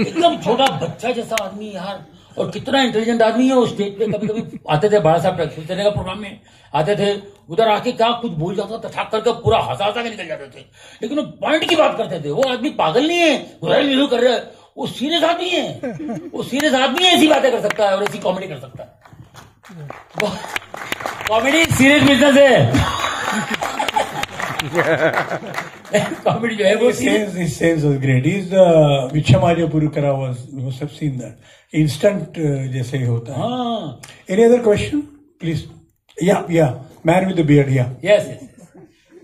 एकदम छोटा बच्चा जैसा आदमी यार, और कितना इंटेलिजेंट आदमी है। वो स्टेज पे कभी आते थे, बड़ा साहब सूचना का प्रोग्राम में आते थे, उधर आके क्या कुछ भूल जाता था, ठाक करके पूरा हंसा के निकल जाते थे, लेकिन वो पॉइंट की बात करते थे। वो आदमी पागल नहीं है, कर रहे हैं, वो सीरियस आदमी है, वो सीरियस आदमी ऐसी बातें कर सकता है और ऐसी कॉमेडी कर सकता है। कॉमेडी सीरियस बिजनेस है। कॉमेडी जो है वो his sense was great. He's the Vichamaja Purukara was, you must have seen that. Instant जैसे ही होता है. हाँ. Any other question? Please. Yeah. Man with the beard, yeah. Yes.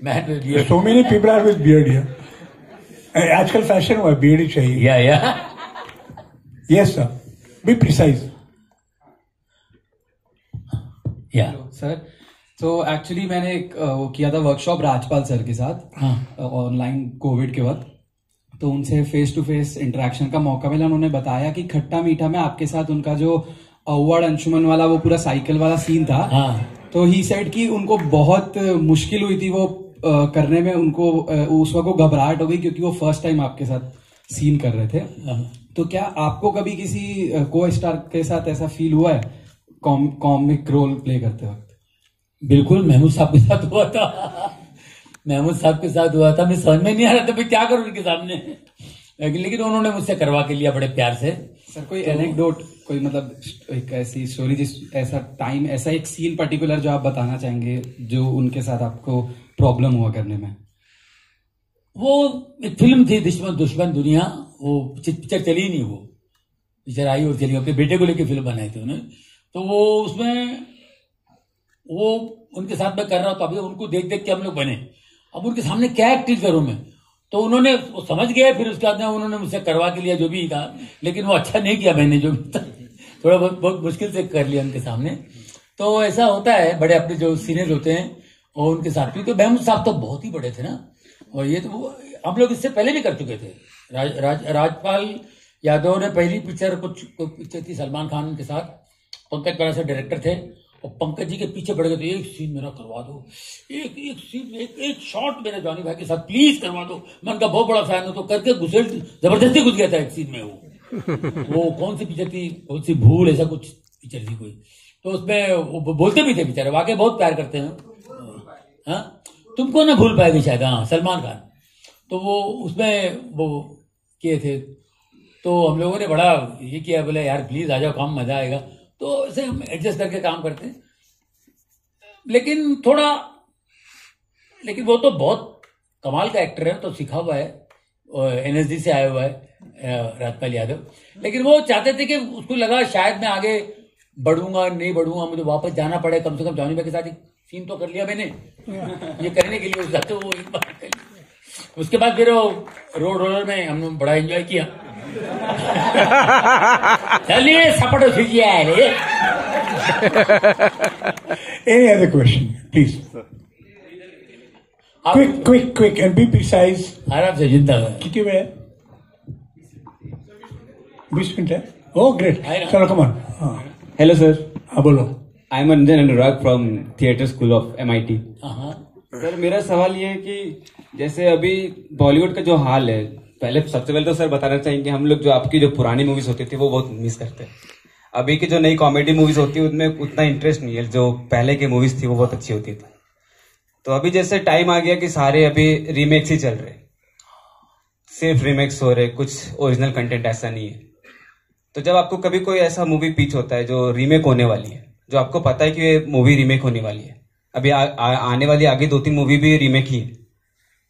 Man with beard. So many people are with beard here. आजकल fashion हुआ है, beard ही चाहिए. Yeah. Yes, sir. Be precise. Yeah. Sir, तो actually मैंने एक वो किया था वर्कशॉप राजपाल सर के साथ ऑनलाइन कोविड के वक्त, तो उनसे फेस टू फेस इंटरेक्शन का मौका मिला। उन्होंने बताया कि खट्टा मीठा में आपके साथ उनका जो अव्वड़ अंशुमन वाला वो पूरा साइकिल वाला सीन था, तो ही सेड कि उनको बहुत मुश्किल हुई थी वो करने में, उनको उस वक्त घबराहट हो गई क्योंकि वो फर्स्ट टाइम आपके साथ सीन कर रहे थे। तो क्या आपको कभी किसी को स्टार के साथ ऐसा फील हुआ है कॉमिक रोल प्ले करते वक्त? बिल्कुल, महमूद साहब के साथ हुआ था। महमूद साहब के साथ हुआ था, मैं समझ में नहीं आ रहा था मैं क्या करूं उनके सामने, लेकिन उन्होंने मुझसे करवा के लिया बड़े प्यार से। सर कोई एनेक्डोट, कोई मतलब एक ऐसी स्टोरी, ऐसा टाइम, ऐसा एक सीन पर्टिकुलर जो आप बताना चाहेंगे जो उनके साथ आपको प्रॉब्लम हुआ करने में? वो एक फिल्म थी दुश्मन दुनिया, वो पिक्चर चली नहीं, वो पिक्चर आई और चली, अपने बेटे को लेकर फिल्म बनाई थी उन्होंने। तो वो उसमें वो उनके साथ में कर रहा था, अभी उनको देख देख के हम लोग बने। अब उनके सामने क्या एक्टिंग करूं मैं, तो उन्होंने वो समझ गए। फिर उसके बाद उन्होंने मुझसे करवा के लिया जो भी था, लेकिन वो अच्छा नहीं किया मैंने, जो भी था थोड़ा बहुत मुश्किल से कर लिया उनके सामने। तो ऐसा होता है, बड़े अपने जो सीनियर होते हैं और उनके साथ भी। तो महमूद साहब तो बहुत ही बड़े थे ना, और ये तो हम लोग इससे पहले भी कर चुके थे। राजपाल यादव ने पहली पिक्चर कुछ पिक्चर थी सलमान खान के साथ, पंकज बड़ा से डायरेक्टर थे, और पंकज जी के पीछे पड़ गए, तो एक सीन मेरा करवा दो, एक सीन, एक शॉट मेरे जॉनी भाई के साथ प्लीज करवा दो। मैं उनका बहुत बड़ा फैन हूं, तो करके घुसे, जबरदस्ती घुस गया था एक सीन में। वो कौन सी पिक्चर थी, बहुत सी भूल, ऐसा कुछ पिक्चर थी कोई, तो उसमें वो बोलते भी थे बेचारे, वाकई बहुत प्यार करते हैं। हाँ, तुमको ना भूल पाएगी शायद, हाँ, सलमान खान। तो वो उसमें वो किए थे, तो हम लोगों ने बड़ा ये किया, बोले यार प्लीज आ जाओ, काम मजा आएगा। तो ऐसे हम एडजस्ट करके काम करते हैं, लेकिन वो तो बहुत कमाल का एक्टर है, तो सीखा हुआ है, एनएसडी से आया हुआ है राजपाल यादव। लेकिन वो चाहते थे कि उसको लगा शायद मैं आगे बढ़ूंगा नहीं बढ़ूंगा, मुझे वापस जाना पड़े, कम से कम जॉनी भाई के साथ सीन तो कर लिया मैंने ये करने के लिए, तो वो एक बार कर लिया। उसके बाद फिर रोड रोलर में हमने बड़ा एंजॉय किया। चलिए सपटो सीजिए। Any other question, please? Quick, and be precise. आराम से, जिंदा है। कितने में है? 20 मिनट है? Oh, great. चलो, come on. Hello, sir. हाँ, बोलो। I'm Anjan Anurag from Theatre School of MIT. Sir, मेरा सवाल ये है कि जैसे अभी बॉलीवुड का जो हाल है, पहले सबसे पहले तो सर बताना चाहेंगे, हम लोग जो आपकी जो पुरानी मूवीज होती थी वो बहुत मिस करते हैं। अभी की जो नई कॉमेडी मूवीज होती है उनमें उतना इंटरेस्ट नहीं है, जो पहले की मूवीज थी वो बहुत अच्छी होती थी। तो अभी जैसे टाइम आ गया कि सारे अभी रीमेक्स ही चल रहे, सिर्फ रीमेक्स हो रहे, कुछ ओरिजिनल कंटेंट ऐसा नहीं है। तो जब आपको कभी कोई ऐसा मूवी पिच होता है जो रीमेक होने वाली है, जो आपको पता है कि ये मूवी रीमेक होने वाली है, अभी आने वाली आगे 2-3 मूवी भी रीमेक ही है,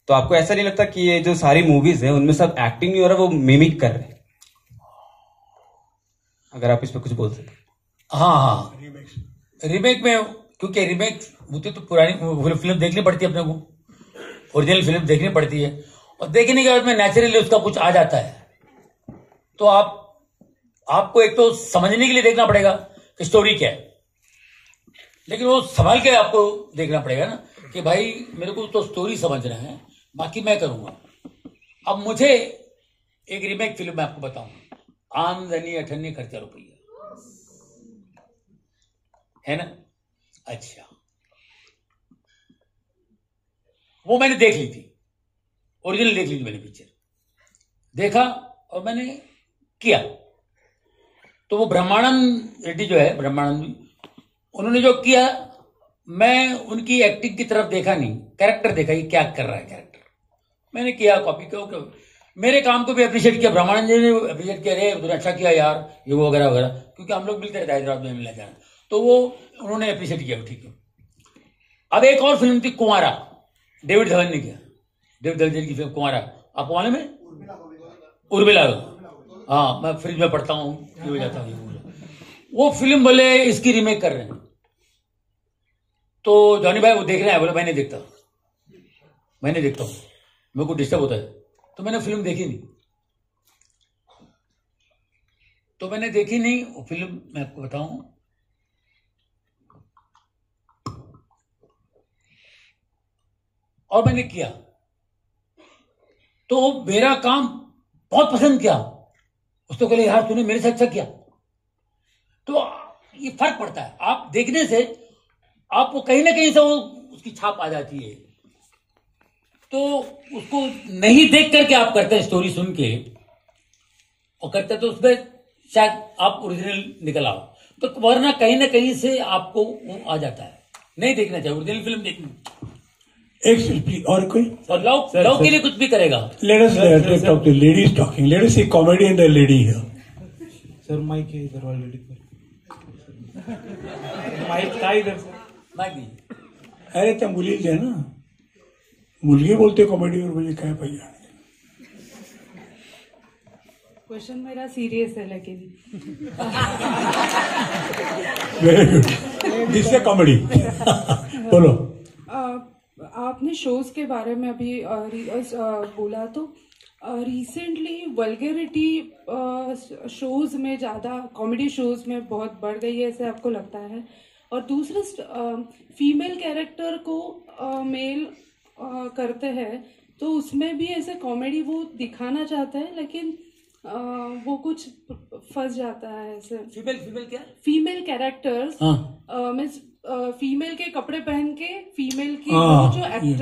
तो आपको ऐसा नहीं लगता कि ये जो सारी मूवीज है उनमें सब एक्टिंग नहीं हो रहा, वो मिमिक कर रहे? अगर आप इस पर कुछ बोल सकते। हाँ, रीमेक में, क्योंकि रीमेक होते तो पुरानी फिल्म देखनी पड़ती है अपने को, ओरिजिनल फिल्म देखनी पड़ती है, और देखने के बाद में नेचुरली उसका कुछ आ जाता है। तो आपको एक तो समझने के लिए देखना पड़ेगा कि स्टोरी क्या है, लेकिन वो संभाल के आपको देखना पड़ेगा ना कि भाई मेरे को तो स्टोरी समझना है, बाकी मैं करूंगा। अब मुझे एक रीमेक फिल्म मैं आपको बताऊंगा, आमदनी 98 खर्चा रुपया, है ना? अच्छा, वो मैंने देख ली थी, ओरिजिनल देख ली थी मैंने, पिक्चर देखा और मैंने किया। तो वो ब्रह्मानंद रेड्डी जो है, ब्रह्मानंद, उन्होंने जो किया, मैं उनकी एक्टिंग की तरफ देखा नहीं, कैरेक्टर देखा, ये क्या कर रहा है कैरेक्टर, मैंने किया, कॉपी किया। मेरे काम को भी अप्रिशिएट किया, ब्रह्मानंद जी ने अप्रिशिएट किया, रे तूने अच्छा किया यार, ये वो वगैरह वगैरह, क्योंकि हम लोग मिलते रहते हैदराबाद में मिलना जाना, तो वो उन्होंने अप्रिशिएट किया, ठीक है। अब एक और फिल्म थी कुंवारा, डेविड धवन ने किया, डेविड धवन की फिल्म कुंवारा, आपको मालूम है? उर्मिला, हाँ, मैं फ्रिज में पढ़ता हूँ, ये हो जाता है। वो फिल्म बोले इसकी रीमेक कर रहे हैं, तो जॉनी भाई वो देख रहे हैं, बोले मैं नहीं देखता हूँ, मेरे को डिस्टर्ब होता है, तो मैंने फिल्म देखी नहीं, वो फिल्म मैं आपको बताऊं, और मैंने किया, तो मेरा काम बहुत पसंद किया, उसको कहले यार तूने मेरे से अच्छा किया। तो ये फर्क पड़ता है, आप देखने से आपको कहीं ना कहीं से वो उसकी छाप आ जाती है, तो उसको नहीं देख करके आप करते हैं, स्टोरी सुन के और करते हैं, तो उसमें शायद आप ओरिजिनल निकल आओ, तो वरना कहीं ना कहीं से आपको वो आ जाता है। नहीं देखना चाहिए, ओरिजिनल फिल्म देखनी। एक और कोई और लव के लिए कुछ भी करेगा। Let us talk to ladies talking. Let us see comedy and the lady here. Sir mike है इधर ऑलरेडी, माइक का इधर सर, माइक दीजिए। अरे त्या मुलीच आहे ना, मुलगी बोलते कॉमेडीवर, म्हणजे काय पाहिजे। क्वेश्चन मेरा सीरियस है लेकिन very good, this is comedy. बोलो। आपने शोज के बारे में अभी बोला, तो रिसेंटली वल्गैरिटी शोज में ज्यादा, कॉमेडी शोज में बहुत बढ़ गई है, ऐसे आपको लगता है? और दूसरा, फीमेल कैरेक्टर को मेल करते हैं, तो उसमें भी ऐसे कॉमेडी वो दिखाना चाहते हैं, लेकिन वो कुछ फंस जाता है ऐसे। फीमेल क्या? फीमेल कैरेक्टर्स मीन्स फीमेल के कपड़े पहन के फीमेल की जो एक्टिंग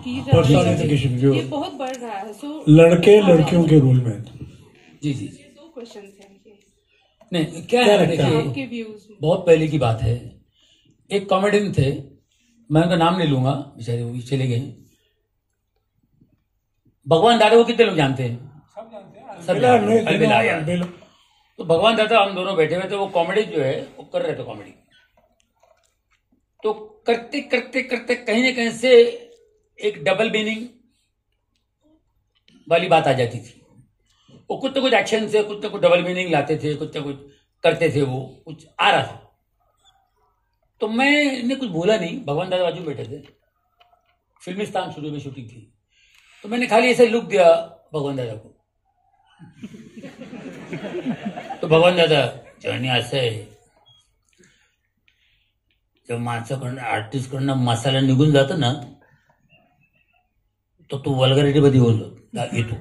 की जाती है, ये बहुत बढ़ रहा है। सो लड़के लड़कियों के रोल में। जी 2 क्वेश्चन हैं। नहीं, क्या है, आपके व्यूज? बहुत पहले की बात है, एक कॉमेडियन थे, मैं उनका नाम नहीं लूंगा, बेचारे वो चले गए, भगवान दादा को कितने लोग जानते हैं? सब जानते हैं। तो भगवान दादा, हम दोनों बैठे हुए थे, वो कॉमेडी जो है वो कर रहे थे कॉमेडी, तो करते करते करते कहीं ना कहीं से एक डबल मीनिंग वाली बात आ जाती थी। वो कुछ ना कुछ एक्शन से कुछ ना कुछ डबल मीनिंग लाते थे, कुछ ना कुछ करते थे, वो कुछ आ रहा था। तो मैंने कुछ बोला नहीं, भगवान दादा बाजू बैठे थे, फिल्मिस्तान शुरू में शूटिंग थी, तो मैंने खाली ऐसे लुक दिया भगवान दादा को। तो भगवान दादा जर्नी असं आहे, जब माणसाकडनं आर्टिस्ट कडनं मसाला निघून जातो ना, तो तू वल्गैरिटी मध्ये येतो।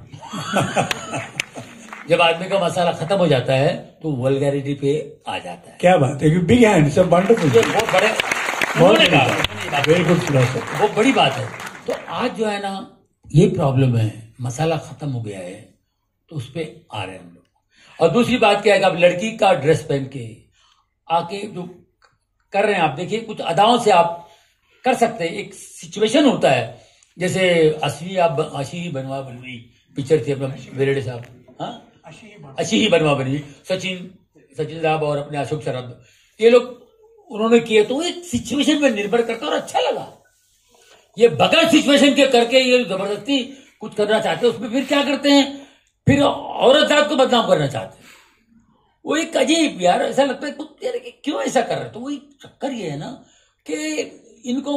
जब आदमी का मसाला खत्म हो जाता है तो वल्गैरिटी पे आ जाता है। क्या बात है, बिग हैंड, सब वंडरफुल, बहुत बड़े, वेरी गुड फिलोसफी, बहुत बड़ी बात है। तो आज जो है ना, ये प्रॉब्लम है, मसाला खत्म हो गया है, तो उस पर आ रहे हैं हम लोग। और दूसरी बात क्या है कि आप लड़की का ड्रेस पहन के आके जो कर रहे हैं, आप देखिए कुछ अदाओं से आप कर सकते हैं। एक सिचुएशन होता है, जैसे अशी ही बनवा बनवी पिक्चर थी अपना वेरेडे साहब, हाँ, अशी ही बनवा बनवी, सचिन साहब और अपने अशोक शराब, ये लोग उन्होंने किए, तो एक सिचुएशन पर निर्भर करता और अच्छा लगा। ये बगैर सिचुएशन के करके ये जबरदस्ती कुछ करना चाहते हैं, उसमें फिर क्या करते हैं, फिर औरत जात को बदनाम करना चाहते हैं। वो एक अजीब, यार ऐसा लगता है कुछ यार कि क्यों ऐसा कर रहे हैं। तो वही चक्कर ये है ना कि इनको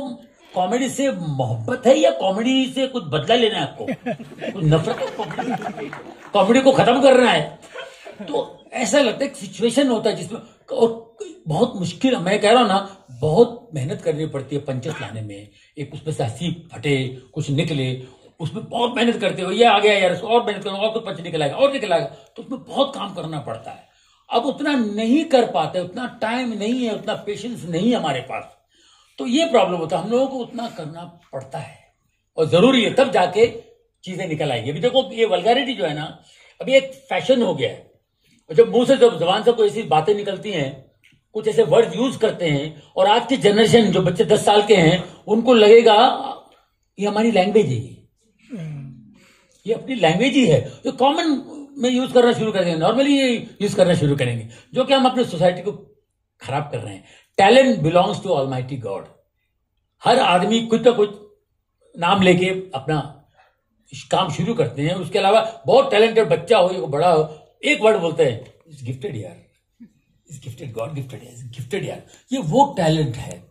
कॉमेडी से मोहब्बत है या कॉमेडी से कुछ बदला लेना है, आपको कुछ नफरत है, कॉमेडी को खत्म करना है। तो ऐसा लगता है सिचुएशन होता है जिसमें, और बहुत मुश्किल, मैं कह रहा हूं ना, बहुत मेहनत करनी पड़ती है पंचेस लाने में, एक उसमें से हंसी फटे कुछ निकले, उसमें बहुत मेहनत करते हो, ये आ गया यार और मेहनत करो, और कुछ पंच निकल आएगा और निकल आएगा, तो उसमें बहुत काम करना पड़ता है। अब उतना नहीं कर पाते, उतना टाइम नहीं है, उतना पेशेंस नहीं है हमारे पास, तो ये प्रॉब्लम होता है। हम लोगों को उतना करना पड़ता है और जरूरी है, तब जाके चीजें निकल आएगी। अभी देखो ये वल्गैरिटी जो है ना, अभी एक फैशन हो गया है, और जब मुंह से, जब जबान से कोई ऐसी बातें निकलती हैं, कुछ ऐसे वर्ड यूज करते हैं, और आज की जनरेशन जो बच्चे 10 साल के हैं, उनको लगेगा ये हमारी लैंग्वेज है, ये अपनी लैंग्वेज ही है, जो कॉमन में यूज करना शुरू कर देंगे, नॉर्मली ये यूज करना शुरू करेंगे, जो कि हम अपनी सोसाइटी को खराब कर रहे हैं। Talent belongs to almighty God. हर आदमी कुछ ना कुछ नाम लेके अपना काम शुरू करते हैं। उसके अलावा बहुत टैलेंटेड बच्चा हो या बड़ा हो, एक वर्ड बोलते हैं, इज गिफ्टेड यार, इज गिफ्टेड, गॉड गिफ्टेड है, इज गिफ्टेड यार। ये वो टैलेंट है,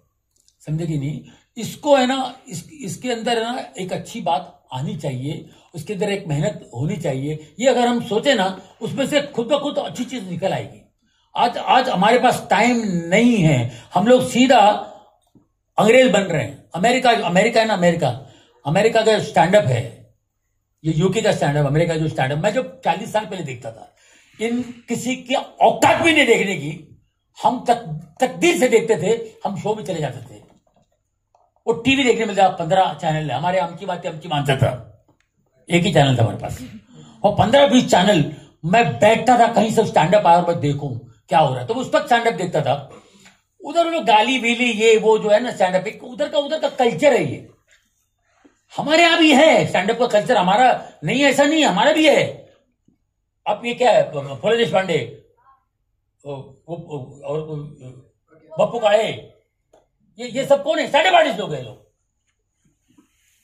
समझे कि नहीं? इसको है ना, इसके अंदर है ना एक अच्छी बात आनी चाहिए, उसके अंदर एक मेहनत होनी चाहिए। ये अगर हम सोचे ना, उसमें से खुद ब खुद अच्छी चीज निकल आएगी। आज हमारे पास टाइम नहीं है, हम लोग सीधा अंग्रेज बन रहे हैं। अमेरिका है ना, अमेरिका का स्टैंड अप है, ये यूके का स्टैंड अप, अमेरिका जो स्टैंड अप, मैं जो 40 साल पहले देखता था, इन किसी की औकात भी नहीं देखने की, हम तकदीर से देखते थे, हम शो में चले जाते थे। वो टीवी देखने में 15 चैनल है, हमारे हम की बातें हम की मानता था, एक ही चैनल था हमारे पास, और 15-20 चैनल। मैं बैठता था कहीं से स्टैंड अप आया और मैं देखूं क्या हो रहा है, तो उस वक्त स्टैंड अप देखता था। उधर वो गाली बीली ये वो जो है ना स्टैंड अप, उधर का कल्चर है। ये हमारे यहां भी है स्टैंड अप का कल्चर, हमारा नहीं है ऐसा नहीं है, हमारा भी है। अब ये क्या है, फुले देशपांडे और बप्पू काळे, ये सब कौन है? स्टैंड अप आर्टिस्ट लोग हैं लोग।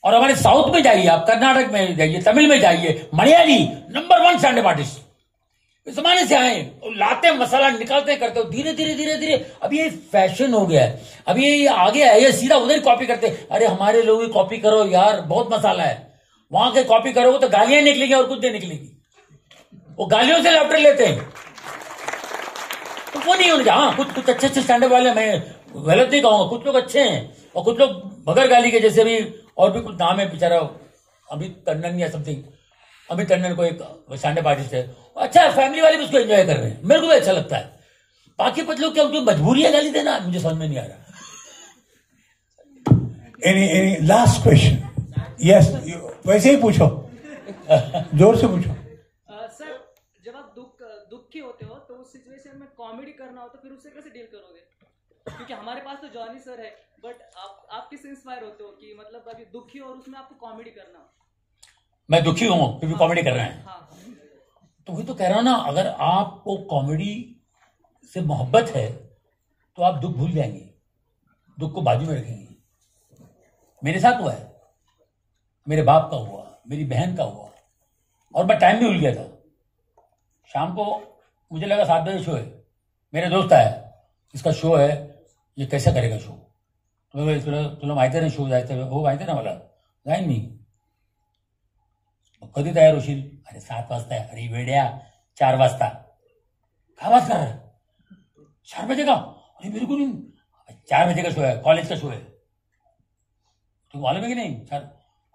और हमारे साउथ में जाइए, आप कर्नाटक में जाइए, तमिल में जाइए, Malayali number 1 stand up artist इस जमाने से आए, लाते मसाला निकालते करते हो, धीरे धीरे अब ये फैशन हो गया है, अब ये आगे है, ये सीधा उधर कॉपी करते। अरे हमारे लोग ही कॉपी करो यार, बहुत मसाला है। वहां के कॉपी करोगे तो गालियां निकलेगी और कुछ नहीं निकलेगी, वो गालियों से लाफ्टर लेते हैं, तो वो नहीं होने। हाँ, कुछ अच्छे स्टैंडअप वाले, मैं गलत नहीं कहूंगा, कुछ लोग अच्छे हैं और कुछ लोग बगैर गाली के, जैसे भी और भी कुछ नाम है बेचारा अमित टंडन या समथिंग, अमित टंडन को एक स्टैंडअप आर्टिस्ट है, अच्छा है, फैमिली वाले भी उसको एंजॉय कर रहे हैं, मेरे को भी अच्छा लगता है। बाकी कुछ लोग क्या उनको मजबूरी है गाली देना, मुझे समझ में नहीं आ रहा। Any last question? यस, वैसे ही पूछो, जोर से पूछो। सर, जब आप दुखी होते हो तो उस सिचुएशन में कॉमेडी करना हो तो फिर उससे कैसे डील करोगे? क्योंकि हमारे पास तो जॉनी सर है, बट आप किससे इंस्पायर होते हो कि मतलब अभी दुखी हो और उसमें आपको कॉमेडी करना हो? मैं दुखी हूं फिर भी कॉमेडी कर रहे हैं। हाँ। तो वही तो कह रहा हूं ना, अगर आपको कॉमेडी से मोहब्बत है तो आप दुख भूल जाएंगे, दुख को बाजू में रखेंगे। मेरे साथ हुआ है, मेरे बाप का हुआ, मेरी बहन का हुआ, और मैं टाइम भी भूल गया था। शाम को मुझे लगा 7 बजे शो है, मेरे दोस्त आया, इसका शो है, ये कैसे करेगा शो? तुला माहिती नाही शो जायचं? हो माहिती ना मला, जाईन मी. कधी तयार होशील? अरे 7 वाजता आहे. अरे वेड्या 4 वाजता. काय बात कर रहा है? 4 बजे का? अरे मेरे को नहीं, 4 बजे का शो है, कॉलेज का शो है, तुम मालूम है कि नहीं? 4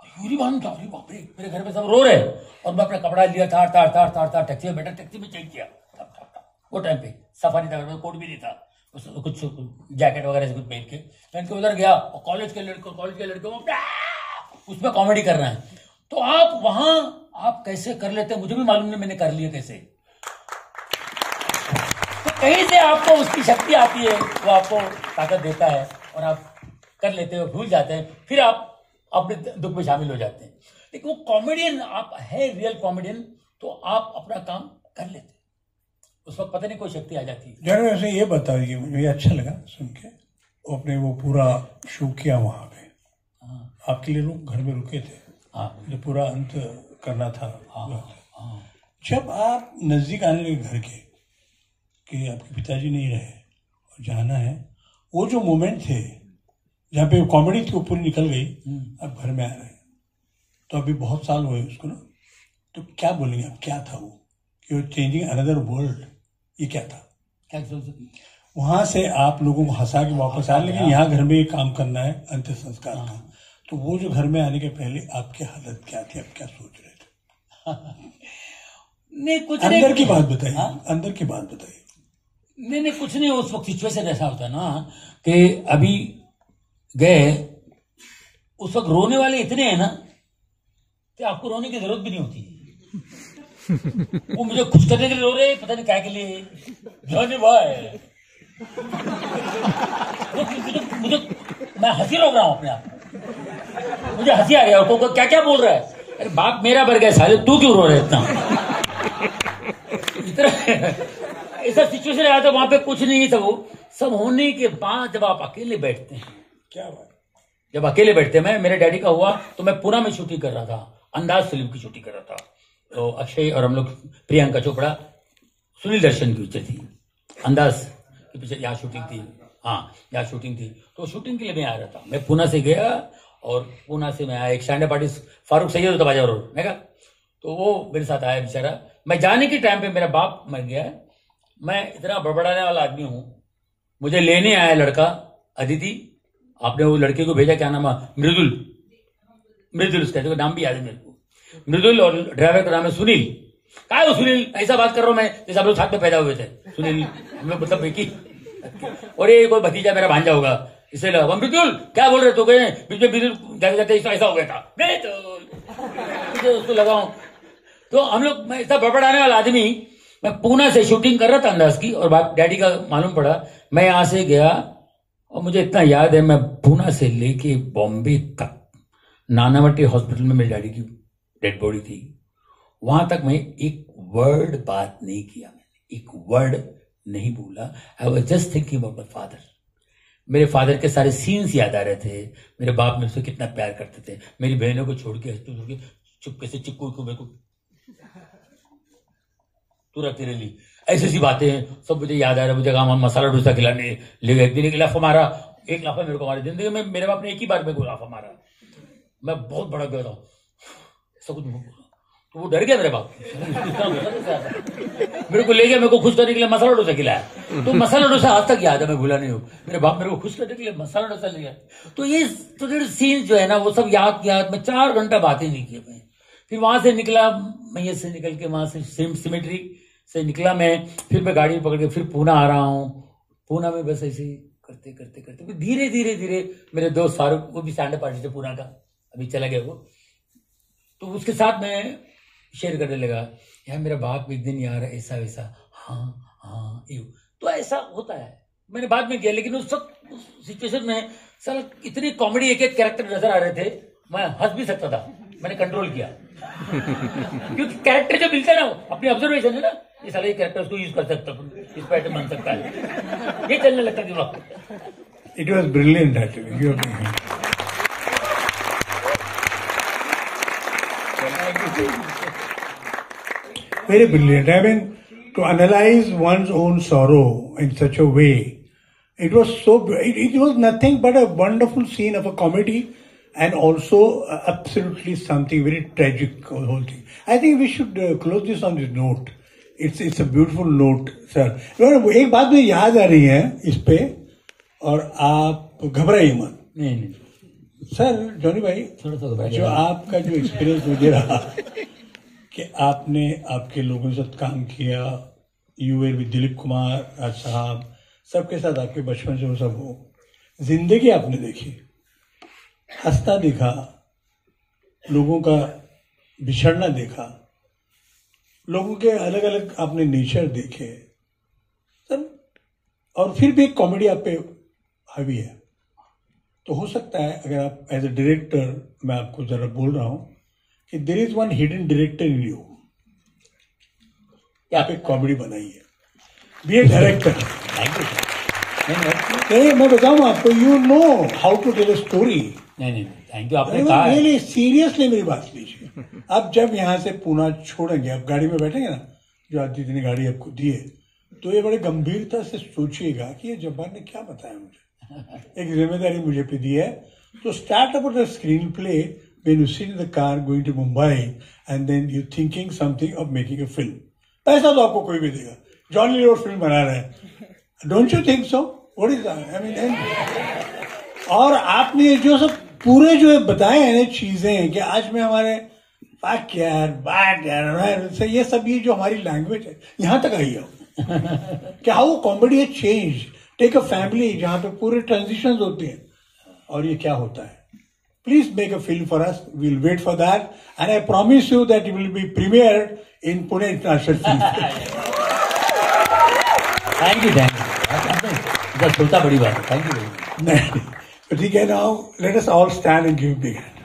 अरे मालूम था. अरे बाप रे, मेरे घर पे सब रो रहे, और मैं अपना कपड़ा लिया, तार टैक्सी में बैठा, टैक्सी में चेंज किया वो टाइम पे. सफारी था, कोट भी नहीं था, कुछ जैकेट वगैरह से कुछ पहन के उधर गया, और कॉलेज के लड़कों उसमें कॉमेडी कर रहे हैं. तो आप वहां आप कैसे कर लेते हैं मुझे भी मालूम नहीं, मैंने कर लिया कैसे. तो कहीं से आपको उसकी शक्ति आती है, वो आपको ताकत देता है और आप कर लेते हो, भूल जाते हैं, फिर आप अपने दुख में शामिल हो जाते हैं. लेकिन वो कॉमेडियन आप है, रियल कॉमेडियन, तो आप अपना काम कर लेते हैं, उस वक्त पता नहीं कोई शक्ति आ जाती है. जरा वैसे ये बताइए, मुझे अच्छा लगा सुन के, आपने वो पूरा शो किया वहां पे. आपके लिए लोग घर में रुके थे, जो पूरा अंत करना था. जब आप नजदीक आने लगे घर के, कि आपके पिताजी नहीं रहे और जाना है, वो जो मोमेंट थे जहाँ पे कॉमेडी थी वो पूरी निकल गई, अब घर में आ रहे हैं, तो अभी बहुत साल हुए उसको ना, तो क्या बोलेंगे आप, क्या था वो, कि वो चेंजिंग अनदर वर्ल्ड, ये क्या था? क्या सोच सकते? वहां से आप लोगों को हंसा के वापस आए, लेकिन यहाँ घर में ये काम करना है अंतिम संस्कार का. तो वो जो घर में आने के पहले आपकी हालत क्या थी, आप क्या सोच रहे थे? नहीं कुछ अंदर नहीं, की बात बताइए. अंदर की बात बताइए. नहीं कुछ नहीं. उस वक्त सिचुएशन ऐसा होता है ना कि अभी गए, उस वक्त रोने वाले इतने हैं ना कि आपको रोने की जरूरत भी नहीं होती. वो मुझे खुश करने के लिए रो रहे, पता नहीं क्या के लिए. जाने भाई मुझे मैं हंसी रोक रहा हूं अपने आप, मुझे हंसी आ गया. क्या क्या बोल रहा है, अरे बाप मेरा भर गया साले, तू क्यों रो रहा है इतना? इतना ऐसा सिचुएशन आया था, वहां पे कुछ नहीं था। वो सब होने के बाद जब आप अकेले बैठते हैं, क्या बात, जब अकेले बैठते हैं, मेरे डैडी का हुआ तो मैं पुणे में शूटिंग कर रहा था, अंदाज फिल्म की शूटिंग कर रहा था। तो अक्षय और हम लोग, प्रियंका चोपड़ा, सुनील दर्शन की पिक्चर थी, अंदाज की पिक्चर, यहाँ शूटिंग थी। हाँ, यहाँ शूटिंग थी। तो शूटिंग के लिए मैं आ रहा था, मैं पुणे से गया और पुणे से मैं आया, एक stand up artist Farooq Syed होता बाजार रोड में का, तो वो मेरे साथ आया बेचारा। मैं जाने के टाइम पे मेरा बाप मर गया है। मैं इतना बड़बड़ाने वाला आदमी हूँ, मुझे लेने आया लड़का अदिति, आपने वो लड़के को भेजा, क्या नाम है, मृदुल उसका नाम भी याद है मेरे को, मृदुल, और ड्राइवर का नाम है सुनील। क्या वो सुनील, ऐसा बात कर रहा हूं मैं जैसे हम लोग साथ में पैदा हुए थे, सुनील हम लोग मतलब एक ही, और ये कोई भतीजा मेरा भांजा होगा, इससे लगा मृदुल क्या बोल रहे तो गए बीच में मृदुल जाते जाते ऐसा हो गया था, मैं तो उसको लगाऊं। तो हम लोग, मैं इतना बड़बड़ाने वाला आदमी, मैं पुणे से शूटिंग कर रहा था अंदाज की, और डैडी का मालूम पड़ा, मैं यहां से गया और मुझे इतना याद है, मैं पुणे से लेके बॉम्बे तक नानावटी हॉस्पिटल में मेरे डैडी की डेड बॉडी थी, वहां तक मैं एक वर्ड बात नहीं किया, मैंने एक वर्ड नहीं बोला। I was just thinking about my father. मेरे फादर के सारे सीन्स याद आ रहे थे, मेरे बाप मेरे से कितना प्यार करते थे, मेरी बहनों को छोड़ के चुपके से चिक्कू को मेरे को तू रखती रही, ऐसी सी बातें सब मुझे याद आ रहा है। मुझे हम मसाला डोसा खिलाने ले गए, एक दिन एक लाफा मारा, एक लाफा मेरे को मारा जिंदगी में, मेरे बाप ने एक ही बार मेरे को लाफा मारा, मैं बहुत बड़ा गया था, सब कुछ, तो वो डर गया मेरे बाप, मेरे को ले गया, मेरे को खुश करने के लिए मसाला डोसा खिलाया, तो मसाला डोसा आज तक याद है, मैं भूला नहीं हूँ। मेरे बाप मेरे को खुश करने के लिए मसाला डोसा ले गया। तो ये तो सीन जो है ना, वो सब याद में 4 घंटा बातें नहीं की मैं। फिर वहां से निकला, मैया से निकल के वहां से सिमेट्री से निकला मैं, फिर मैं गाड़ी पकड़ के फिर पुणे आ रहा हूँ। पुणे में बस ऐसे करते करते करते फिर धीरे धीरे धीरे मेरे दोस्त फारूक, वो भी स्टैंड अप आर्टिस्ट है पुणे का, अभी चला गया वो, तो उसके साथ मैं शेयर करने लगा, यार मेरा बाप एक दिन यार ऐसा वैसा, हाँ यू, तो ऐसा होता है। मैंने बाद में किया, लेकिन उस सिचुएशन में साला इतनी कॉमेडी, एक एक कैरेक्टर नजर आ रहे थे, मैं हंस भी सकता था, मैंने कंट्रोल किया क्योंकि कैरेक्टर जो मिलता है ना, अपनी ऑब्जर्वेशन है ना, ये सारे कैरेक्टर को यूज कर सकता हूँ, इस पर आइटम बन सकता है, ये चलने लगता दिमाग। It was brilliant actually. Very brilliant. I mean, to analyze one's own sorrow in such a way, it was so. It was nothing but a wonderful scene of a comedy, and also absolutely something very tragic. The whole thing. I think we should close this on this note. It's a beautiful note, sir. एक बात मुझे याद आ रही है इस पे, और आप घबराइए मत। नहीं सर, जॉनी भाई, थोड़ा जो आपका जो एक्सपीरियंस मुझे रहा कि आपने आपके लोगों के साथ काम किया, यूएल विद दिलीप कुमार राज साहब, सबके साथ आपके बचपन से वो सब हो, जिंदगी आपने देखी, हंसता देखा, लोगों का बिछड़ना देखा, लोगों के अलग अलग आपने नेचर देखे सर, और फिर भी एक कॉमेडी आप पे हावी है। तो हो सकता है अगर आप एज ए डायरेक्टर, मैं आपको जरा बोल रहा हूं कि there is one hidden director in you, आप एक कॉमेडी बनाइए, बी ए डायरेक्टर। नहीं, मैं बताऊं आपको, you know how to tell a story. नहीं, थैंक यू, आपने कहा। नहीं, सीरियसली मेरी बात लीजिए। आप जब यहाँ से पुणे छोड़ेंगे, आप गाड़ी में बैठेंगे ना, जो आदित्य ने गाड़ी आपको दी है, तो ये बड़े गंभीरता से सोचिएगा कि ये जब्बार ने क्या बताया मुझे, एक जिम्मेदारी मुझे पे दी है। तो start about the screen play when you sit in the car going to Mumbai and then you thinking something of making a film. पैसा तो आपको कोई भी देगा, जॉन ली रोड फिल्म बना रहे हैं, don't you think so? What is that? I mean, और आपने जो सब पूरे जो बताए हैं चीजें कि आज में हमारे पाक यार, बाट यार, ये सब, ये जो हमारी लैंग्वेज है यहाँ तक आई हो कि हाउ कॉमेडी है चेंज। टेक अ फैमिली जहाँ पे पूरे ट्रांजिशन होते हैं, और ये क्या होता है। Please make a film for us. We'll wait for that. And I promise you that it will be premiered in Pune International Film Festival. Thank you. बड़ी बात है, थैंक यू। ठीक है, now let us all stand and give big hand.